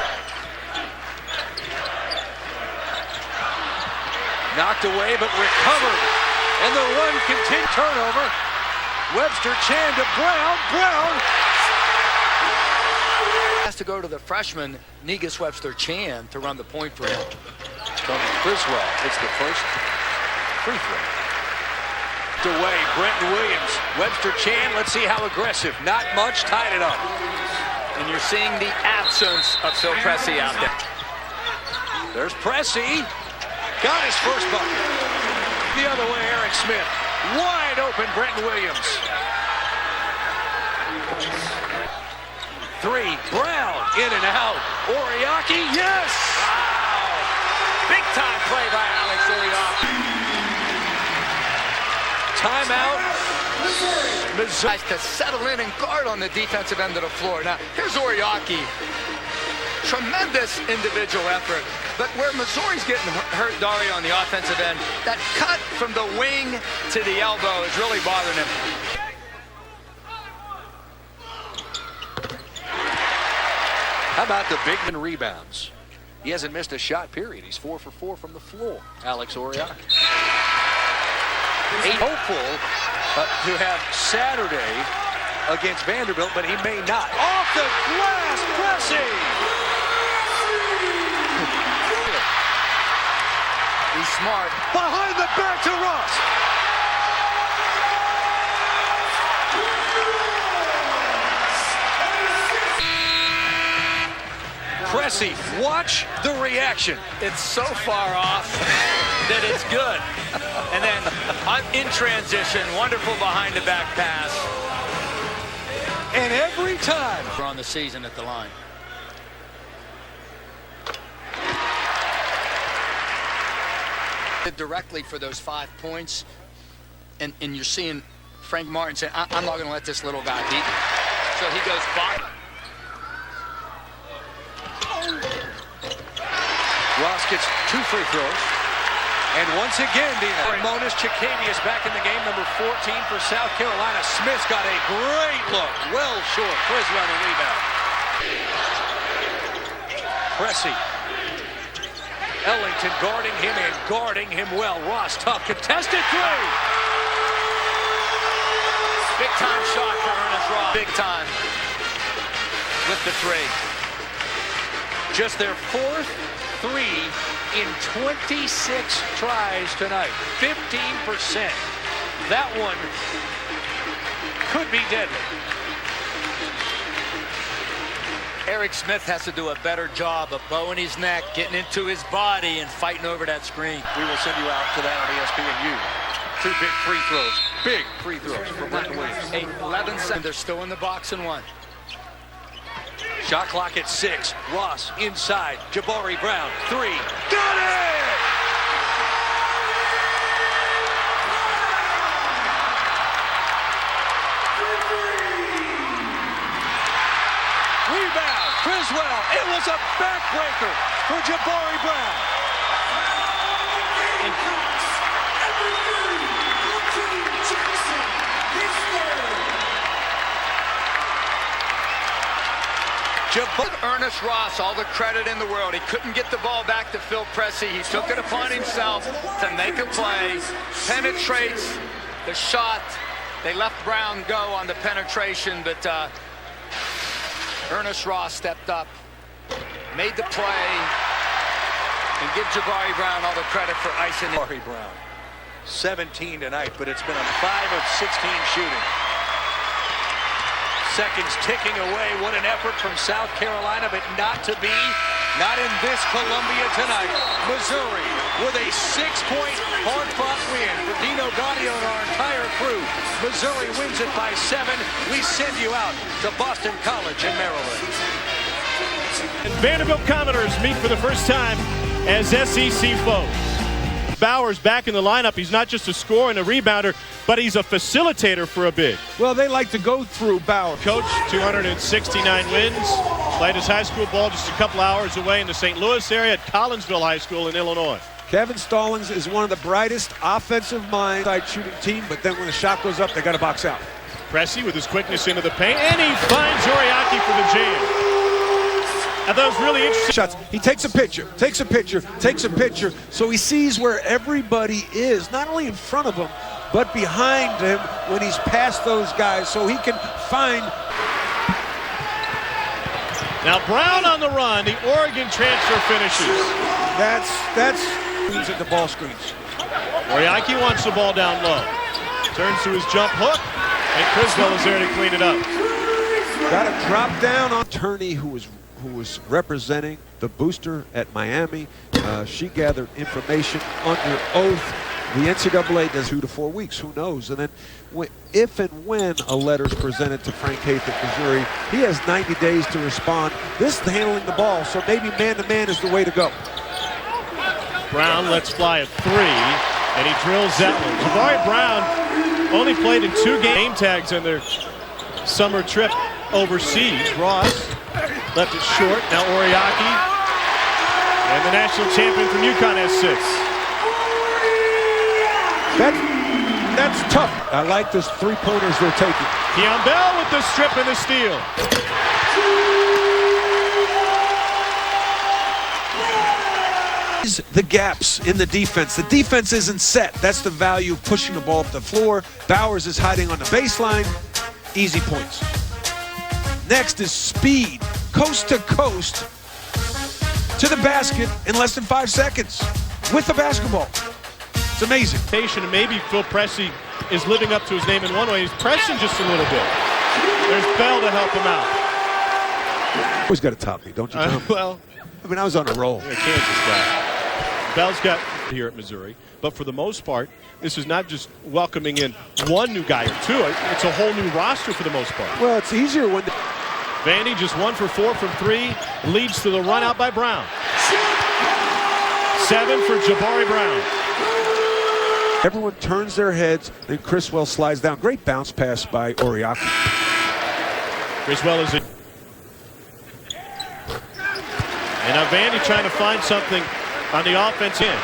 Knocked away, but recovered. And the run continued. Turnover. Webster Chan to Brown. Brown has to go to the freshman, Negus Webster Chan, to run the point for him. Tony Criswell hits the first free throw. Away, Brenton Williams. Webster Chan, let's see how aggressive. Not much, tied it up. And you're seeing the absence of Phil Pressey out there. There's Pressey. Got his first bucket. The other way, Eric Smith. Wide open, Brenton Williams. 3, Brown, in and out. Oriaki, yes! Wow! Big time play by Alex Oriaki. Timeout. Mizzou. To settle in and guard on the defensive end of the floor. Now, here's Oriaki. Tremendous individual effort. But where Missouri's getting hurt, Dari, on the offensive end, that cut from the wing to the elbow is really bothering him. How about the big rebounds? He hasn't missed a shot, period. He's 4 for 4 from the floor. Alex Oriaki. Hopeful to have Saturday against Vanderbilt, but he may not. Off the glass, Pressey! He's smart. Behind the back to Ross. Pressey, watch the reaction. It's so far off that it's good. And then in transition, wonderful behind the back pass. And every time. We're on the season at the line. Directly for those 5 points. And you're seeing Frank Martin say, I'm not going to let this little guy beat me. So he goes back. Ross gets 2 free throws. And once again, Dina. Ramonis Chikavius back in the game, number 14 for South Carolina. Smith's got a great look. Well short. Criswell the rebound. Pressey. Ellington guarding him and guarding him well. Ross, tough. Contested 3. Big time shot for Ernest Ross. Big time. With the 3. Just their 4th 3 in 26 tries tonight. 15%. That one could be deadly. Eric Smith has to do a better job of bowing his neck, getting into his body, and fighting over that screen. We will send you out to that on ESPNU. 2 big free throws. Big free throws from Brandon Williams. 11 seconds. They're still in the box and 1. Shot clock at 6. Ross inside. Jabari Brown. 3. Got it! Rebound. Criswell. It was a backbreaker for Jabari Brown. Ernest Ross, all the credit in the world. He couldn't get the ball back to Phil Pressey. He took it upon himself to make a play, penetrates the shot. They left Brown go on the penetration, but Ernest Ross stepped up, made the play, and give Jabari Brown all the credit for icing it. Jabari Brown, 17 tonight, but it's been a 5 of 16 shooting. Seconds ticking away. What an effort from South Carolina, but not to be. Not in this Columbia tonight. Missouri with a 6-point hard-fought win for Dino Gaudio and our entire crew. Missouri wins it by 7. We send you out to Boston College in Maryland. And Vanderbilt Commodores meet for the first time as SEC foes. Bowers back in the lineup. He's not just a scorer and a rebounder, but he's a facilitator for a big. Well, they like to go through Bowers. Coach, 269 wins. Played his high school ball just a couple hours away in the St. Louis area at Collinsville High School in Illinois. Kevin Stallings is one of the brightest offensive minds shooting team, but then when the shot goes up, they got to box out. Pressey with his quickness into the paint, and he finds Oriaki for the jam. I thought it was really interesting. Shots. He takes a picture, so he sees where everybody is, not only in front of him, but behind him when he's past those guys, so he can find. Now Brown on the run, the Oregon transfer finishes. That's at the ball screens. Oriaki wants the ball down low. Turns to his jump hook, and Criswell is there to clean it up. Got to drop down on Turney, who was representing the booster at Miami. She gathered information under oath. The NCAA does 2 to 4 weeks. Who knows? And then if and when a letter is presented to Frank Haith of Missouri, he has 90 days to respond. This is handling the ball, so maybe man-to-man is the way to go. Brown lets fly a 3, and he drills that one. Jabari Brown only played in 2 game tags in their summer trip overseas. Ross left it short. Now Oriaki, and the national champion from UConn has 6. That's tough. I like this 3-pointers they're taking. Keon Bell with the strip and the steal. the gaps in the defense. The defense isn't set. That's the value of pushing the ball up the floor. Bowers is hiding on the baseline. Easy points. Next is speed. Coast to coast to the basket in less than 5 seconds with the basketball. It's amazing. And maybe Phil Pressey is living up to his name in one way. He's pressing just a little bit. There's Bell to help him out. Always got to top me, don't you, Tom? Well, I mean, I was on a roll. Yeah, Kansas guy. Bell's got here at Missouri, but for the most part, this is not just welcoming in one new guy or two. It's a whole new roster for the most part. Well, it's easier when... Vandy just 1 for 4 from 3, leads to the run out by Brown. 7 for Jabari Brown. Everyone turns their heads, then Criswell slides down. Great bounce pass by Oriaki. Criswell is in. And now Vandy trying to find something on the offense end.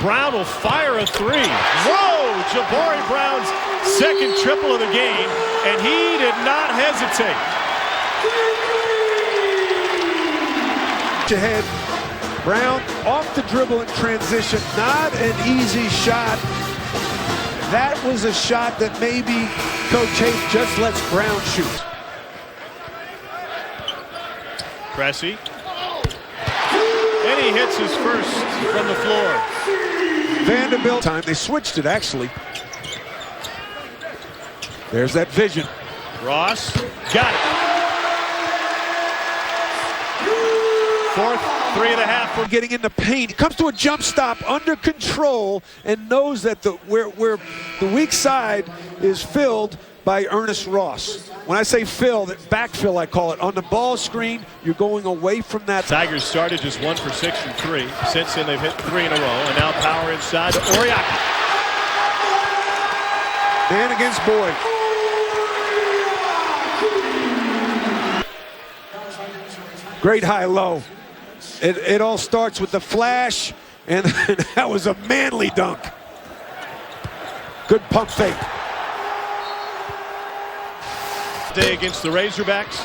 Brown will fire a 3. Whoa! Jabari Brown's second triple of the game, and he did not hesitate. Ahead. Brown off the dribble in transition. Not an easy shot. That was a shot that maybe Coach Hayes just lets Brown shoot. Pressey. And he hits his first from the floor. Vanderbilt time. They switched it, actually. There's that vision. Ross got it. Fourth, 3.5 for getting in the paint. He comes to a jump stop under control and knows that where the weak side is filled by Ernest Ross. When I say fill, that backfill I call it. On the ball screen, you're going away from that. Tigers started just 1 for 6 from 3. Since then, they've hit 3 in a row, and now power inside to Oriaki. Man against Boyd. Great high-low. It all starts with the flash, and that was a manly dunk. Good pump fake. Day against the Razorbacks.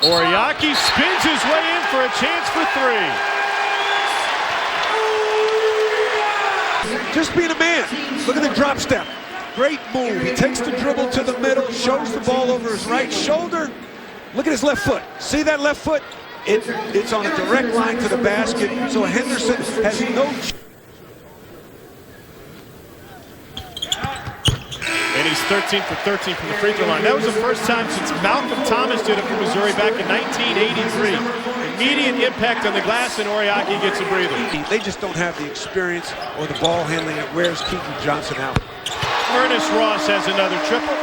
Oriaki spins his way in for a chance for 3. Just being a man. Look at the drop step. Great move. He takes the dribble to the middle, shows the ball over his right shoulder. Look at his left foot. See that left foot? It's on a direct line to the basket, so Henderson has no... And he's 13 for 13 from the free throw line. That was the first time since Malcolm Thomas did it for Missouri back in 1983. Immediate impact on the glass, and Oriaki gets a breather. They just don't have the experience or the ball handling. It wears Keegan Johnson out. Ernest Ross has another triple.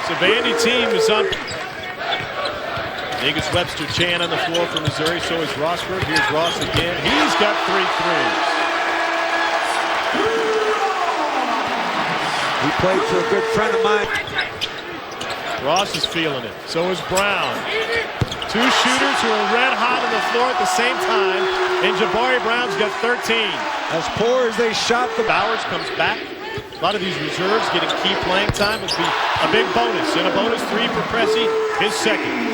The Vandy team is on. Negus Webster Chan on the floor for Missouri, so is Rossford. Here's Ross again. He's got 3 threes. He played for a good friend of mine. Ross is feeling it. So is Brown. 2 shooters who are red hot on the floor at the same time, and Jabari Brown's got 13. As poor as they shot, the Bowers comes back. A lot of these reserves getting key playing time would be a big bonus. And a bonus 3 for Pressey, his second.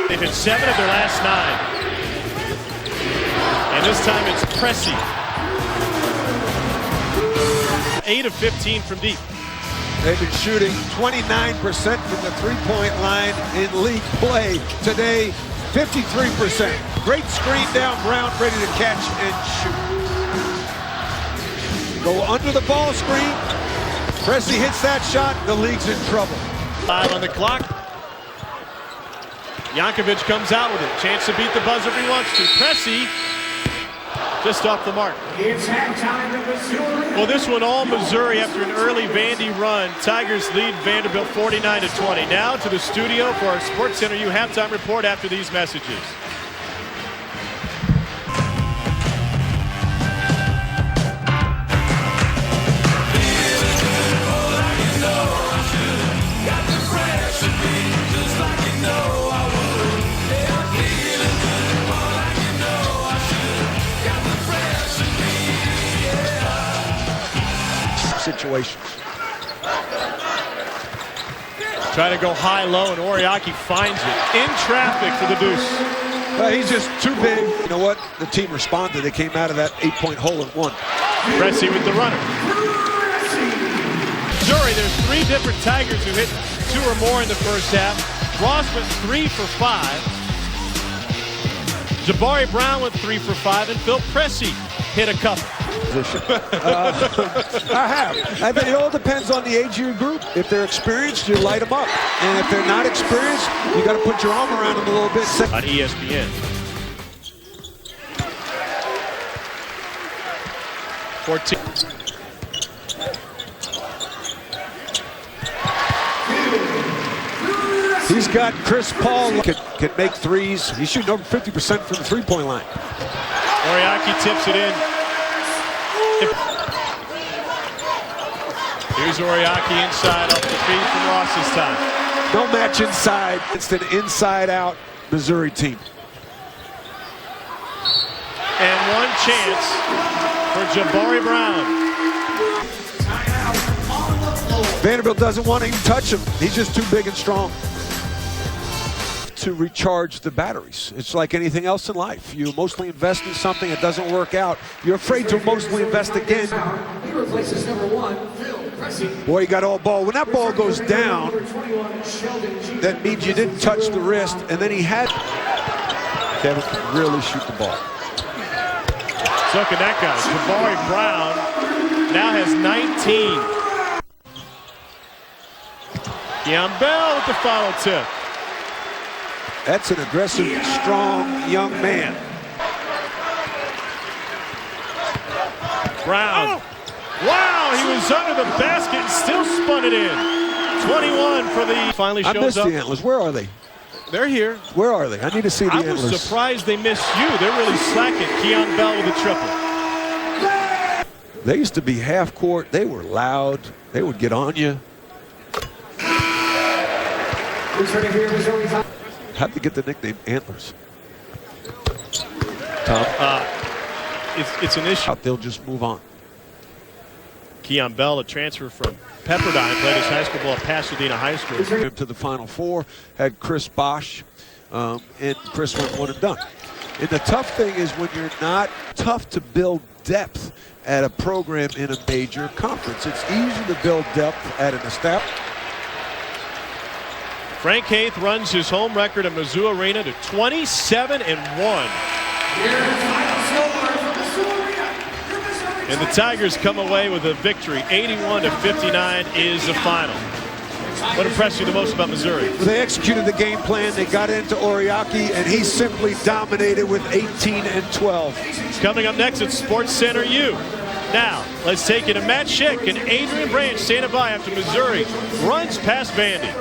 They've hit 7 of their last 9. And this time it's Pressey. 8 of 15 from deep. They've been shooting 29% from the three-point line in league play. Today, 53%. Great screen down, Brown ready to catch and shoot. Go under the ball screen. Pressey hits that shot. The league's in trouble. 5 on the clock. Yankovic comes out with it. Chance to beat the buzzer if he wants to. Pressey just off the mark. Well, this one all Missouri after an early Vandy run. Tigers lead Vanderbilt 49-20. Now to the studio for our Sports Center U halftime report after these messages. Situations. Try to go high-low, and Oriaki finds it in traffic for the deuce. He's just too big. You know what? The team responded. They came out of that 8-point hole and won. Pressey with the runner. Missouri, there's 3 different Tigers who hit 2 or more in the first half. Ross went 3 for 5. Jabari Brown went 3 for 5, and Phil Pressey hit a couple. I have. I think it all depends on the age of your group. If they're experienced, you light them up. And if they're not experienced, you got to put your arm around them a little bit. On ESPN. 14. He's got Chris Paul can make threes. He's shooting over 50% from the three-point line. Oriaki tips it in. Here's Oriaki inside off the feed from Ross this time. No match inside. It's an inside-out Missouri team. And one chance for Jabari Brown. Vanderbilt doesn't want to even touch him. He's just too big and strong to recharge the batteries. It's like anything else in life. You mostly invest in something, it doesn't work out. You're afraid to mostly invest again. He replaces number 1, Phil Pressey. Boy, you got all ball. When that ball goes down, that means you didn't touch the wrist, and then he had Kevin can really shoot the ball. So look at that guy. Jabari Brown now has 19. Keon Bell with the follow tip. That's an aggressive, strong young man. Brown. Wow, he was under the basket and still spun it in. 21 for the finally shows up. I missed the Antlers. Where are they? They're here. Where are they? I need to see the Antlers. I was surprised they missed you. They're really slacking. Keon Bell with a triple. They used to be half court. They were loud. They would get on you. How'd they get the nickname Antlers? Tom? It's an issue. They'll just move on. Keon Bell, a transfer from Pepperdine, played his high school ball at Pasadena High School. Him to the Final Four, had Chris Bosch, and Chris went one and done. And the tough thing is when you're not tough to build depth at a program in a major conference. It's easy to build depth at an established. Frank Haith runs his home record at Mizzou Arena to 27-1. And the Tigers come away with a victory. 81-59 is the final. What impressed you the most about Missouri? They executed the game plan. They got into Oriaki, and he simply dominated with 18 and 12. Coming up next at Sports Center U. Now, let's take it to Matt Schick and Adrian Branch standing by after Missouri runs past Vandy.